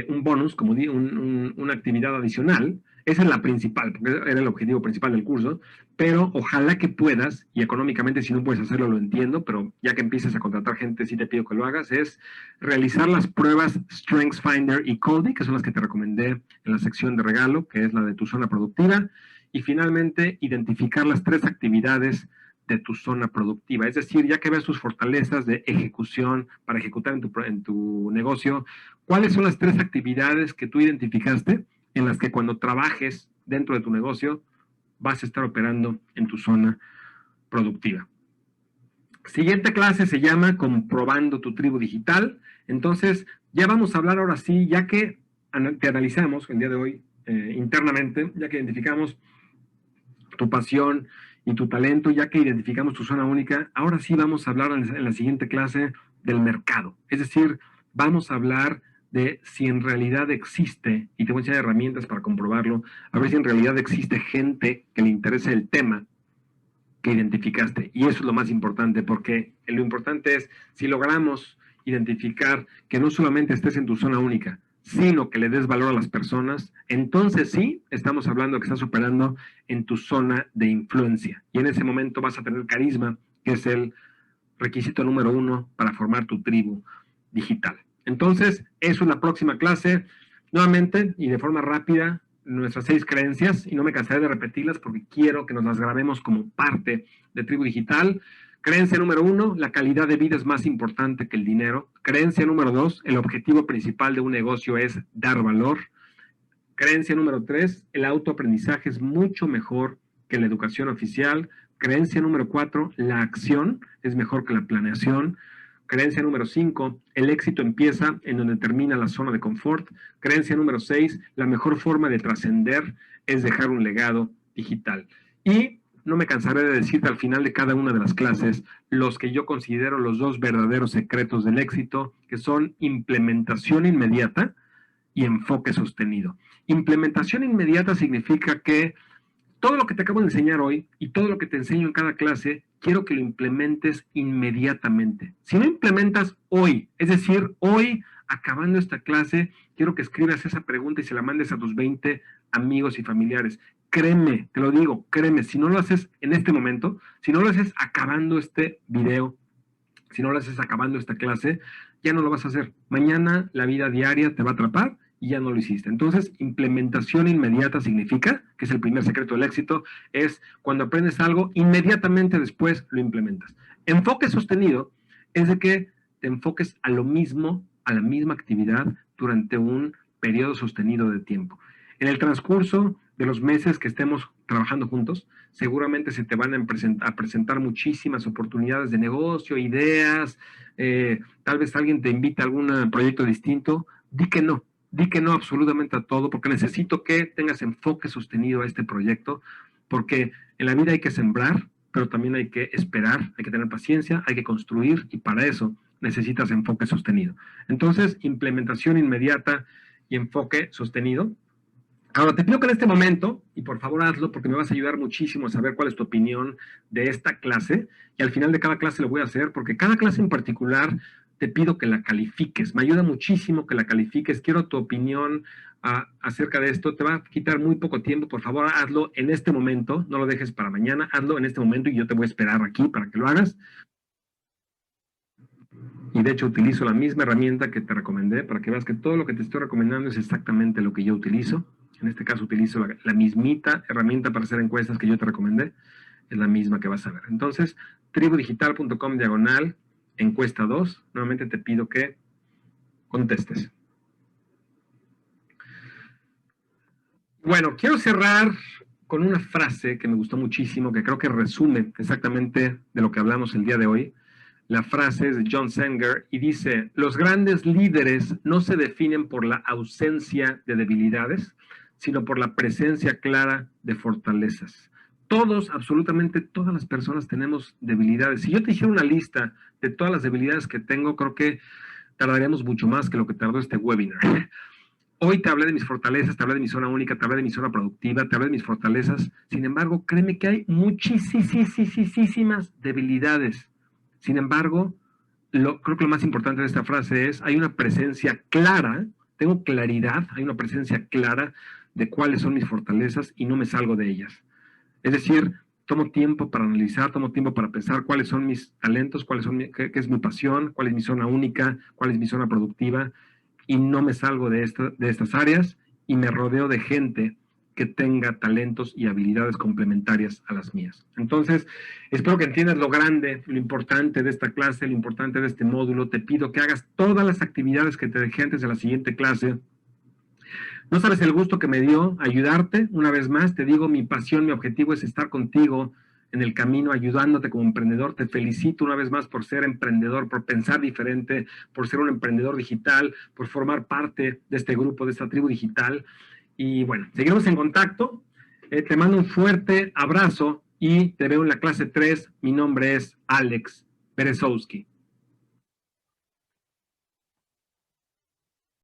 un bonus, como di, una actividad adicional, esa es la principal, porque era el objetivo principal del curso, pero ojalá que puedas, y económicamente si no puedes hacerlo lo entiendo, pero ya que empieces a contratar gente, sí te pido que lo hagas, es realizar las pruebas StrengthsFinder y Cody, que son las que te recomendé en la sección de regalo, que es la de tu zona productiva, y finalmente identificar las 3 actividades de tu zona productiva, es decir, ya que ves tus fortalezas de ejecución para ejecutar en tu negocio, ¿cuáles son las 3 actividades que tú identificaste en las que cuando trabajes dentro de tu negocio vas a estar operando en tu zona productiva? Siguiente clase se llama Comprobando tu tribu digital. Entonces, ya vamos a hablar ahora sí, ya que te analizamos el día de hoy internamente, ya que identificamos tu pasión y tu talento, ya que identificamos tu zona única, ahora sí vamos a hablar en la siguiente clase del mercado. Es decir, vamos a hablar de si en realidad existe, y te voy a enseñar herramientas para comprobarlo, a ver si en realidad existe gente que le interese el tema que identificaste. Y eso es lo más importante, porque lo importante es, si logramos identificar que no solamente estés en tu zona única, sino que le des valor a las personas, entonces sí estamos hablando que estás operando en tu zona de influencia. Y en ese momento vas a tener carisma, que es el requisito número 1 para formar tu tribu digital. Entonces, eso es la próxima clase. Nuevamente y de forma rápida, nuestras 6 creencias, y no me cansaré de repetirlas porque quiero que nos las grabemos como parte de Tribu Digital. Creencia número 1, la calidad de vida es más importante que el dinero. Creencia número 2, el objetivo principal de un negocio es dar valor. Creencia número 3, el autoaprendizaje es mucho mejor que la educación oficial. Creencia número 4, la acción es mejor que la planeación. Creencia número 5, el éxito empieza en donde termina la zona de confort. Creencia número 6, la mejor forma de trascender es dejar un legado digital. Y no me cansaré de decirte al final de cada una de las clases los que yo considero los 2 verdaderos secretos del éxito, que son implementación inmediata y enfoque sostenido. Implementación inmediata significa que todo lo que te acabo de enseñar hoy y todo lo que te enseño en cada clase, quiero que lo implementes inmediatamente. Si no implementas hoy, es decir, hoy, acabando esta clase, quiero que escribas esa pregunta y se la mandes a tus 20 amigos y familiares. Créeme, te lo digo, créeme, si no lo haces en este momento, si no lo haces acabando este video, si no lo haces acabando esta clase, ya no lo vas a hacer. Mañana la vida diaria te va a atrapar y ya no lo hiciste. Entonces, implementación inmediata significa, que es el primer secreto del éxito, es cuando aprendes algo, inmediatamente después lo implementas. Enfoque sostenido es de que te enfoques a lo mismo, a la misma actividad durante un periodo sostenido de tiempo. En el transcurso de los meses que estemos trabajando juntos, seguramente se te van a presentar muchísimas oportunidades de negocio, ideas, tal vez alguien te invite a algún proyecto distinto, di que no absolutamente a todo, porque necesito que tengas enfoque sostenido a este proyecto, porque en la vida hay que sembrar, pero también hay que esperar, hay que tener paciencia, hay que construir, y para eso necesitas enfoque sostenido. Entonces, implementación inmediata y enfoque sostenido. Ahora, te pido que en este momento, y por favor hazlo porque me vas a ayudar muchísimo a saber cuál es tu opinión de esta clase, y al final de cada clase lo voy a hacer, porque cada clase en particular te pido que la califiques. Me ayuda muchísimo que la califiques. Quiero tu opinión acerca de esto. Te va a quitar muy poco tiempo. Por favor, hazlo en este momento. No lo dejes para mañana. Hazlo en este momento y yo te voy a esperar aquí para que lo hagas. Y de hecho utilizo la misma herramienta que te recomendé para que veas que todo lo que te estoy recomendando es exactamente lo que yo utilizo. En este caso utilizo la mismita herramienta para hacer encuestas que yo te recomendé. Es la misma que vas a ver. Entonces, tribudigital.com/, encuesta 2. Nuevamente te pido que contestes. Bueno, quiero cerrar con una frase que me gustó muchísimo, que creo que resume exactamente de lo que hablamos el día de hoy. La frase es de John Sanger y dice: los grandes líderes no se definen por la ausencia de debilidades, sino por la presencia clara de fortalezas. Todos, absolutamente todas las personas tenemos debilidades. Si yo te hiciera una lista de todas las debilidades que tengo, creo que tardaríamos mucho más que lo que tardó este webinar. Hoy te hablé de mis fortalezas, te hablé de mi zona única, te hablé de mi zona productiva, te hablé de mis fortalezas. Sin embargo, créeme que hay muchísimas debilidades. Sin embargo, creo que lo más importante de esta frase es: hay una presencia clara, tengo claridad, hay una presencia clara de cuáles son mis fortalezas y no me salgo de ellas. Es decir, tomo tiempo para analizar, tomo tiempo para pensar cuáles son mis talentos, qué es mi pasión, cuál es mi zona única, cuál es mi zona productiva, y no me salgo de estas áreas y me rodeo de gente que tenga talentos y habilidades complementarias a las mías. Entonces, espero que entiendas lo grande, lo importante de esta clase, lo importante de este módulo. Te pido que hagas todas las actividades que te dejé antes de la siguiente clase. No sabes el gusto que me dio ayudarte. Una vez más, te digo, mi pasión, mi objetivo es estar contigo en el camino, ayudándote como emprendedor. Te felicito una vez más por ser emprendedor, por pensar diferente, por ser un emprendedor digital, por formar parte de este grupo, de esta tribu digital. Y bueno, seguiremos en contacto. Te mando un fuerte abrazo y te veo en la clase 3. Mi nombre es Alex Berezowski.